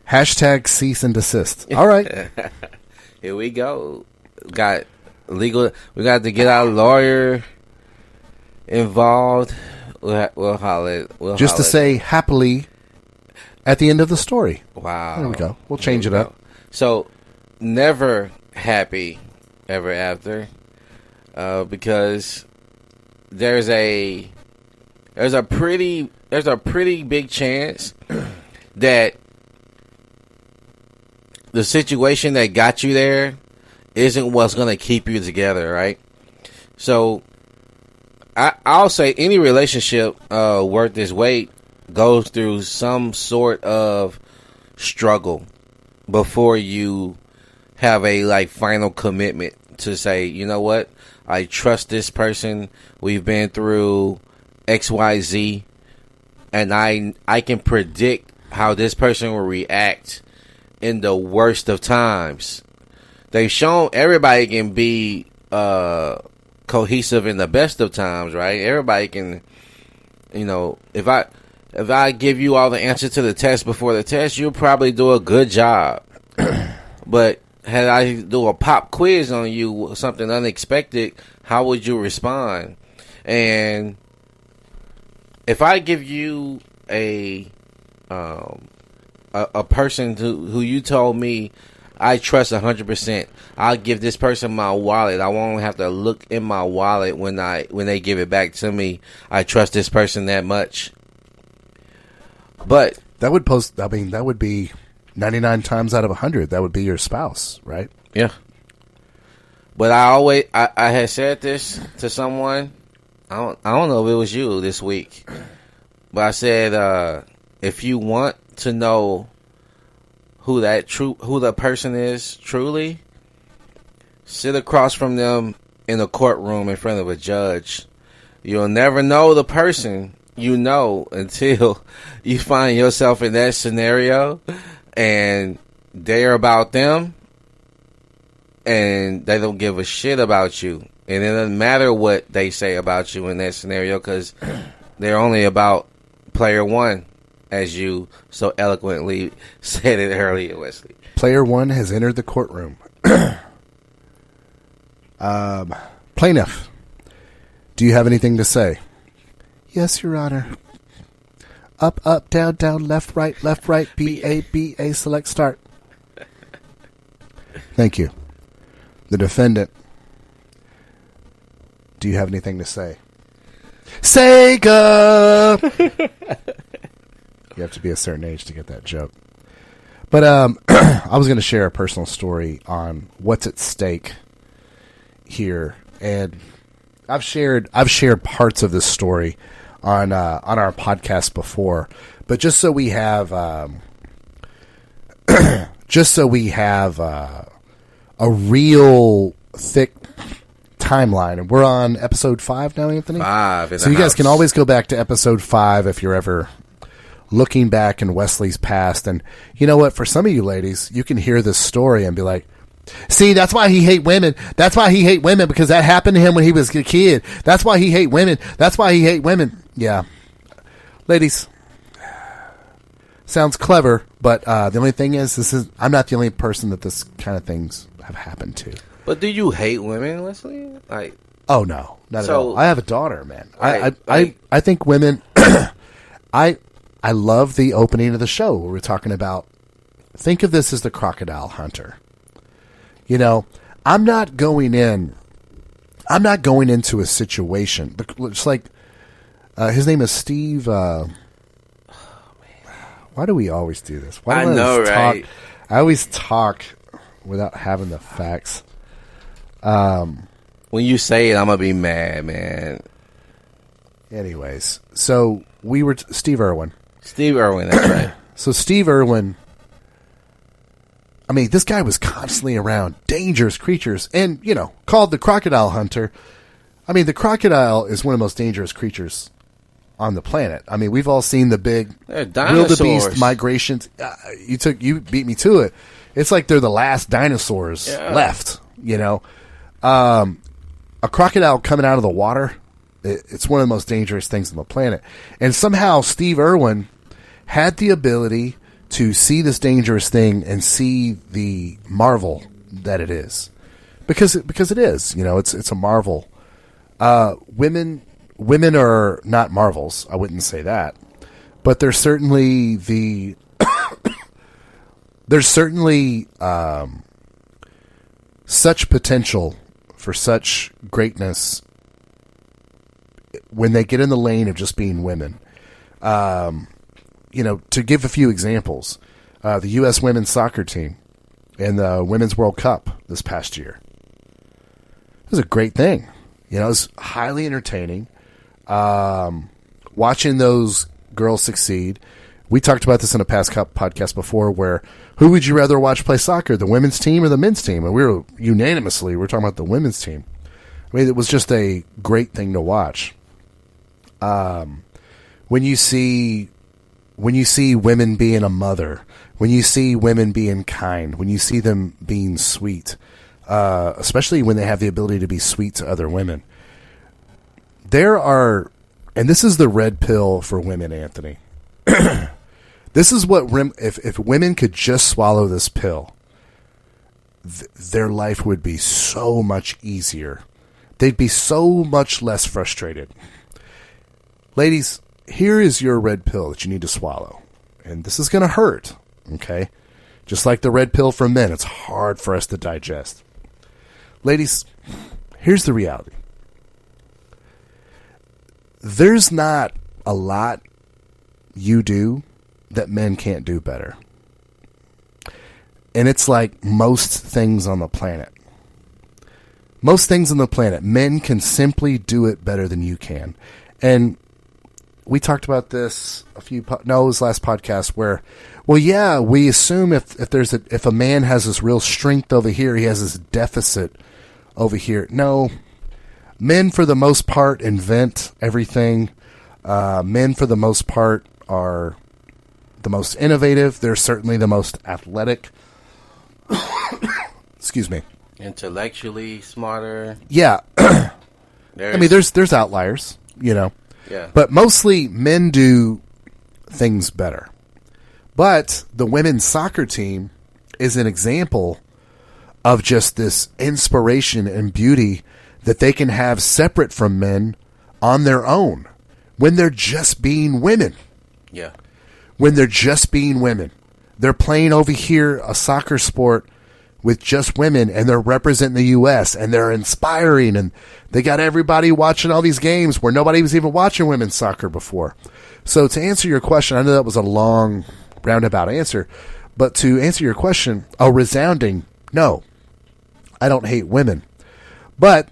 [SPEAKER 1] # cease and desist. All right.
[SPEAKER 2] Here we go. Got legal. We got to get our lawyer involved. We'll holler.
[SPEAKER 1] Just to say happily at the end of the story.
[SPEAKER 2] Wow.
[SPEAKER 1] There we go. We'll change it up.
[SPEAKER 2] So, never happy ever after. Because there's a pretty big chance that the situation that got you there isn't what's going to keep you together, right? So I'll say any relationship worth its weight goes through some sort of struggle before you have a final commitment to say, you know what, I trust this person. We've been through XYZ, and I can predict how this person will react in the worst of times. They've shown everybody can be cohesive in the best of times, right? Everybody can, if I give you all the answers to the test before the test, you'll probably do a good job. But had I do a pop quiz on you, something unexpected, how would you respond? And if I give you a person who you told me I trust 100%, I'll give this person my wallet. I won't have to look in my wallet when they give it back to me. I trust this person that much. But
[SPEAKER 1] that would be 99 times out of 100. That would be your spouse, right?
[SPEAKER 2] Yeah. But I had said this to someone. I don't know if it was you this week, but I said if you want to know who the person is truly, sit across from them in a courtroom in front of a judge. You'll never know the person until you find yourself in that scenario and they're about them and they don't give a shit about you. And it doesn't matter what they say about you in that scenario because they're only about player one, as you so eloquently said it earlier, Wesley.
[SPEAKER 1] Player one has entered the courtroom. Plaintiff, do you have anything to say? Yes, Your Honor. Up, up, down, down, left, right, B, A, select, start. Thank you. The defendant, do you have anything to say? Sega! You have to be a certain age to get that joke. But I was going to share a personal story on what's at stake here, and I've shared parts of this story on our podcast before, but just so we have a a real thick timeline. And we're on episode 5 now, Anthony?
[SPEAKER 2] 5.
[SPEAKER 1] So you guys can always go back to episode 5 if you're ever looking back in Wesley's past. And you know what? For some of you ladies, you can hear this story and be like, see, that's why he hate women. That's why he hate women, because that happened to him when he was a kid. That's why he hate women. That's why he hate women. Yeah. Ladies, sounds clever, but the only thing is, I'm not the only person that this kind of things have happened to.
[SPEAKER 2] But do you hate women, Wesley? Like,
[SPEAKER 1] oh no, not at all. I have a daughter, man.
[SPEAKER 2] Right,
[SPEAKER 1] I think women. I love the opening of the show where we're talking about. Think of this as the Crocodile Hunter. You know, I'm not going into a situation. It's like his name is Steve. Why do we always do this? Why do
[SPEAKER 2] I know, right?
[SPEAKER 1] I always talk without having the facts.
[SPEAKER 2] When you say it, I'm gonna be mad, man.
[SPEAKER 1] Anyways, so we were Steve Irwin.
[SPEAKER 2] Steve Irwin, that's right.
[SPEAKER 1] So Steve Irwin. I mean, this guy was constantly around dangerous creatures, and called the Crocodile Hunter. I mean, the crocodile is one of the most dangerous creatures on the planet. I mean, we've all seen the big wildebeest migrations. You beat me to it. It's like they're the last dinosaurs left. A crocodile coming out of the water. It's one of the most dangerous things on the planet. And somehow Steve Irwin had the ability to see this dangerous thing and see the marvel that it is, because it is. It's a marvel. Women are not marvels. I wouldn't say that, but there's certainly such potential for such greatness when they get in the lane of just being women. To give a few examples, the U.S. women's soccer team in the Women's World Cup this past year. It was a great thing. It was highly entertaining. Watching those girls succeed. We talked about this in a past podcast before, where who would you rather watch play soccer, the women's team or the men's team? And we were talking about the women's team. I mean, it was just a great thing to watch. When you see women being a mother, when you see women being kind, when you see them being sweet, especially when they have the ability to be sweet to other women, and this is the red pill for women, Anthony. This is what if women could just swallow this pill, their life would be so much easier. They'd be so much less frustrated. Ladies, here is your red pill that you need to swallow. And this is going to hurt, okay? Just like the red pill for men, it's hard for us to digest. Ladies, here's the reality. There's not a lot you do that men can't do better. And it's like most things on the planet. Most things on the planet, men can simply do it better than you can. And we talked about this it was last podcast where, we assume if a man has this real strength over here, he has this deficit over here. No, men for the most part invent everything. Men for the most part are the most innovative. They're certainly the most athletic. Excuse me.
[SPEAKER 2] Intellectually smarter.
[SPEAKER 1] Yeah. There's outliers, Yeah. But mostly men do things better. But the women's soccer team is an example of just this inspiration and beauty that they can have separate from men on their own when they're just being women.
[SPEAKER 2] Yeah.
[SPEAKER 1] When they're just being women. They're playing over here a soccer sport with just women, and they're representing the U.S., and they're inspiring, and they got everybody watching all these games where nobody was even watching women's soccer before. So to answer your question, I know that was a long, roundabout answer, but to answer your question, a resounding no. I don't hate women. But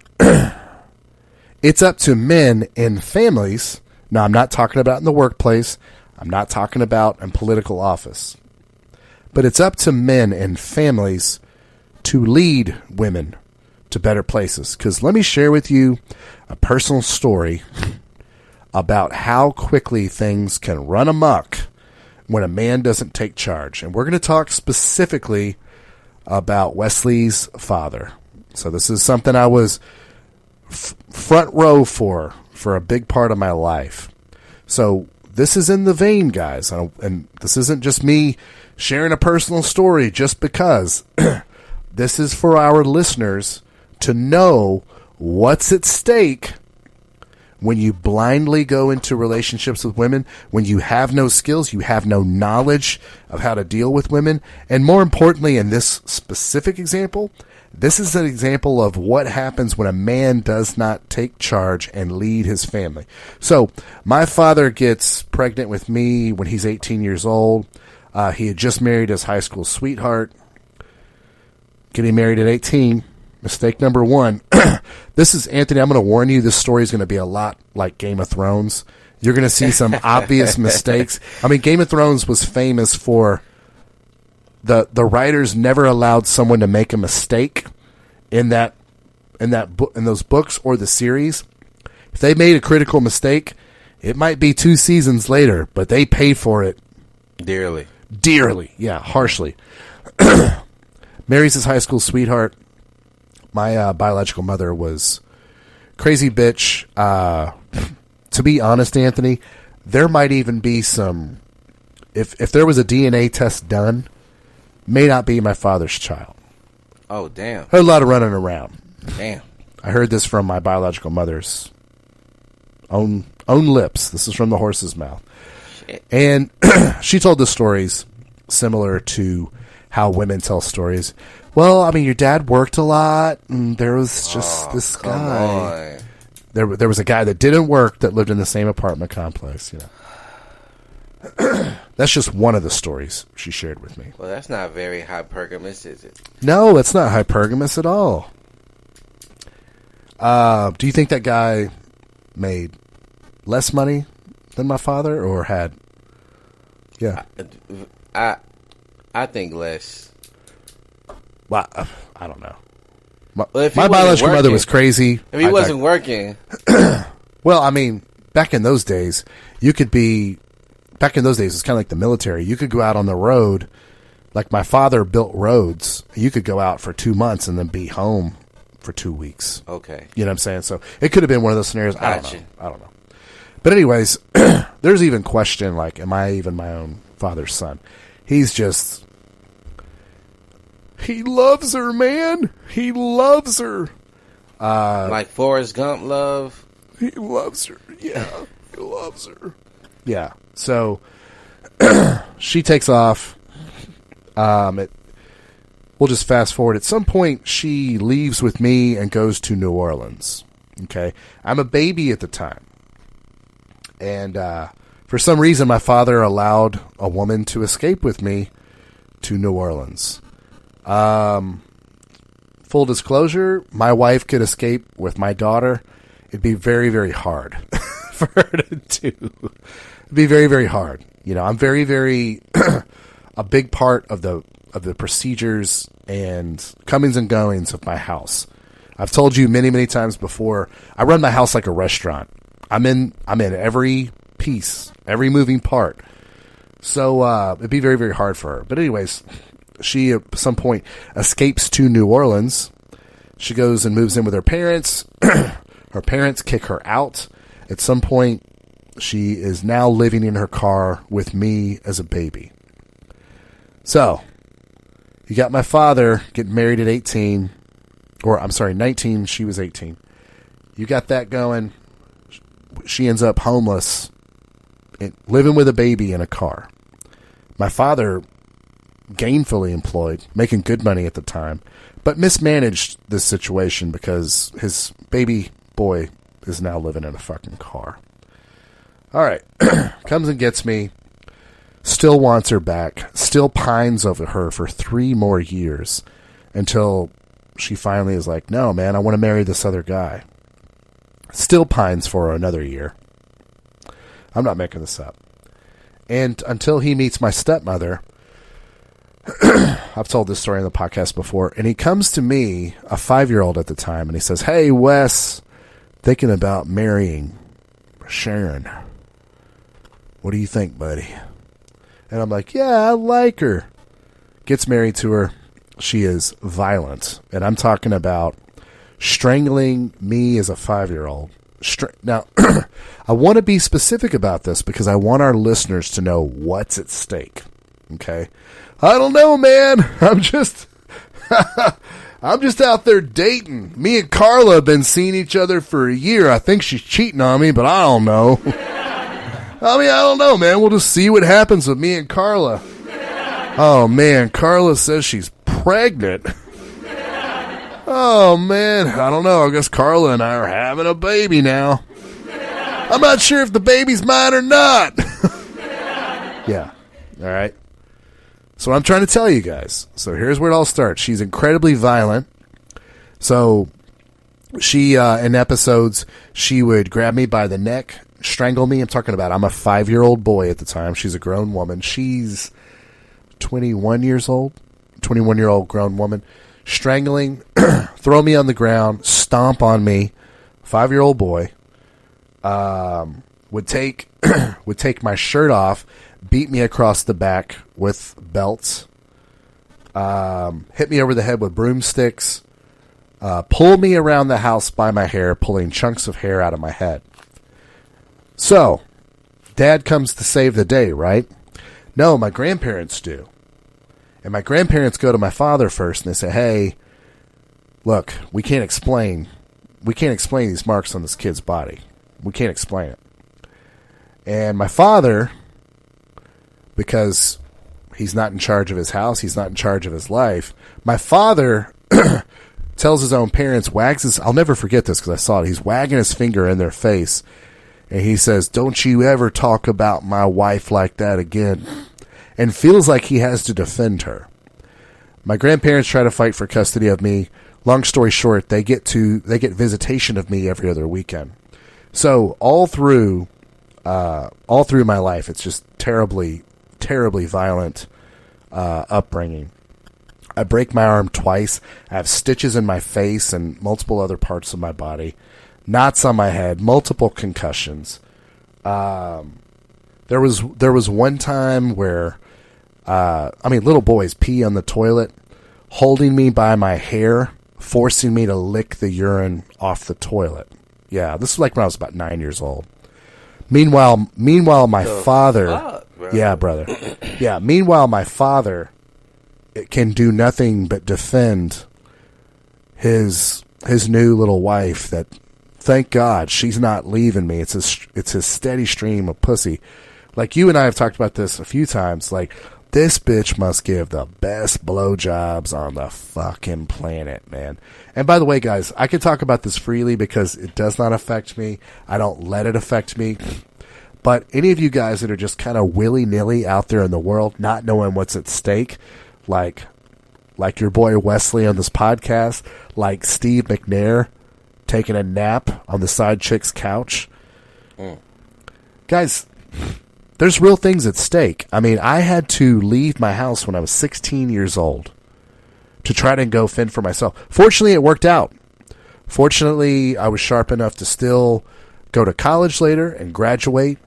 [SPEAKER 1] it's up to men and families. Now, I'm not talking about in the workplace. I'm not talking about in political office. But it's up to men and families to lead women to better places. Because let me share with you a personal story about how quickly things can run amok when a man doesn't take charge. And we're going to talk specifically about Wesley's father. So this is something I was front row for a big part of my life. So this is in the vein, guys. And this isn't just me sharing a personal story just because. This is for our listeners to know what's at stake when you blindly go into relationships with women, when you have no skills, you have no knowledge of how to deal with women. And more importantly, in this specific example, this is an example of what happens when a man does not take charge and lead his family. So my father gets pregnant with me when he's 18 years old. He had just married his high school sweetheart. Getting married at 18. Mistake number one. This is, Anthony, I'm going to warn you, this story is going to be a lot like Game of Thrones. You're going to see some obvious mistakes. I mean, Game of Thrones was famous for the writers never allowed someone to make a mistake in those books or the series. If they made a critical mistake, it might be 2 seasons later, but they paid for it
[SPEAKER 2] dearly.
[SPEAKER 1] Yeah, harshly. Marries his high school sweetheart. My biological mother was crazy bitch. To be honest, Anthony, there might even be some. If there was a DNA test done, may not be my father's child.
[SPEAKER 2] Oh, damn.
[SPEAKER 1] Heard a lot of running around.
[SPEAKER 2] Damn.
[SPEAKER 1] I heard this from my biological mother's own lips. This is from the horse's mouth.
[SPEAKER 2] Shit.
[SPEAKER 1] And she told the stories similar to how women tell stories. Well, I mean, your dad worked a lot, and there was just this guy. There was a guy that didn't work that lived in the same apartment complex, you know. That's just one of the stories she shared with me.
[SPEAKER 2] Well, that's not very hypergamous, is it?
[SPEAKER 1] No, it's not hypergamous at all. Do you think that guy made less money than my father, or had? Yeah,
[SPEAKER 2] I think less.
[SPEAKER 1] Well, I don't know. My
[SPEAKER 2] My
[SPEAKER 1] biological mother was crazy.
[SPEAKER 2] If he wasn't working.
[SPEAKER 1] Well, I mean, back in those days, it's kind of like the military. You could go out on the road. Like my father built roads. You could go out for 2 months and then be home for 2 weeks.
[SPEAKER 2] Okay.
[SPEAKER 1] You know what I'm saying? So it could have been one of those scenarios.
[SPEAKER 2] Gotcha.
[SPEAKER 1] I don't know. But anyways, there's even question like, am I even my own father's son? He's just... He loves her, man. He loves her.
[SPEAKER 2] Like Forrest Gump love?
[SPEAKER 1] He loves her. Yeah. He loves her. Yeah. So she takes off. We'll just fast forward. At some point, she leaves with me and goes to New Orleans. Okay. I'm a baby at the time. And for some reason, my father allowed a woman to escape with me to New Orleans. Full disclosure, my wife could escape with my daughter. It'd be very, very hard for her to do. It'd be very, very hard. You know, I'm very, very a big part of the procedures and comings and goings of my house. I've told you many, many times before, I run my house like a restaurant. I'm in every piece, every moving part. So it'd be very, very hard for her. But anyways, she at some point escapes to New Orleans. She goes and moves in with her parents. Her parents kick her out. At some point, she is now living in her car with me as a baby. So, you got my father getting married at 18. Or, I'm sorry, 19. She was 18. You got that going. She ends up homeless, living with a baby in a car. My father, gainfully employed, making good money at the time, but mismanaged this situation because his baby boy is now living in a fucking car. All right. Comes and gets me. Still wants her back. Still pines over her for 3 more years until she finally is like, no, man, I want to marry this other guy. Still pines for another year. I'm not making this up. And until he meets my stepmother, I've told this story on the podcast before, and he comes to me, a 5-year-old at the time, and he says, "Hey, Wes, thinking about marrying Sharon. What do you think, buddy?" And I'm like, "Yeah, I like her." Gets married to her. She is violent, and I'm talking about strangling me as a 5-year-old. Now, I want to be specific about this because I want our listeners to know what's at stake. Okay? I don't know, man. I'm just out there dating. Me and Carla have been seeing each other for a year. I think she's cheating on me, but I don't know. I don't know, man. We'll just see what happens with me and Carla. Oh, man. Carla says she's pregnant. Oh, man. I don't know. I guess Carla and I are having a baby now. I'm not sure if the baby's mine or not. Yeah. All right. So I'm trying to tell you guys. So here's where it all starts. She's incredibly violent. So she, in episodes, she would grab me by the neck, strangle me. I'm a 5-year-old boy at the time. She's a grown woman. She's 21 years old. 21-year-old grown woman. Strangling, throw me on the ground, stomp on me. 5-year-old boy. Would take my shirt off, beat me across the back with belts, hit me over the head with broomsticks, pull me around the house by my hair, pulling chunks of hair out of my head. So, Dad comes to save the day, right? No, my grandparents do. And my grandparents go to my father first, and they say, "Hey, look, we can't explain these marks on this kid's body. We can't explain it." And my father, because he's not in charge of his house, he's not in charge of his life, my father tells his own parents, I'll never forget this because I saw it, he's wagging his finger in their face, and he says, "Don't you ever talk about my wife like that again," and feels like he has to defend her. My grandparents try to fight for custody of me. Long story short, they get visitation of me every other weekend. So all through my life, it's just terribly, terribly violent upbringing. I break my arm twice. I have stitches in my face and multiple other parts of my body. Knots on my head. Multiple concussions. There was one time where, little boys pee on the toilet, holding me by my hair, forcing me to lick the urine off the toilet. Yeah, this was like when I was about 9 years old. Meanwhile, my father... Yeah, brother. Yeah, meanwhile, my father can do nothing but defend his new little wife that, thank God, she's not leaving me. It's his steady stream of pussy. Like, you and I have talked about this a few times. Like, this bitch must give the best blowjobs on the fucking planet, man. And by the way, guys, I can talk about this freely because it does not affect me. I don't let it affect me. But any of you guys that are just kind of willy-nilly out there in the world, not knowing what's at stake, like your boy Wesley on this podcast, like Steve McNair taking a nap on the side chick's couch. Guys, there's real things at stake. I mean, I had to leave my house when I was 16 years old to try to go fend for myself. Fortunately, it worked out. Fortunately, I was sharp enough to still go to college later and graduate.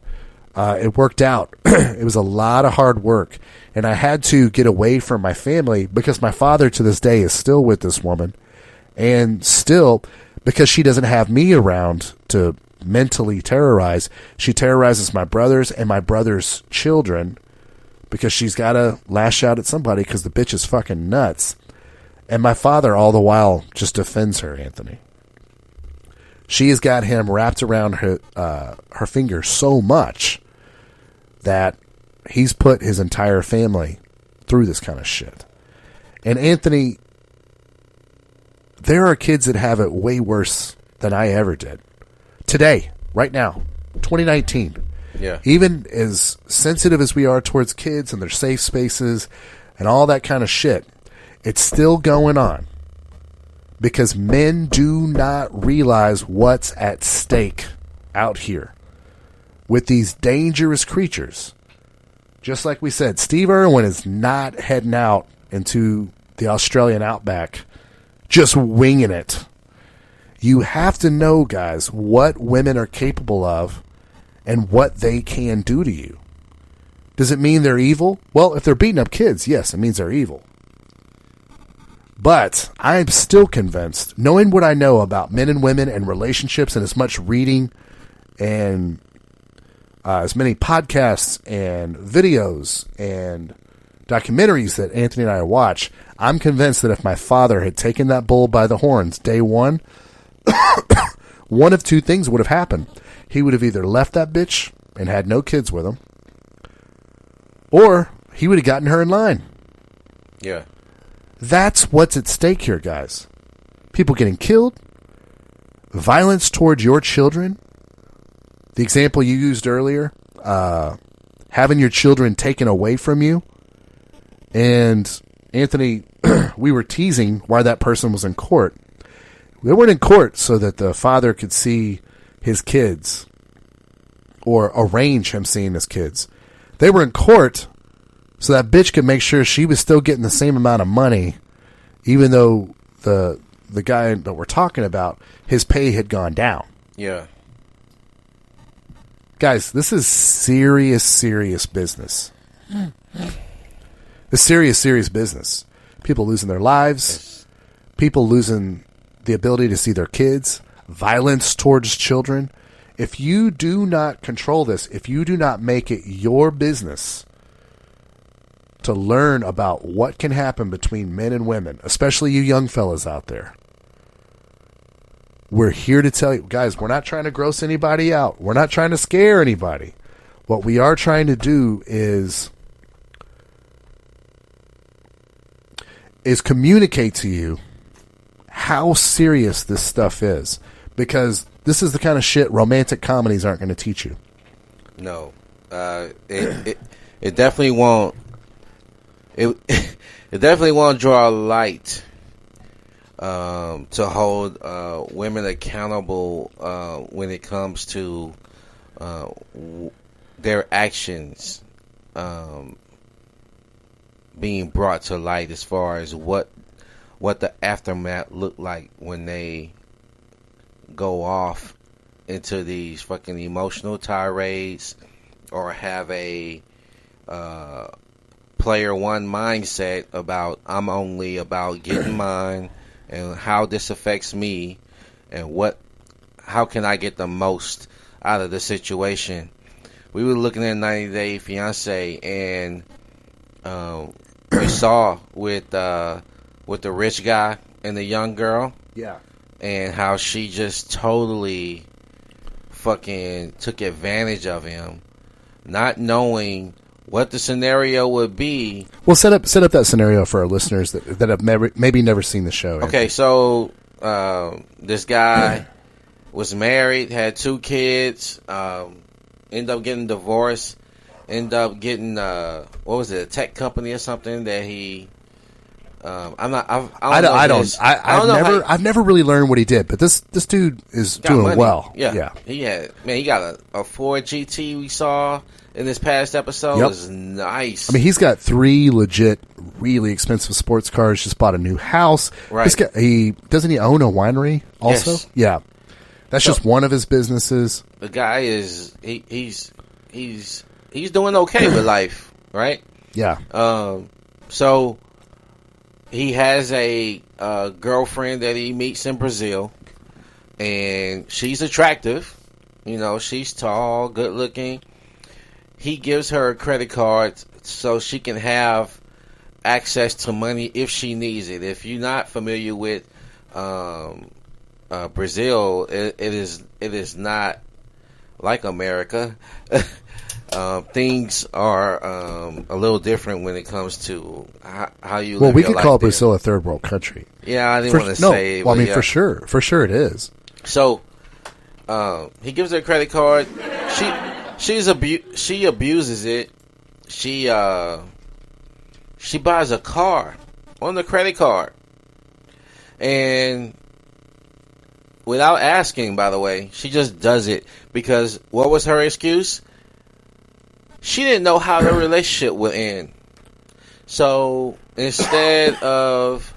[SPEAKER 1] It worked out. It was a lot of hard work. And I had to get away from my family because my father to this day is still with this woman. And still, because she doesn't have me around to mentally terrorize, she terrorizes my brothers and my brother's children because she's got to lash out at somebody because the bitch is fucking nuts. And my father all the while just defends her, Anthony. She has got him wrapped around her finger so much that he's put his entire family through this kind of shit. And Anthony, there are kids that have it way worse than I ever did. Today, right now, 2019.
[SPEAKER 2] Yeah.
[SPEAKER 1] Even as sensitive as we are towards kids and their safe spaces and all that kind of shit, it's still going on. Because men do not realize what's at stake out here with these dangerous creatures. Just like we said, Steve Irwin is not heading out into the Australian outback, just winging it. You have to know, guys, what women are capable of and what they can do to you. Does it mean they're evil? Well, if they're beating up kids, yes, it means they're evil. But I'm still convinced, knowing what I know about men and women and relationships and as much reading and as many podcasts and videos and documentaries that Anthony and I watch, I'm convinced that if my father had taken that bull by the horns day one, one of two things would have happened. He would have either left that bitch and had no kids with him, or he would have gotten her in line.
[SPEAKER 2] Yeah.
[SPEAKER 1] That's what's at stake here, guys. People getting killed, violence towards your children. The example you used earlier, having your children taken away from you. And Anthony, we were teasing why that person was in court. They weren't in court so that the father could see his kids or arrange him seeing his kids. They were in court so that bitch could make sure she was still getting the same amount of money, even though the guy that we're talking about, his pay had gone down.
[SPEAKER 2] Yeah.
[SPEAKER 1] Guys, this is serious, serious business. It's serious, serious business. People losing their lives, people losing the ability to see their kids, violence towards children. If you do not control this, if you do not make it your business to learn about what can happen between men and women, especially you young fellas out there, we're here to tell you, guys, we're not trying to gross anybody out. We're not trying to scare anybody. What we are trying to do is communicate to you how serious this stuff is, because this is the kind of shit romantic comedies aren't going to teach you.
[SPEAKER 2] No, it definitely won't. It definitely won't draw light to hold women accountable when it comes to their actions being brought to light, as far as what the aftermath looked like when they go off into these fucking emotional tirades, or have a player one mindset about, I'm only about getting mine and how this affects me and how can I get the most out of the situation. We were looking at 90 Day Fiance, and we saw with the rich guy and the young girl.
[SPEAKER 1] Yeah. And
[SPEAKER 2] how she just totally fucking took advantage of him, not knowing what the scenario would be.
[SPEAKER 1] Well, set up that scenario for our listeners that have maybe never seen the show.
[SPEAKER 2] Okay, so this guy was married, had 2 kids, ended up getting divorced, ended up getting a tech company or something that he. I've never really learned what he did, but this dude is doing money. Well. Yeah. He got a Ford GT we saw in this past episode. Yep. It was nice.
[SPEAKER 1] I mean, he's got 3 legit, really expensive sports cars. Just bought a new house.
[SPEAKER 2] Right.
[SPEAKER 1] Doesn't he own a winery also?
[SPEAKER 2] Yes.
[SPEAKER 1] Yeah. That's just one of his businesses.
[SPEAKER 2] The guy is he's doing okay with life, right?
[SPEAKER 1] Yeah.
[SPEAKER 2] So he has a girlfriend that he meets in Brazil, and she's attractive. You know, she's tall, good looking. He gives her a credit card so she can have access to money if she needs it. If you're not familiar with Brazil, it is not like America. Things are a little different when it comes to how you live your life.
[SPEAKER 1] Well, we could call Brazil a third world country.
[SPEAKER 2] Yeah, I didn't want to say.
[SPEAKER 1] Well, I mean, yeah. For sure it is.
[SPEAKER 2] So he gives her a credit card. She abuses it. She buys a car on the credit card, and without asking, by the way, she just does it because what was her excuse? she didn't know how the relationship would end. So instead of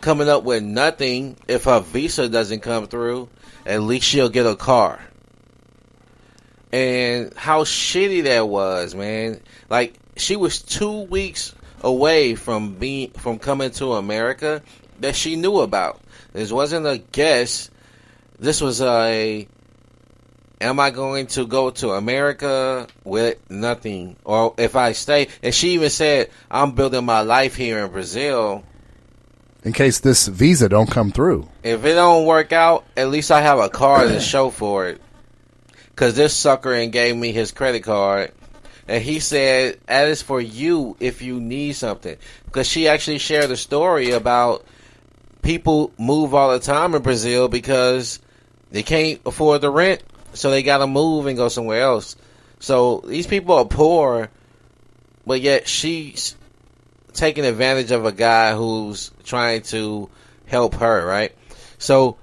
[SPEAKER 2] coming up with nothing, if her visa doesn't come through, at least she'll get a car. And how shitty that was, man. Like, she was 2 weeks away from coming to America that she knew about. This wasn't a guess. This was am I going to go to America with nothing? Or if I stay, and she even said, I'm building my life here in Brazil.
[SPEAKER 1] In case this visa don't come through.
[SPEAKER 2] If it don't work out, at least I have a car to show for it. Because this sucker gave me his credit card. And he said, that is for you if you need something. Because she actually shared a story about people move all the time in Brazil because they can't afford the rent. So they got to move and go somewhere else. So these people are poor. But yet she's taking advantage of a guy who's trying to help her, right? So,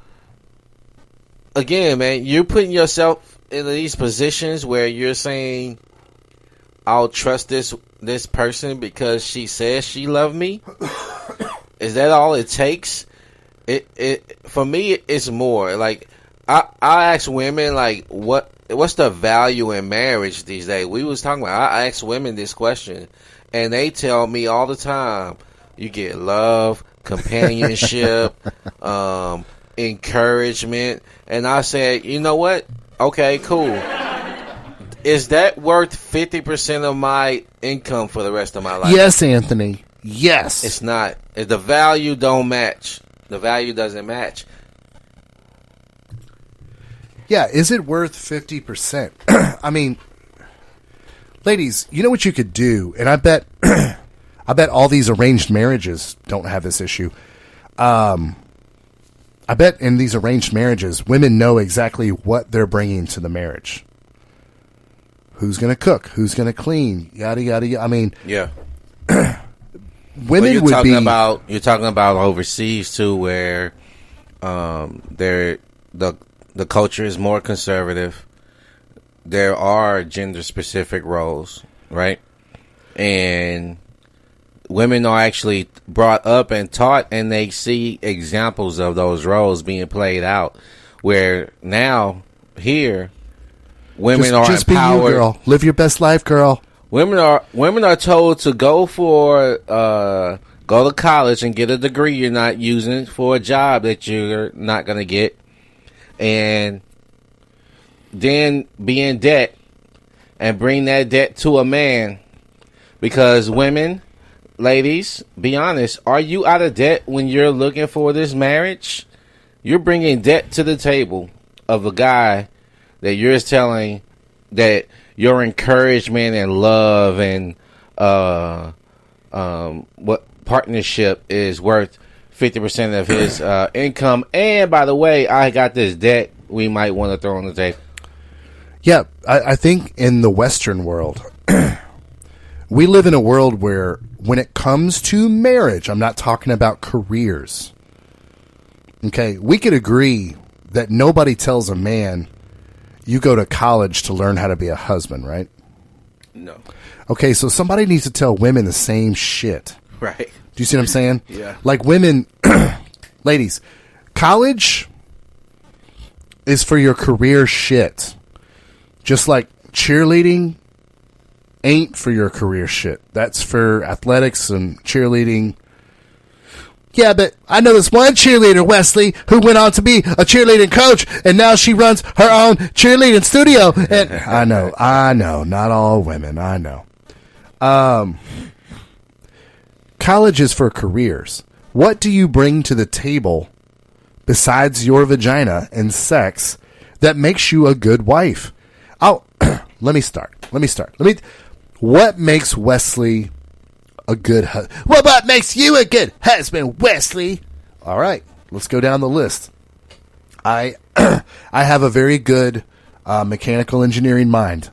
[SPEAKER 2] again, man, you're putting yourself in these positions where you're saying, I'll trust this person because she says she loved me. Is that all it takes? It for me, it's more. Like, I ask women, like, what's the value in marriage these days? We was talking about, I ask women this question, and they tell me all the time, you get love, companionship, encouragement. And I said, you know what? Okay, cool. Is that worth 50% of my income for the rest of my life?
[SPEAKER 1] Yes, Anthony. Yes.
[SPEAKER 2] It's not. The value don't match. The value doesn't match.
[SPEAKER 1] Yeah, is it worth 50%? I mean, ladies, you know what you could do, and I bet all these arranged marriages don't have this issue. I bet in these arranged marriages, women know exactly what they're bringing to the marriage. Who's going to cook? Who's going to clean? Yada, yada, yada. I mean,
[SPEAKER 2] yeah.
[SPEAKER 1] Women
[SPEAKER 2] you're
[SPEAKER 1] would
[SPEAKER 2] talking
[SPEAKER 1] be...
[SPEAKER 2] You're talking about overseas, too, where the culture is more conservative. There are gender-specific roles, right? And women are actually brought up and taught, and they see examples of those roles being played out. Where now, here, women are
[SPEAKER 1] just
[SPEAKER 2] empowered.
[SPEAKER 1] Be you, girl. Live your best life, girl.
[SPEAKER 2] Women are told to go to college and get a degree you're not using for a job that you're not going to get, and then be in debt and bring that debt to a man. Because women, ladies, be honest, are you out of debt when you're looking for this marriage? You're bringing debt to the table of a guy that you're telling that your encouragement and love and what partnership is worth 50% of his income. And by the way, I got this debt we might want to throw on the table.
[SPEAKER 1] Yeah, I think in the Western world, we live in a world where when it comes to marriage, I'm not talking about careers. Okay, we could agree that nobody tells a man, you go to college to learn how to be a husband, right?
[SPEAKER 2] No.
[SPEAKER 1] Okay, so somebody needs to tell women the same shit.
[SPEAKER 2] Right.
[SPEAKER 1] Do you see what I'm saying?
[SPEAKER 2] Yeah.
[SPEAKER 1] Like women, ladies, college is for your career shit. Just like cheerleading ain't for your career shit. That's for athletics and cheerleading. Yeah, but I know this one cheerleader, Wesley, who went on to be a cheerleading coach, and now she runs her own cheerleading studio. And I know, not all women, I know. College is for careers. What do you bring to the table besides your vagina and sex that makes you a good wife? Oh, let me start. What makes Wesley a good husband? Well, what makes you a good husband, Wesley? All right, let's go down the list. I have a very good mechanical engineering mind.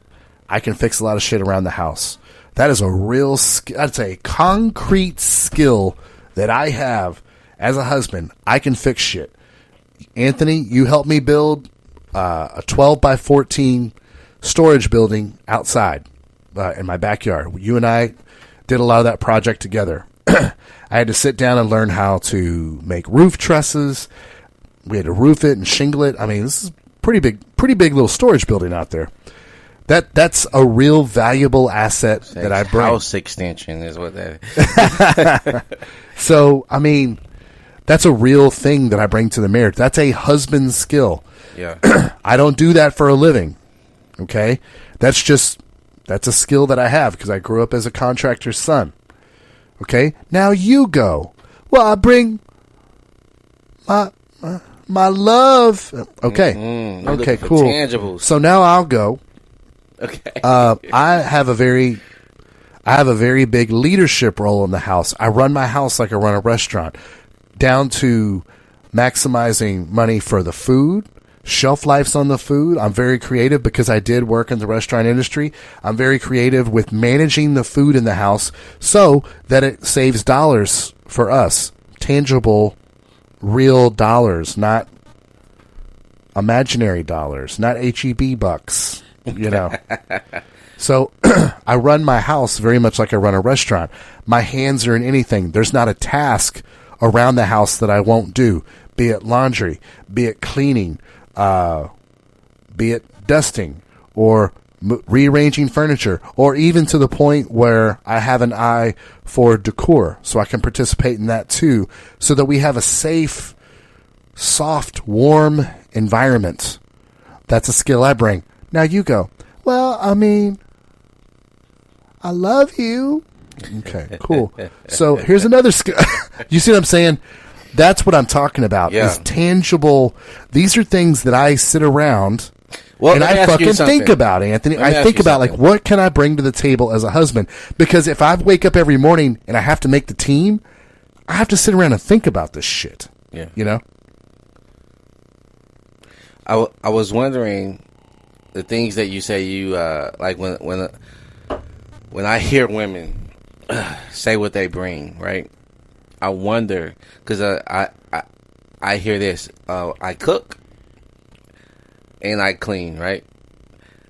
[SPEAKER 1] I can fix a lot of shit around the house. That is a real, I'd say, concrete skill that I have as a husband. I can fix shit. Anthony, you helped me build a 12 by 14 storage building outside. in my backyard. You and I did a lot of that project together. I had to sit down and learn how to make roof trusses. We had to roof it and shingle it. I mean, this is pretty big little storage building out there. That's a real valuable asset that I bring.
[SPEAKER 2] House extension is what that is.
[SPEAKER 1] So, I mean, that's a real thing that I bring to the marriage. That's a husband's skill.
[SPEAKER 2] Yeah.
[SPEAKER 1] I don't do that for a living. Okay? That's a skill that I have because I grew up as a contractor's son. Okay? Now you go. Well, I bring my love. Okay. Okay, cool.
[SPEAKER 2] Tangibles.
[SPEAKER 1] So now I'll go.
[SPEAKER 2] Okay.
[SPEAKER 1] I have a very big leadership role in the house. I run my house like I run a restaurant, down to maximizing money for the food, shelf lives on the food. I'm very creative because I did work in the restaurant industry. I'm very creative with managing the food in the house so that it saves dollars for us. Tangible, real dollars, not imaginary dollars, not HEB bucks. You know, so I run my house very much like I run a restaurant. My hands are in anything. There's not a task around the house that I won't do, be it laundry, be it cleaning, be it dusting or rearranging furniture, or even to the point where I have an eye for decor so I can participate in that too, so that we have a safe, soft, warm environment. That's a skill I bring. Now you go, well, I mean, I love you. Okay, cool. So here's another skill. You see what I'm saying? That's what I'm talking about.
[SPEAKER 2] Yeah.
[SPEAKER 1] Is tangible. These are things that I sit around and I fucking think about, Anthony. I think about, like, what can I bring to the table as a husband? Because if I wake up every morning and I have to make the team, I have to sit around and think about this shit.
[SPEAKER 2] Yeah.
[SPEAKER 1] You know?
[SPEAKER 2] I was wondering, the things that you say you like when I hear women say what they bring, right? I wonder because I hear this. I cook and I clean, right?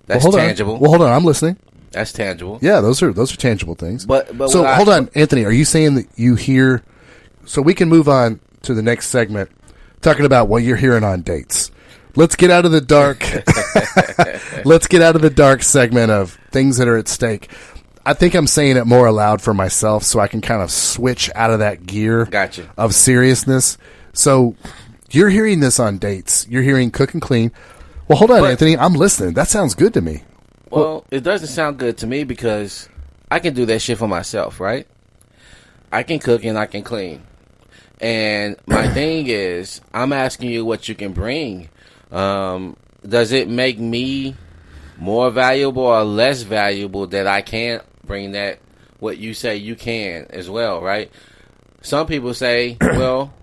[SPEAKER 2] That's tangible.
[SPEAKER 1] Well, hold on. I'm listening.
[SPEAKER 2] That's tangible.
[SPEAKER 1] Yeah, those are tangible things.
[SPEAKER 2] But
[SPEAKER 1] so hold on, Anthony. Are you saying that you hear? So we can move on to the next segment, talking about what you're hearing on dates. Let's get out of the dark. Let's get out of the dark segment of things that are at stake. I think I'm saying it more aloud for myself so I can kind of switch out of that gear of seriousness. So you're hearing this on dates. You're hearing cook and clean. Well, hold on, Anthony. I'm listening. That sounds good to me.
[SPEAKER 2] Well, it doesn't sound good to me because I can do that shit for myself, right? I can cook and I can clean. And my thing is, I'm asking you what you can bring. Does it make me more valuable or less valuable that I can't bring that, what you say you can as well, right? Some people say, well,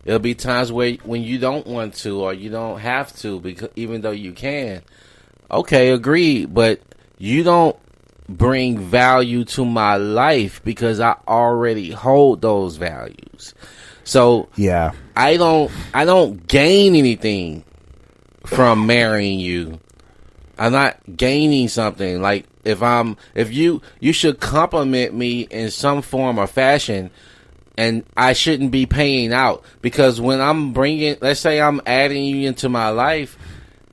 [SPEAKER 2] there'll be times when you don't want to or you don't have to, because even though you can. Okay, agreed, but you don't bring value to my life because I already hold those values. So
[SPEAKER 1] yeah,
[SPEAKER 2] I don't gain anything from marrying you. I'm not gaining something. Like if you should compliment me in some form or fashion, and I shouldn't be paying out, because when I'm bringing, let's say I'm adding you into my life,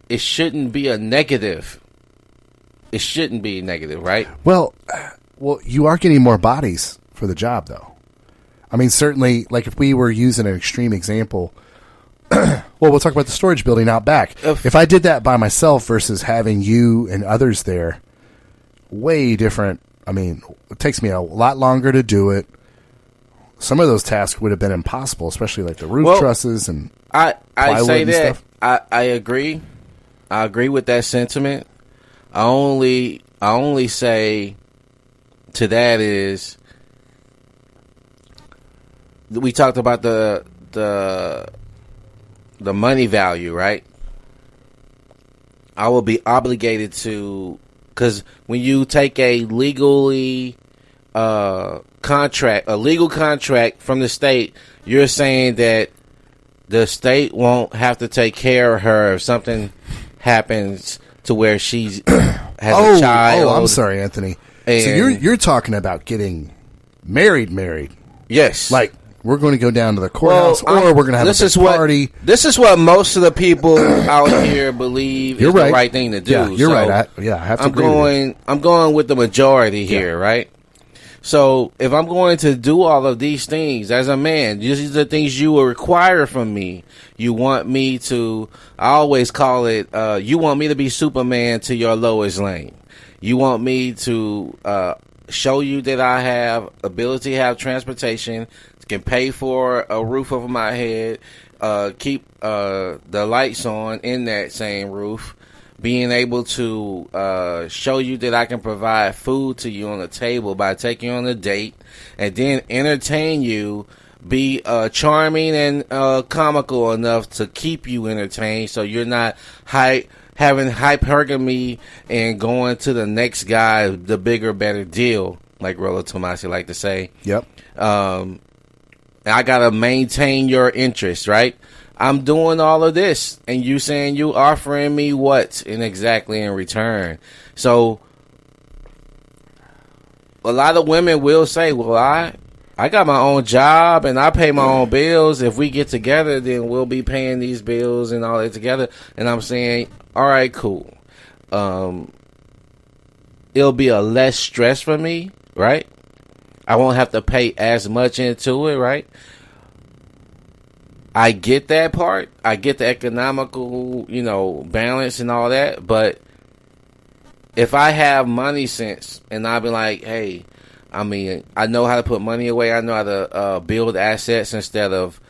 [SPEAKER 2] it shouldn't be a negative. It shouldn't be negative, right?
[SPEAKER 1] Well, you are getting more bodies for the job, though. I mean, certainly, like if we were using an extreme example, well, we'll talk about the storage building out back. If I did that by myself versus having you and others there, way different. I mean, it takes me a lot longer to do it. Some of those tasks would have been impossible, especially like the roof trusses and
[SPEAKER 2] I say
[SPEAKER 1] and
[SPEAKER 2] that
[SPEAKER 1] stuff.
[SPEAKER 2] I agree. I agree with that sentiment. I only say to that is, we talked about the money value, right? I will be obligated to, because when you take a legal contract from the state, you're saying that the state won't have to take care of her if something happens to where she's has a child.
[SPEAKER 1] Oh, I'm sorry, Anthony.
[SPEAKER 2] And
[SPEAKER 1] so you're talking about getting married.
[SPEAKER 2] Yes.
[SPEAKER 1] Like, we're going to go down to the courthouse, or we're going to have a big party.
[SPEAKER 2] This is what most of the people out here believe is the right thing to do.
[SPEAKER 1] Yeah, you're right. I have to agree with you.
[SPEAKER 2] I'm going with the majority here, right? So if I'm going to do all of these things as a man, these are the things you will require from me. You want me to, I always call it, you want me to be Superman to your Lois Lane. You want me to show you that I have ability to have transportation, can pay for a roof over my head, keep the lights on in that same roof, being able to show you that I can provide food to you on the table by taking you on a date, and then entertain you, be charming and comical enough to keep you entertained so you're not having hypergamy and going to the next guy, the bigger, better deal, like Rollo Tomasi like to say.
[SPEAKER 1] Yep.
[SPEAKER 2] I gotta maintain your interest, right? I'm doing all of this, and you saying you offering me what exactly in return? So a lot of women will say, well, I got my own job and I pay my own bills. If we get together, then we'll be paying these bills and all that together. And I'm saying, all right, cool. It'll be a less stress for me, right? I won't have to pay as much into it, right? I get that part. I get the economical, balance and all that. But if I have money sense and I'll be like, hey, I know how to put money away. I know how to build assets instead of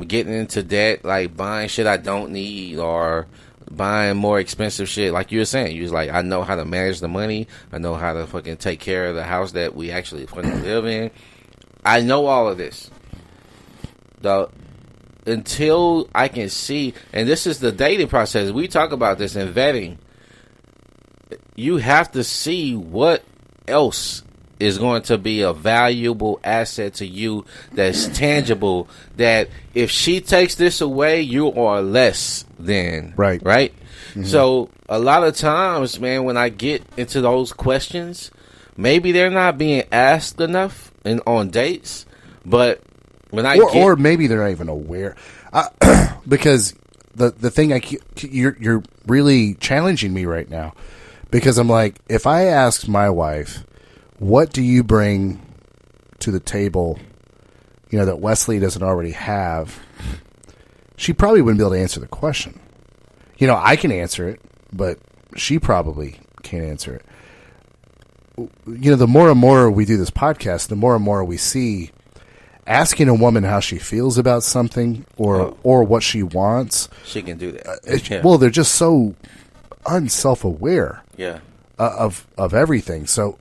[SPEAKER 2] getting into debt, like buying shit I don't need or buying more expensive shit. Like you were saying, you was like, I know how to manage the money. I know how to fucking take care of the house that we actually fucking live in. I know all of this. Until I can see, and this is the dating process. We talk about this in vetting. You have to see what else is going to be a valuable asset to you that's tangible, that if she takes this away, you are less than. Right? Mm-hmm. So a lot of times, man, when I get into those questions, maybe they're not being asked enough on dates, but when or
[SPEAKER 1] maybe they're not even aware. Because the thing you're really challenging me right now, because I'm like, if I ask my wife, what do you bring to the table, that Wesley doesn't already have, she probably wouldn't be able to answer the question. I can answer it, but she probably can't answer it. The more and more we do this podcast, the more and more we see asking a woman how she feels about something or what she wants.
[SPEAKER 2] She can do that.
[SPEAKER 1] Well, they're just so unself-aware
[SPEAKER 2] yeah.
[SPEAKER 1] of everything. So,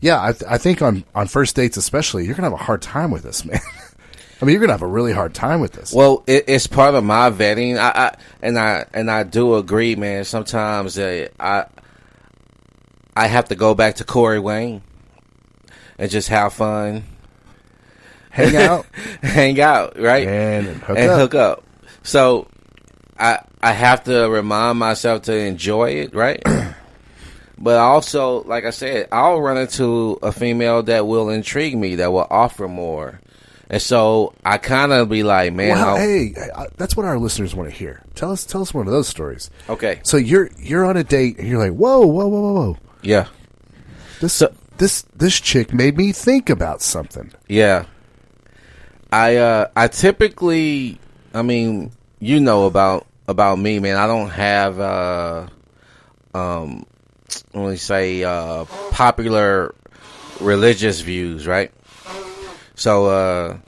[SPEAKER 1] yeah, I think on first dates especially, you're going to have a hard time with this, man. You're going to have a really hard time with this.
[SPEAKER 2] Well, it's part of my vetting. I do agree, man. Sometimes I have to go back to Corey Wayne and just have fun.
[SPEAKER 1] Hang out,
[SPEAKER 2] right?
[SPEAKER 1] And hook up.
[SPEAKER 2] So I have to remind myself to enjoy it, right? But also, like I said, I'll run into a female that will intrigue me, that will offer more. And so I kind of be like, man,
[SPEAKER 1] hey, that's what our listeners want to hear. Tell us one of those stories.
[SPEAKER 2] Okay.
[SPEAKER 1] So you're on a date and you're like, whoa.
[SPEAKER 2] Yeah.
[SPEAKER 1] This chick made me think about something.
[SPEAKER 2] Yeah. I typically, about me, man. I don't have popular religious views, right? So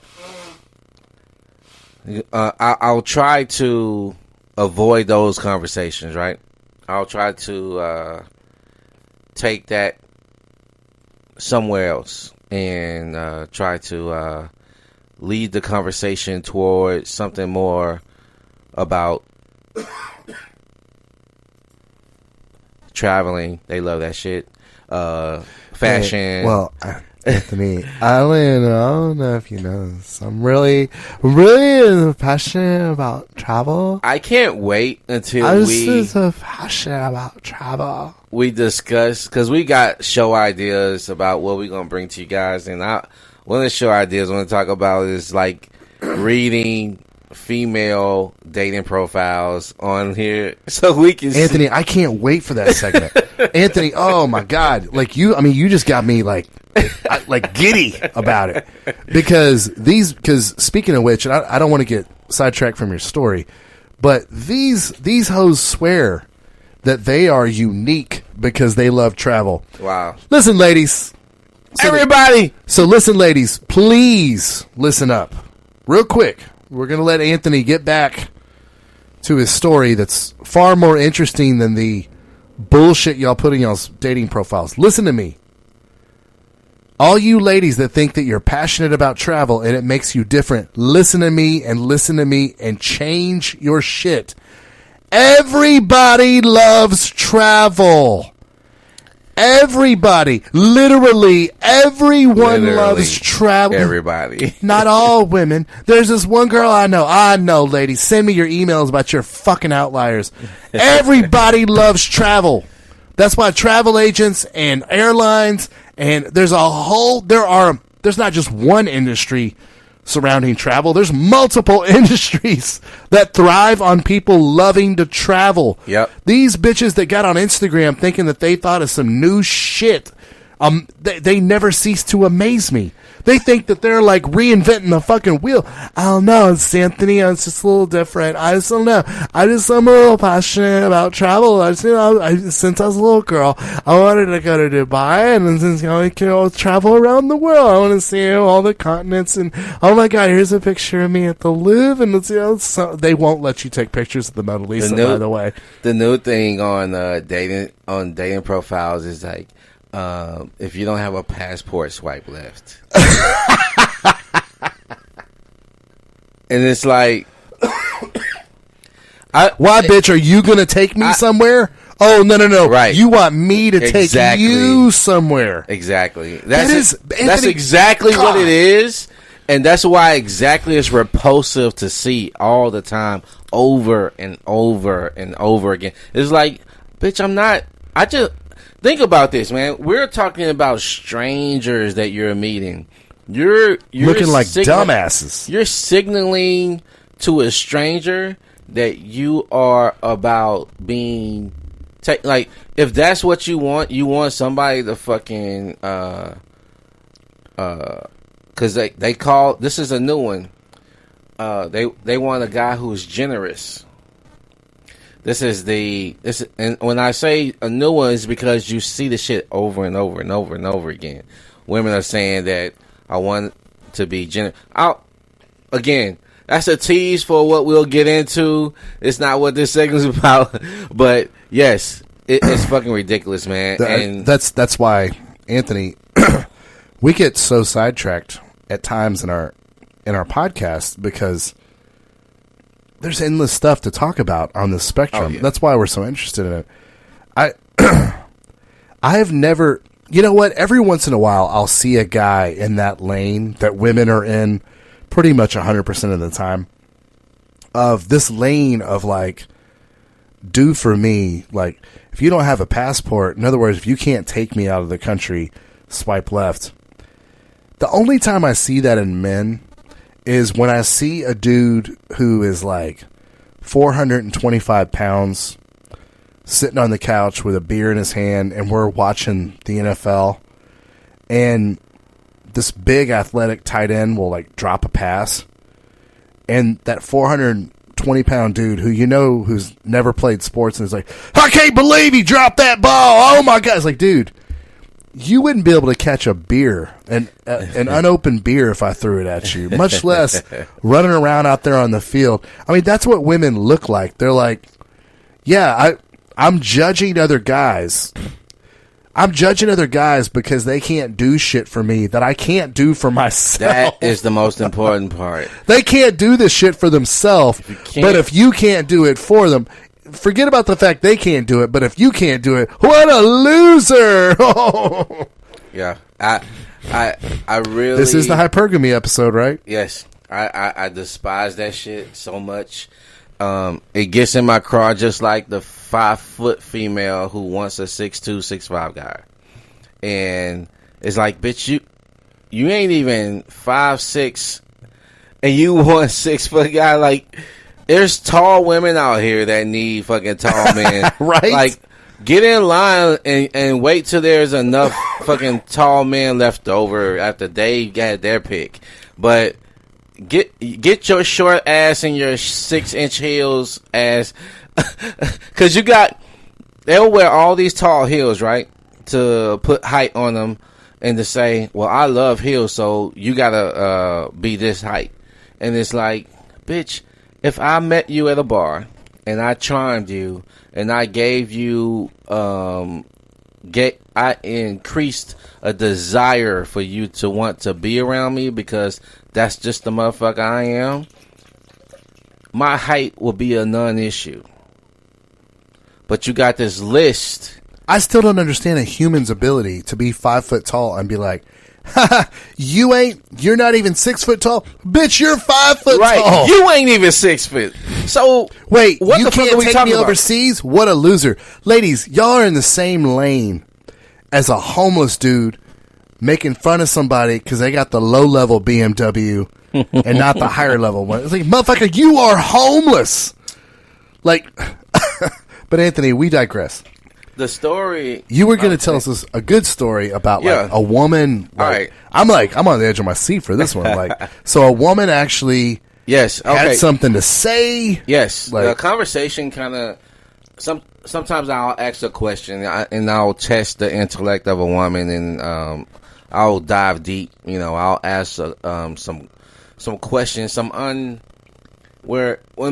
[SPEAKER 2] I'll try to avoid those conversations, right? I'll try to take that somewhere else and try to lead the conversation towards something more about traveling. They love that shit. Fashion.
[SPEAKER 1] Anthony, I don't know if you know this. I'm really passionate about travel.
[SPEAKER 2] I can't wait until
[SPEAKER 1] I'm so passionate about travel.
[SPEAKER 2] we discussed, because we got show ideas about what we're gonna bring to you guys, and one of the show ideas I want to talk about is like reading female dating profiles on here, so we can.
[SPEAKER 1] Anthony, I can't wait for that segment. Anthony, oh my God, like you just got me like giddy about it because speaking of which, and I don't want to get sidetracked from your story, but these hoes swear that they are unique because they love travel.
[SPEAKER 2] Wow.
[SPEAKER 1] Listen, ladies.
[SPEAKER 2] Everybody.
[SPEAKER 1] So listen, ladies, please listen up real quick. We're going to let Anthony get back to his story that's far more interesting than the bullshit y'all put in y'all's dating profiles. Listen to me. All you ladies that think that you're passionate about travel and it makes you different, listen to me and change your shit. Everybody loves travel. Everybody. Literally, everyone loves travel.
[SPEAKER 2] Everybody.
[SPEAKER 1] Not all women. There's this one girl I know, ladies. Send me your emails about your fucking outliers. Everybody loves travel. That's why travel agents and airlines and there's not just one industry surrounding travel. There's multiple industries that thrive on people loving to travel.
[SPEAKER 2] Yep.
[SPEAKER 1] These bitches that got on Instagram thinking that they thought of some new shit, they never cease to amaze me. They think that they're like reinventing the fucking wheel. I don't know. It's Anthony. It's just a little different. I just don't know. I'm a little passionate about travel. Since I was a little girl, I wanted to go to Dubai and then travel around the world. I want to see all the continents. And oh my God, here's a picture of me at the Louvre. And so they won't let you take pictures of the Mona Lisa, by the way.
[SPEAKER 2] The new thing on dating profiles is like, if you don't have a passport, swipe left. And it's like,
[SPEAKER 1] why, bitch, are you going to take me somewhere? Oh, no.
[SPEAKER 2] Right.
[SPEAKER 1] You want me to take you somewhere.
[SPEAKER 2] Exactly. That's exactly what it is. And that's why exactly it's repulsive to see all the time, over and over and over again. It's like, bitch, I just think about this, man. We're talking about strangers that you're meeting. You're
[SPEAKER 1] looking like dumbasses.
[SPEAKER 2] You're signaling to a stranger that you are about being like, if that's what you want somebody to fucking because they call, this is a new one, they want a guy who's generous. And when I say a new one, it's because you see the shit over and over and over and over again. Women are saying that I want to be generous. Again, that's a tease for what we'll get into. It's not what this segment's about, but yes, it's fucking ridiculous, man. And
[SPEAKER 1] that's why, Anthony, we get so sidetracked at times in our podcast because there's endless stuff to talk about on the spectrum.
[SPEAKER 2] Oh, yeah.
[SPEAKER 1] That's why we're so interested in it. I have never, you know what? Every once in a while, I'll see a guy in that lane that women are in pretty much 100% of the time, of this lane of like, do for me. Like, if you don't have a passport, in other words, if you can't take me out of the country, swipe left. The only time I see that in men is when I see a dude who is like 425 pounds sitting on the couch with a beer in his hand and we're watching the NFL and this big athletic tight end will like drop a pass and that 420 pound dude who's never played sports and is like, I can't believe he dropped that ball. Oh my God. It's like, dude, you wouldn't be able to catch a beer, an unopened beer, if I threw it at you, much less running around out there on the field. I mean, that's what women look like. They're like, yeah, I'm judging other guys. I'm judging other guys because they can't do shit for me that I can't do for myself.
[SPEAKER 2] That is the most important part.
[SPEAKER 1] They can't do this shit for themselves, but if you can't do it for them, forget about the fact they can't do it, but if you can't do it, what a loser!
[SPEAKER 2] Yeah, I really.
[SPEAKER 1] This is the hypergamy episode, right?
[SPEAKER 2] Yes, I despise that shit so much. it gets in my craw just like the 5-foot female who wants a 6'2", 6'5" guy. And it's like, bitch, you ain't even 5'6", and you want 6-foot guy. Like, there's tall women out here that need fucking tall men.
[SPEAKER 1] Right?
[SPEAKER 2] Like, get in line and wait till there's enough fucking tall men left over after they got their pick. But get your short ass and your 6-inch heels ass, because they'll wear all these tall heels, right, to put height on them and to say, well, I love heels, so you gotta be this height. And it's like, bitch, if I met you at a bar and I charmed you and I gave you I increased a desire for you to want to be around me because that's just the motherfucker I am, my height will be a non-issue. But you got this list.
[SPEAKER 1] I still don't understand a human's ability to be 5 foot tall and be like, haha, you're not even 6 foot tall. Bitch, you're 5 foot tall.
[SPEAKER 2] You ain't even 6 feet. So
[SPEAKER 1] wait,
[SPEAKER 2] what
[SPEAKER 1] you
[SPEAKER 2] the fuck
[SPEAKER 1] can't
[SPEAKER 2] are we
[SPEAKER 1] take
[SPEAKER 2] talking
[SPEAKER 1] me
[SPEAKER 2] about?
[SPEAKER 1] overseas? What a loser. Ladies, y'all are in the same lane as a homeless dude making fun of somebody because they got the low level BMW and not the higher level one. It's like, motherfucker, you are homeless. Like, but Anthony, we digress.
[SPEAKER 2] The story
[SPEAKER 1] You were going to tell us a good story about like a woman. Like,
[SPEAKER 2] all right.
[SPEAKER 1] I'm on the edge of my seat for this one. Like, so a woman actually had something to say.
[SPEAKER 2] Yes,
[SPEAKER 1] like,
[SPEAKER 2] the conversation kind of. Sometimes I'll ask a question and I'll test the intellect of a woman, and I'll dive deep. You know, I'll ask some questions. When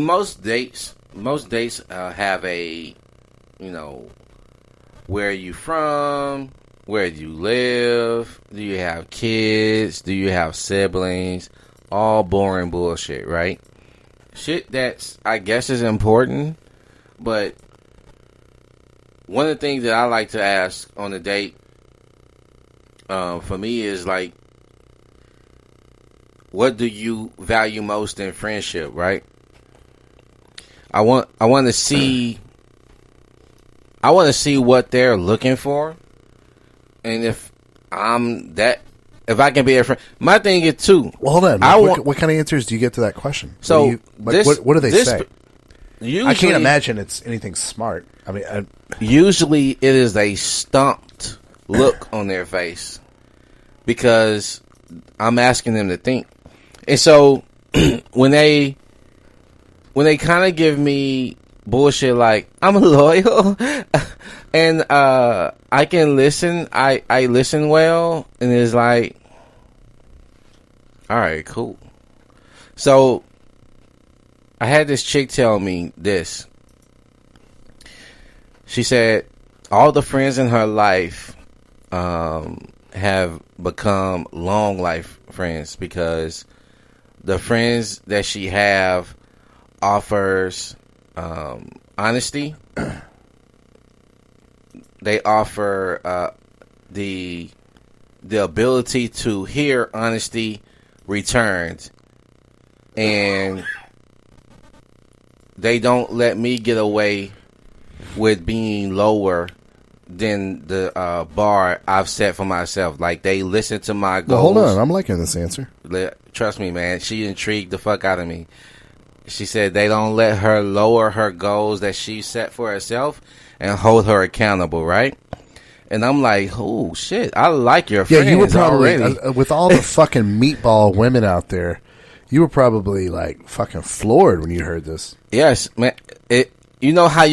[SPEAKER 2] most dates have a, you know, where are you from? Where do you live? Do you have kids? Do you have siblings? All boring bullshit, right? Shit that's, I guess, is important. But one of the things that I like to ask on a date, for me, is like, what do you value most in friendship, right? I want to see what they're looking for, and if I can be a friend. My thing is too.
[SPEAKER 1] Well, hold on. What kind of answers do you get to that question?
[SPEAKER 2] So
[SPEAKER 1] what do they say?
[SPEAKER 2] Usually,
[SPEAKER 1] I can't imagine it's anything smart. I mean,
[SPEAKER 2] usually it is a stumped look on their face because I'm asking them to think, and so when they kind of give me bullshit like I'm loyal and I can listen, I listen well, and it's like, all right, cool. So I had this chick tell me this. She said all the friends in her life have become long life friends because the friends that she have offers honesty. They offer the ability to hear honesty returned, and they don't let me get away with being lower than the bar I've set for myself. Like, they listen to my goals.
[SPEAKER 1] Well, hold on, I'm liking this answer.
[SPEAKER 2] Trust me, man. She intrigued the fuck out of me. She said they don't let her lower her goals that she set for herself and hold her accountable, right? And I'm like, oh, shit, I like your friends.
[SPEAKER 1] Yeah, you were probably,
[SPEAKER 2] already.
[SPEAKER 1] With all the fucking meatball women out there, you were probably, like, fucking floored when you heard this.
[SPEAKER 2] Yes, man. You know how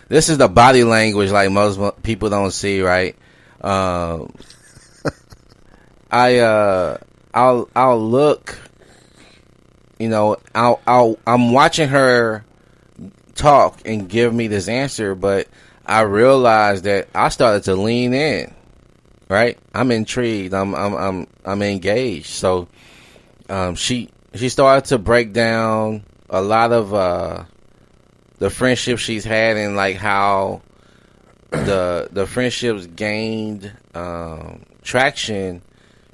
[SPEAKER 2] this is the body language like most people don't see, right? I'll look, you know, I'm watching her talk and give me this answer, but I realized that I started to lean in, right? I'm intrigued. I'm engaged. So, she started to break down a lot of, the friendship she's had, and like how the friendships gained traction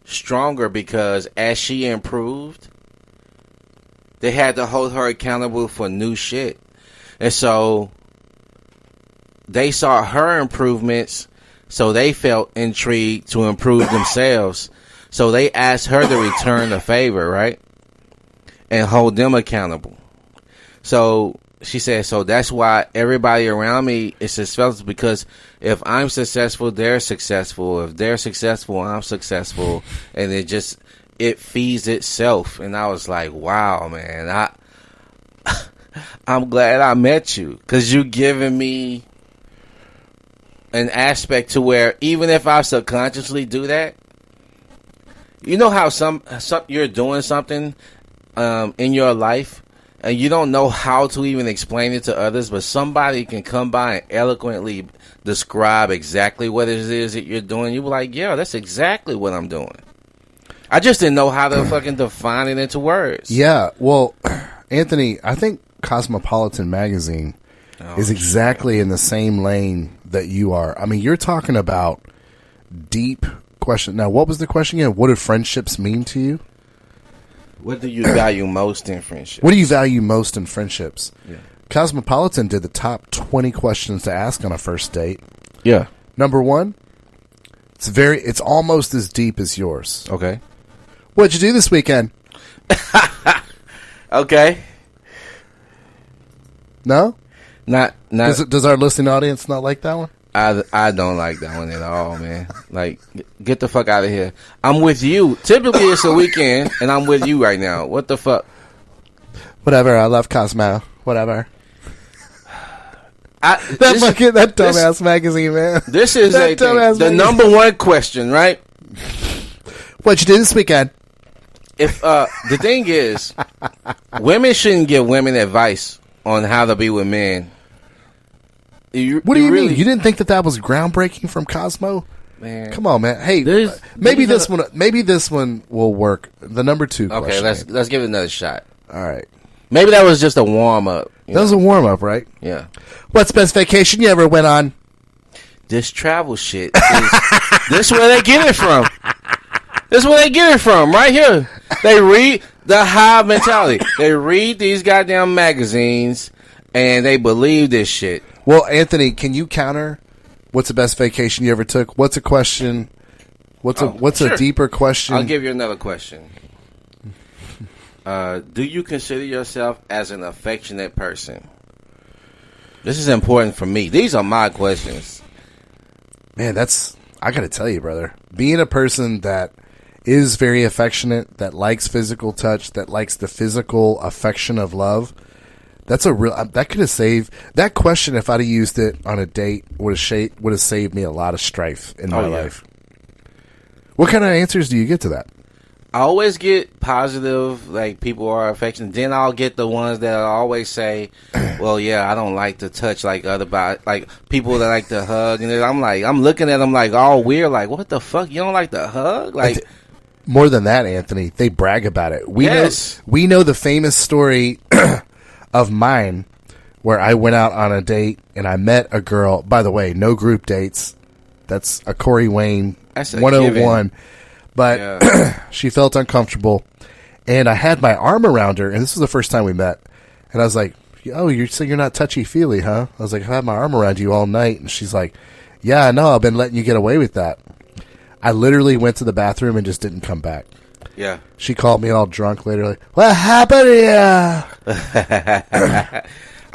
[SPEAKER 2] stronger because as she improved, they had to hold her accountable for new shit. And so they saw her improvements, so they felt intrigued to improve themselves. So they asked her to return the favor, right? And hold them accountable. So she said, so that's why everybody around me is successful, because if I'm successful, they're successful. If they're successful, I'm successful. And it feeds itself. And I was like, wow, man, I'm glad I met you, because you're giving me an aspect to where even if I subconsciously do that, you know how some you're doing something in your life and you don't know how to even explain it to others, but somebody can come by and eloquently describe exactly what it is that you're doing. You be like, yeah, that's exactly what I'm doing. I just didn't know how to fucking define it into words.
[SPEAKER 1] Yeah, well, Anthony, I think Cosmopolitan Magazine is exactly in the same lane that you are. I mean, you're talking about deep question. Now, what was the question again? What do friendships mean to you?
[SPEAKER 2] What do you value most in friendships?
[SPEAKER 1] What do you value most in friendships?
[SPEAKER 2] Yeah.
[SPEAKER 1] Cosmopolitan did the top 20 questions to ask on a first date.
[SPEAKER 2] Yeah.
[SPEAKER 1] Number 1, it's almost as deep as yours.
[SPEAKER 2] Okay.
[SPEAKER 1] What'd you do this weekend?
[SPEAKER 2] Okay.
[SPEAKER 1] No?
[SPEAKER 2] Not.
[SPEAKER 1] Does our listening audience not like that one?
[SPEAKER 2] I don't like that one at all, man. Like, get the fuck out of here. I'm with you. Typically, it's a weekend, and I'm with you right now. What the fuck?
[SPEAKER 1] Whatever. I love Cosmo. Whatever. That dumbass magazine, man.
[SPEAKER 2] This is the number one question, right?
[SPEAKER 1] What'd you do this weekend?
[SPEAKER 2] If the thing is, women shouldn't give women advice on how to be with men.
[SPEAKER 1] What do you mean? You didn't think that was groundbreaking from Cosmo?
[SPEAKER 2] Man,
[SPEAKER 1] come on, man. Hey, maybe this one will work. The number 2 question.
[SPEAKER 2] Okay, let's give it another shot.
[SPEAKER 1] All right.
[SPEAKER 2] Maybe that was just a warm up.
[SPEAKER 1] That was a warm up, right?
[SPEAKER 2] Yeah.
[SPEAKER 1] What's the best vacation you ever went on?
[SPEAKER 2] This travel shit. This is where they get it from. This is where they get it from, right here. They read the hive mentality. They read these goddamn magazines and they believe this shit.
[SPEAKER 1] Well, Anthony, can you counter? What's the best vacation you ever took? What's a question? What's a deeper question?
[SPEAKER 2] I'll give you another question. Do you consider yourself as an affectionate person? This is important for me. These are my questions.
[SPEAKER 1] Man, I got to tell you, brother. Being a person that is very affectionate, that likes physical touch, that likes the physical affection of love, that's that could have saved that question. If I'd have used it on a date, would have saved me a lot of strife in my life. What kind of answers do you get to that?
[SPEAKER 2] I always get positive, like people are affectionate. Then I'll get the ones that always say, "Well, yeah, I don't like to touch like like people that like to hug." And I'm looking at them like all weird, like, "What the fuck? You don't like to hug?" Like,
[SPEAKER 1] more than that, Anthony, they brag about it. We know the famous story of mine where I went out on a date and I met a girl. By the way, no group dates. That's a Corey Wayne 101. But she felt uncomfortable, and I had my arm around her, and this was the first time we met. And I was like, "Oh, you're not touchy-feely, huh?" I was like, "I've had my arm around you all night." And she's like, "Yeah, I know. I've been letting you get away with that." I literally went to the bathroom and just didn't come back.
[SPEAKER 2] Yeah.
[SPEAKER 1] She called me all drunk later, like, "What happened to you?"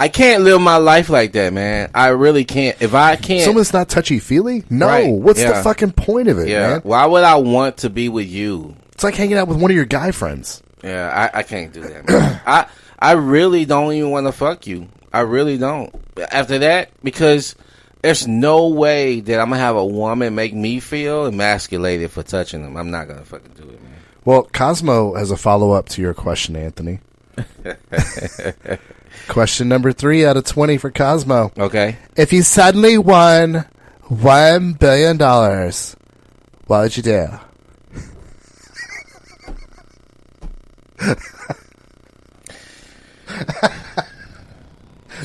[SPEAKER 2] I can't live my life like that, man. I really can't. If I can't...
[SPEAKER 1] Someone's not touchy-feely? No.
[SPEAKER 2] Right.
[SPEAKER 1] What's the fucking point of it, man?
[SPEAKER 2] Why would I want to be with you?
[SPEAKER 1] It's like hanging out with one of your guy friends.
[SPEAKER 2] Yeah, I can't do that, man. I really don't even want to fuck you. I really don't. After that, because there's no way that I'm going to have a woman make me feel emasculated for touching them. I'm not going to fucking do it, man.
[SPEAKER 1] Well, Cosmo has a follow-up to your question, Anthony. Question number 3 out of 20 for Cosmo.
[SPEAKER 2] Okay.
[SPEAKER 1] If you suddenly won $1 billion, what would you do?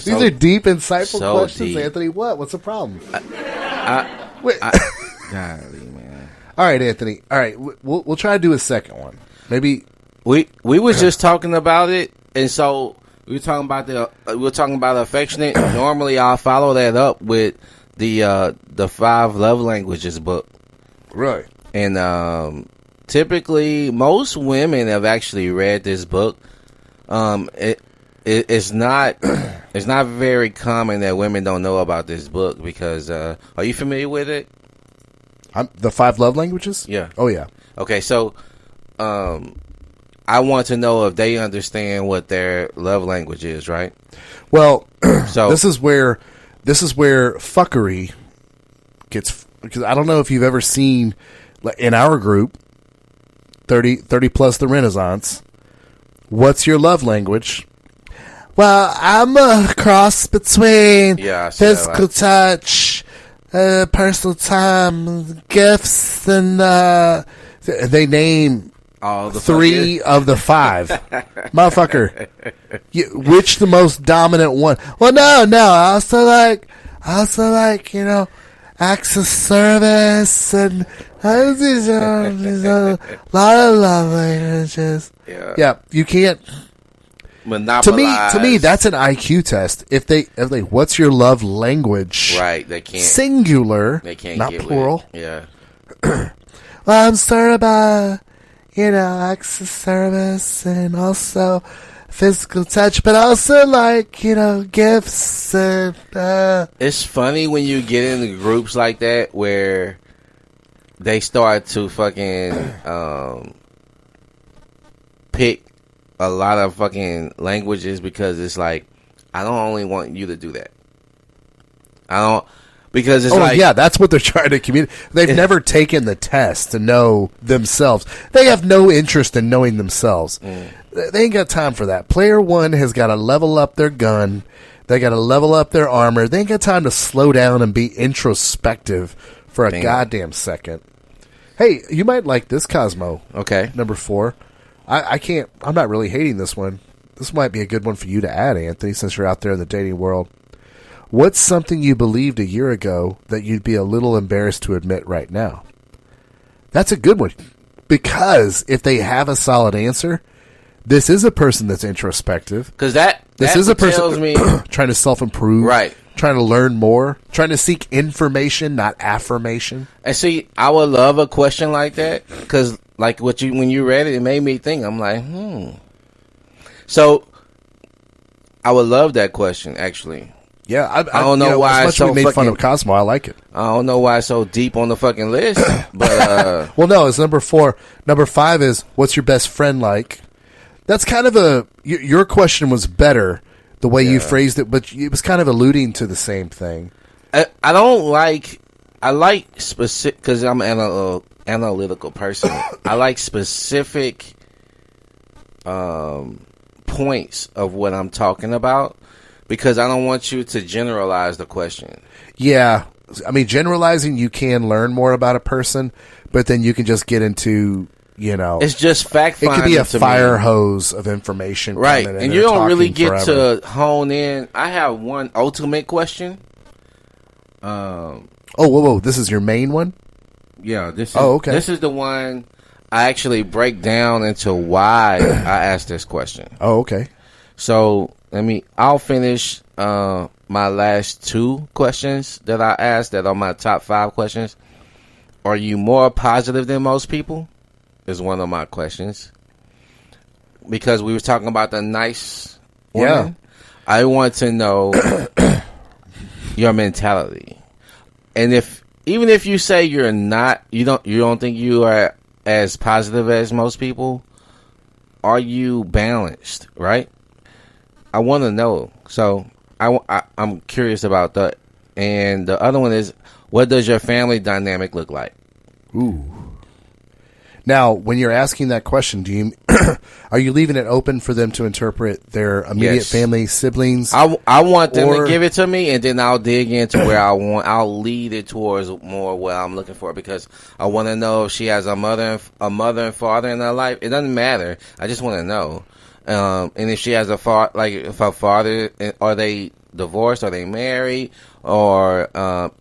[SPEAKER 1] These are deep, insightful questions, deep. Anthony. What's the problem?
[SPEAKER 2] Golly, man.
[SPEAKER 1] All right, Anthony. All right, we'll try to do a second one. Maybe
[SPEAKER 2] we was just talking about it, and so we're talking about affectionate. Normally, I'll follow that up with the 5 love languages book.
[SPEAKER 1] Right.
[SPEAKER 2] And typically, most women have actually read this book. It's not very common that women don't know about this book because are you familiar with it?
[SPEAKER 1] The 5 love languages?
[SPEAKER 2] Yeah.
[SPEAKER 1] Oh yeah.
[SPEAKER 2] Okay, so I want to know if they understand what their love language is, right?
[SPEAKER 1] Well,
[SPEAKER 2] so
[SPEAKER 1] this is where fuckery gets, because I don't know if you've ever seen in our group 30 plus the Renaissance. What's your love language? Well, I'm a cross between physical touch, personal time, gifts, and they name
[SPEAKER 2] all the
[SPEAKER 1] 3 of the 5. Motherfucker, which the most dominant one? Well, no. I also like acts of service and these are a lot of love languages. Yeah, you can't.
[SPEAKER 2] Monopolize.
[SPEAKER 1] To me, that's an IQ test. If they, what's your love language?
[SPEAKER 2] Right, they can't.
[SPEAKER 1] Singular,
[SPEAKER 2] They can't,
[SPEAKER 1] not
[SPEAKER 2] get
[SPEAKER 1] plural.
[SPEAKER 2] Yeah.
[SPEAKER 1] Well, I'm sorry about, acts of service and also physical touch, but also gifts and.
[SPEAKER 2] It's funny when you get into groups like that where they start to fucking pick a lot of fucking languages because it's like, I don't only want you to do that. Because it's
[SPEAKER 1] yeah, that's what they're trying to communicate. They've never taken the test to know themselves. They have no interest in knowing themselves. They ain't got time for that. Player 1 has got to level up their gun. They got to level up their armor. They ain't got time to slow down and be introspective for a goddamn second. Hey, you might like this, Cosmo.
[SPEAKER 2] Okay.
[SPEAKER 1] Number 4. I'm not really hating this one. This might be a good one for you to add, Anthony, since you're out there in the dating world. What's something you believed a year ago that you'd be a little embarrassed to admit right now? That's a good one. Because if they have a solid answer, this is a person that's introspective.
[SPEAKER 2] Because this
[SPEAKER 1] is a person
[SPEAKER 2] tells me
[SPEAKER 1] trying to self-improve.
[SPEAKER 2] Right.
[SPEAKER 1] Trying to learn more. Trying to seek information, not affirmation.
[SPEAKER 2] And see, I would love a question like that. Because like when you read it, it made me think. I'm like, So, I would love that question, actually.
[SPEAKER 1] Yeah, I
[SPEAKER 2] don't know why
[SPEAKER 1] as much
[SPEAKER 2] so
[SPEAKER 1] as we made fun
[SPEAKER 2] fucking-
[SPEAKER 1] of Cosmo, I like it.
[SPEAKER 2] I don't know why it's so deep on the fucking list, but
[SPEAKER 1] Well, no, it's number 4. Number 5 is, what's your best friend like? That's kind of your question was better the way you phrased it, but it was kind of alluding to the same thing.
[SPEAKER 2] I like specific, because I'm an analytical person. I like specific points of what I'm talking about because I don't want you to generalize the question. Yeah.
[SPEAKER 1] I mean, generalizing, you can learn more about a person, but then you can just get into,
[SPEAKER 2] it's just fact finding.
[SPEAKER 1] It could be a fire
[SPEAKER 2] me.
[SPEAKER 1] hose of information.
[SPEAKER 2] Right.
[SPEAKER 1] And
[SPEAKER 2] you don't really get
[SPEAKER 1] forever.
[SPEAKER 2] to hone in. I have one ultimate question.
[SPEAKER 1] Whoa. This is your main one?
[SPEAKER 2] Yeah.
[SPEAKER 1] Okay.
[SPEAKER 2] This is the one I actually break down into why I asked this question.
[SPEAKER 1] Oh, okay.
[SPEAKER 2] So I'll finish my last 2 questions that I asked that are my top 5 questions. Are you more positive than most people? Is one of my questions. Because we were talking about the nice woman.
[SPEAKER 1] Yeah.
[SPEAKER 2] I want to know your mentality. And even if you say you're not, you don't think you are as positive as most people, are you balanced, right? I want to know. So I'm curious about that. And the other one is, what does your family dynamic look like?
[SPEAKER 1] Ooh. Now, when you're asking that question, are you leaving it open for them to interpret their immediate family, siblings?
[SPEAKER 2] I want them to give it to me, and then I'll dig into where I'll lead it towards more what I'm looking for, because I want to know if she has a mother and father in her life. It doesn't matter. I just want to know. And if she has if her father, are they divorced? Are they married? Or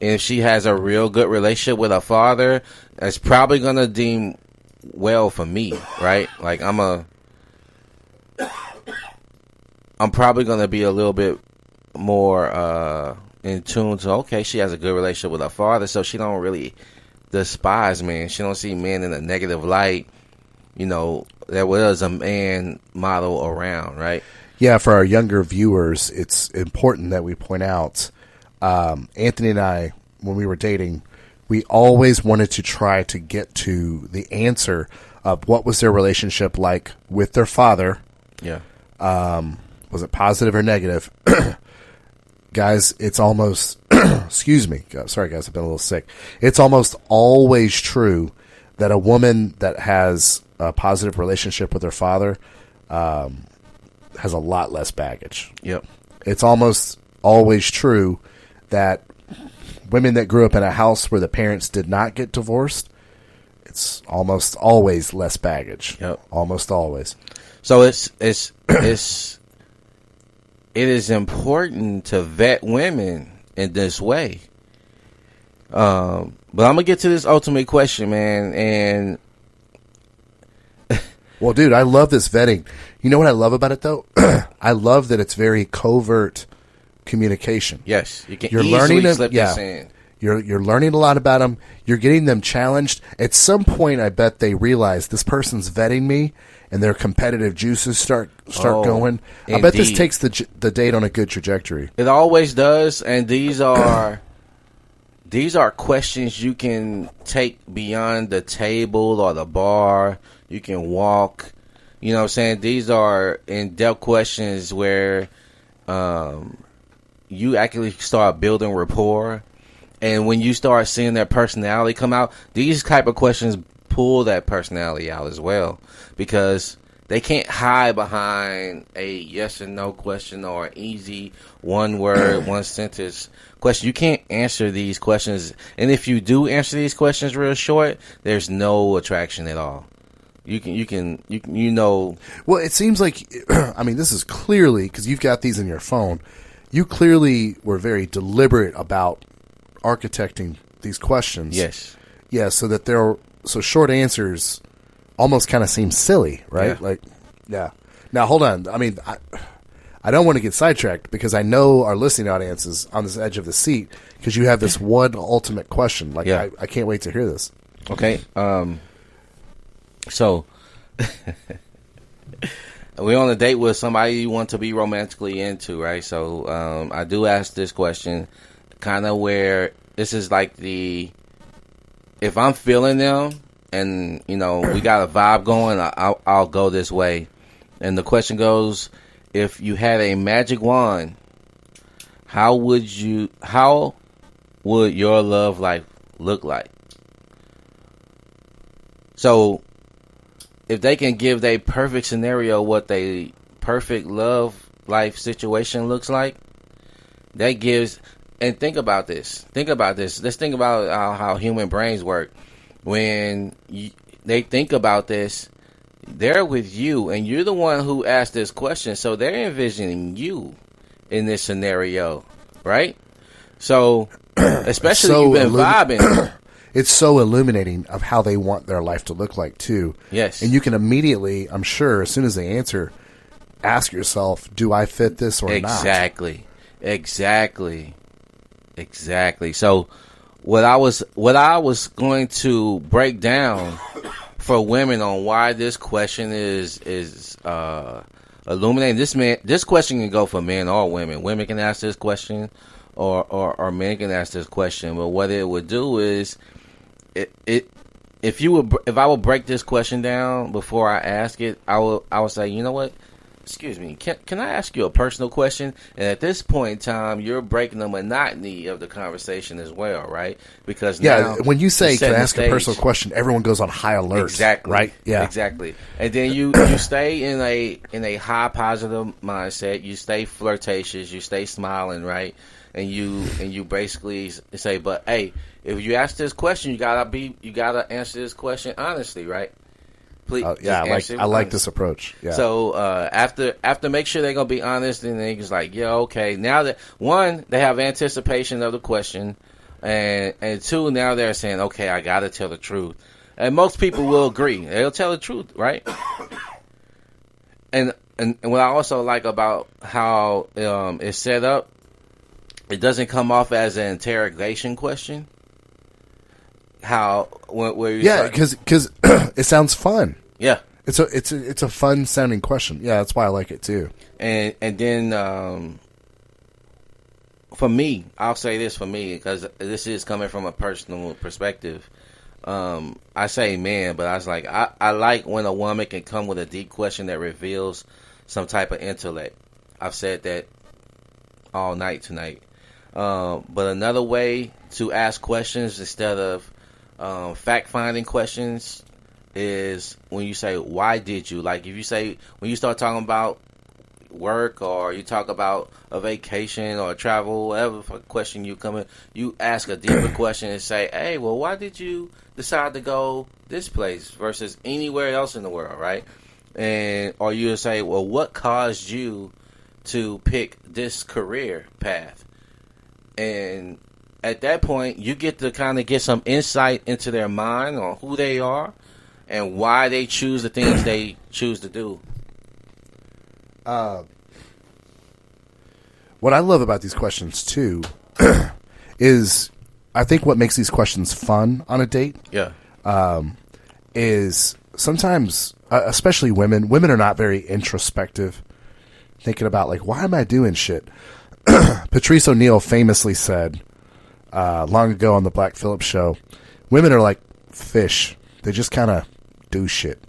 [SPEAKER 2] if she has a real good relationship with her father, it's probably going to deem well for me, right? Like I'm I'm probably going to be a little bit more in tune to, okay, she has a good relationship with her father, so she don't really despise men. She don't see men in a negative light. You know, there was a man model around, right?
[SPEAKER 1] Yeah, for our younger viewers, it's important that we point out, Anthony and I, when we were dating, we always wanted to try to get to the answer of what was their relationship like with their father.
[SPEAKER 2] Yeah.
[SPEAKER 1] Was it positive or negative? Guys, it's almost, excuse me. Sorry, guys, I've been a little sick. It's almost always true that a woman that has a positive relationship with her father has a lot less baggage.
[SPEAKER 2] Yep.
[SPEAKER 1] It's almost always true that women that grew up in a house where the parents did not get divorced, it's almost always less baggage.
[SPEAKER 2] Yep.
[SPEAKER 1] Almost always.
[SPEAKER 2] So it is important to vet women in this way. But I'm gonna get to this ultimate question, man. And
[SPEAKER 1] well, dude, I love this vetting. You know what I love about it, though? I love that it's very covert communication.
[SPEAKER 2] yes, you can
[SPEAKER 1] You're
[SPEAKER 2] easily
[SPEAKER 1] learning to,
[SPEAKER 2] slip this in.
[SPEAKER 1] You're learning a lot about them. You're getting them challenged. At some point, I bet they realize this person's vetting me, and their competitive juices start going. I bet this
[SPEAKER 2] indeed.
[SPEAKER 1] takes the date on a good trajectory.
[SPEAKER 2] It always does, and these are questions you can take beyond the table or the bar. You can walk. You know what I'm saying? These are in-depth questions where you actually start building rapport. And when you start seeing their personality come out, these type of questions pull that personality out as well. Because they can't hide behind a yes and no question or an easy one word, one sentence question. You can't answer these questions. And if you do answer these questions real short, there's no attraction at all. You know.
[SPEAKER 1] Well, it seems like, I mean, this is clearly, because you've got these in your phone, you clearly were very deliberate about architecting these questions.
[SPEAKER 2] Yes.
[SPEAKER 1] Yeah, so short answers almost kind of seem silly, right?
[SPEAKER 2] Yeah.
[SPEAKER 1] Like, yeah. Now, hold on. I mean, I don't want to get sidetracked because I know our listening audience is on this edge of the seat because you have this one ultimate question. Like,
[SPEAKER 2] yeah.
[SPEAKER 1] I can't wait to hear this.
[SPEAKER 2] Okay. So we're on a date with somebody you want to be romantically into, right? So I do ask this question kind of where this is like if I'm feeling them and, you know, we got a vibe going, I'll go this way. And the question goes, if you had a magic wand, how would your love life look like? So if they can give their perfect scenario what their perfect love life situation looks like, that gives. And think about this. Let's think about how human brains work. When they think about this, they're with you, and you're the one who asked this question. So they're envisioning you in this scenario, right? So, especially
[SPEAKER 1] So
[SPEAKER 2] you've been vibing.
[SPEAKER 1] It's so illuminating of how they want their life to look like, too.
[SPEAKER 2] Yes.
[SPEAKER 1] And you can immediately, I'm sure, as soon as they answer, ask yourself, do I fit this or not?
[SPEAKER 2] Exactly. So what I was going to break down for women on why this question is illuminating. This question can go for men or women. Women can ask this question or men can ask this question. But what it would do is if I would break this question down before I ask it, I would say, you know what? Excuse me, can I ask you a personal question? And at this point in time, you're breaking the monotony of the conversation as well, right? Because now,
[SPEAKER 1] when you say, can I ask
[SPEAKER 2] a
[SPEAKER 1] a personal question, everyone goes on high alert.
[SPEAKER 2] Exactly.
[SPEAKER 1] Right? Yeah.
[SPEAKER 2] Exactly. And then you stay in a high positive mindset. You stay flirtatious. You stay smiling, right? And you basically say, but hey, if you ask this question, you gotta answer this question honestly, right? Please,
[SPEAKER 1] I like this approach. Yeah.
[SPEAKER 2] So after make sure they're gonna be honest, and then it's like, yeah, okay. Now that one, they have anticipation of the question, and two, now they're saying, okay, I gotta tell the truth, and most people will agree. They'll tell the truth, right? And what I also like about how it's set up, it doesn't come off as an interrogation question. How where you
[SPEAKER 1] because it sounds fun.
[SPEAKER 2] Yeah,
[SPEAKER 1] it's a fun sounding question. Yeah, that's why I like it too.
[SPEAKER 2] And then for me, I'll say this for me because this is coming from a personal perspective. I say man, but I was like I like when a woman can come with a deep question that reveals some type of intellect. I've said that all night tonight. But another way to ask questions instead of fact-finding questions is when you say, why did you? Like if you say, when you start talking about work or you talk about a vacation or travel, whatever question you come in, you ask a deeper question and say, hey, well, why did you decide to go this place versus anywhere else in the world, right? And or you say, well, what caused you to pick this career path? And at that point, you get to kind of get some insight into their mind on who they are and why they choose the things they choose to do.
[SPEAKER 1] What I love about these questions too is I think what makes these questions fun on a date.
[SPEAKER 2] Yeah.
[SPEAKER 1] Is sometimes, especially women are not very introspective, thinking about like, why am I doing shit? Patrice O'Neal famously said long ago on the Black Phillip show, women are like fish. They just kind of do shit.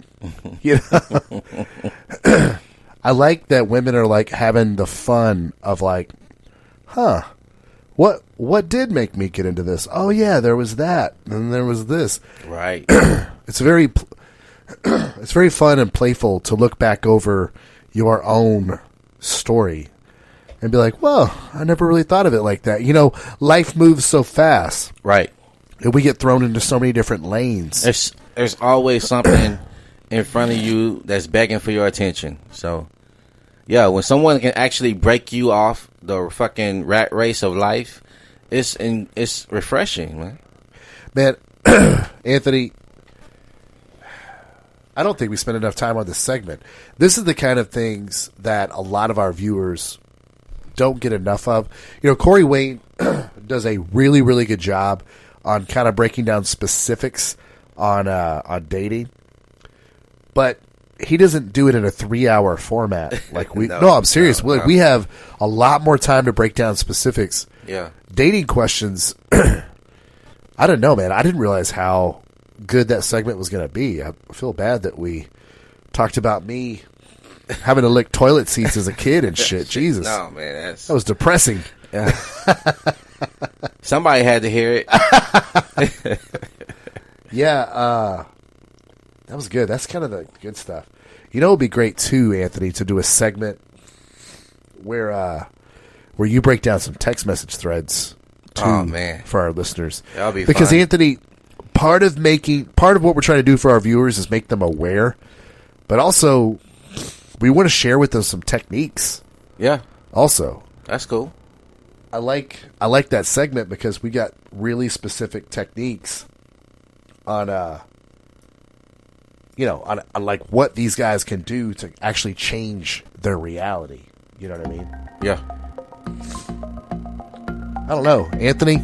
[SPEAKER 1] You know? I like that women are like having the fun of like, what did make me get into this? Oh yeah, there was that, and there was this.
[SPEAKER 2] Right.
[SPEAKER 1] It's very fun and playful to look back over your own story and be like, well, I never really thought of it like that. You know, life moves so fast.
[SPEAKER 2] Right.
[SPEAKER 1] And we get thrown into so many different lanes.
[SPEAKER 2] There's always something in front of you that's begging for your attention. So, yeah, when someone can actually break you off the fucking rat race of life, it's refreshing, man.
[SPEAKER 1] Man, Anthony, I don't think we spend enough time on this segment. This is the kind of things that a lot of our viewers don't get enough of. You know, Corey Wayne does a really, really good job on kind of breaking down specifics on dating, but he doesn't do it in a 3-hour format like we. No, I'm serious.
[SPEAKER 2] No.
[SPEAKER 1] We have a lot more time to break down specifics.
[SPEAKER 2] Yeah,
[SPEAKER 1] dating questions. I don't know, man. I didn't realize how good that segment was going to be. I feel bad that we talked about me having to lick toilet seats as a kid and shit. Jesus.
[SPEAKER 2] No, man.
[SPEAKER 1] That was depressing.
[SPEAKER 2] Yeah. Somebody had to hear it.
[SPEAKER 1] Yeah, that was good. That's kind of the good stuff. You know, it would be great too, Anthony, to do a segment where you break down some text message threads too,
[SPEAKER 2] oh, man,
[SPEAKER 1] for our listeners.
[SPEAKER 2] That'll be
[SPEAKER 1] because
[SPEAKER 2] fun.
[SPEAKER 1] Anthony, part of what we're trying to do for our viewers is make them aware, but also we want to share with them some techniques.
[SPEAKER 2] Yeah.
[SPEAKER 1] Also,
[SPEAKER 2] that's cool.
[SPEAKER 1] I like that segment because we got really specific techniques on like what these guys can do to actually change their reality. You know what I mean?
[SPEAKER 2] Yeah.
[SPEAKER 1] I don't know. Anthony,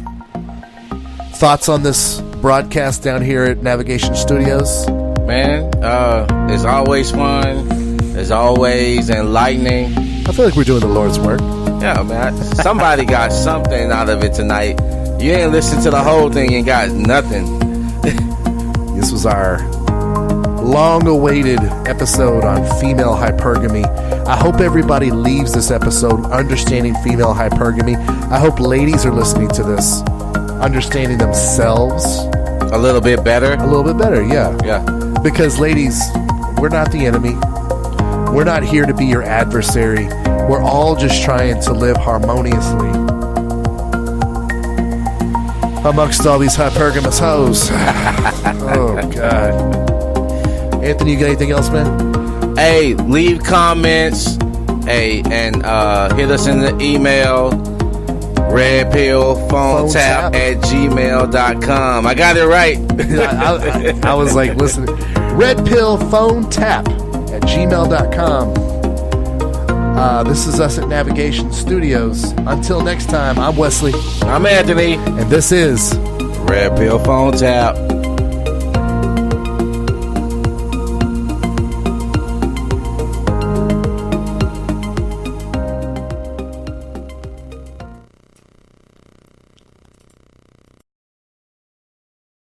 [SPEAKER 1] thoughts on this broadcast down here at Navigation Studios?
[SPEAKER 2] Man, it's always fun. It's always enlightening.
[SPEAKER 1] I feel like we're doing the Lord's work.
[SPEAKER 2] Yeah, man. Somebody got something out of it tonight. You didn't listen to the whole thing and got nothing.
[SPEAKER 1] This was our long-awaited episode on female hypergamy. I hope everybody leaves this episode understanding female hypergamy. I hope ladies are listening to this understanding themselves
[SPEAKER 2] a little bit better.
[SPEAKER 1] A little bit better, yeah.
[SPEAKER 2] Yeah.
[SPEAKER 1] Because ladies, we're not the enemy. We're not here to be your adversary. We're all just trying to live harmoniously amongst all these hypergamous hoes. Oh, God. Anthony, you got anything else, man?
[SPEAKER 2] Hey, leave comments. Hey, and hit us in the email, redpillphonetap@gmail.com. I got it right.
[SPEAKER 1] I was like, listen, redpillphonetap@gmail.com. This is us at Navigation Studios. Until next time, I'm Wesley.
[SPEAKER 2] I'm Anthony.
[SPEAKER 1] And this is
[SPEAKER 2] Red Pill Phone Tap.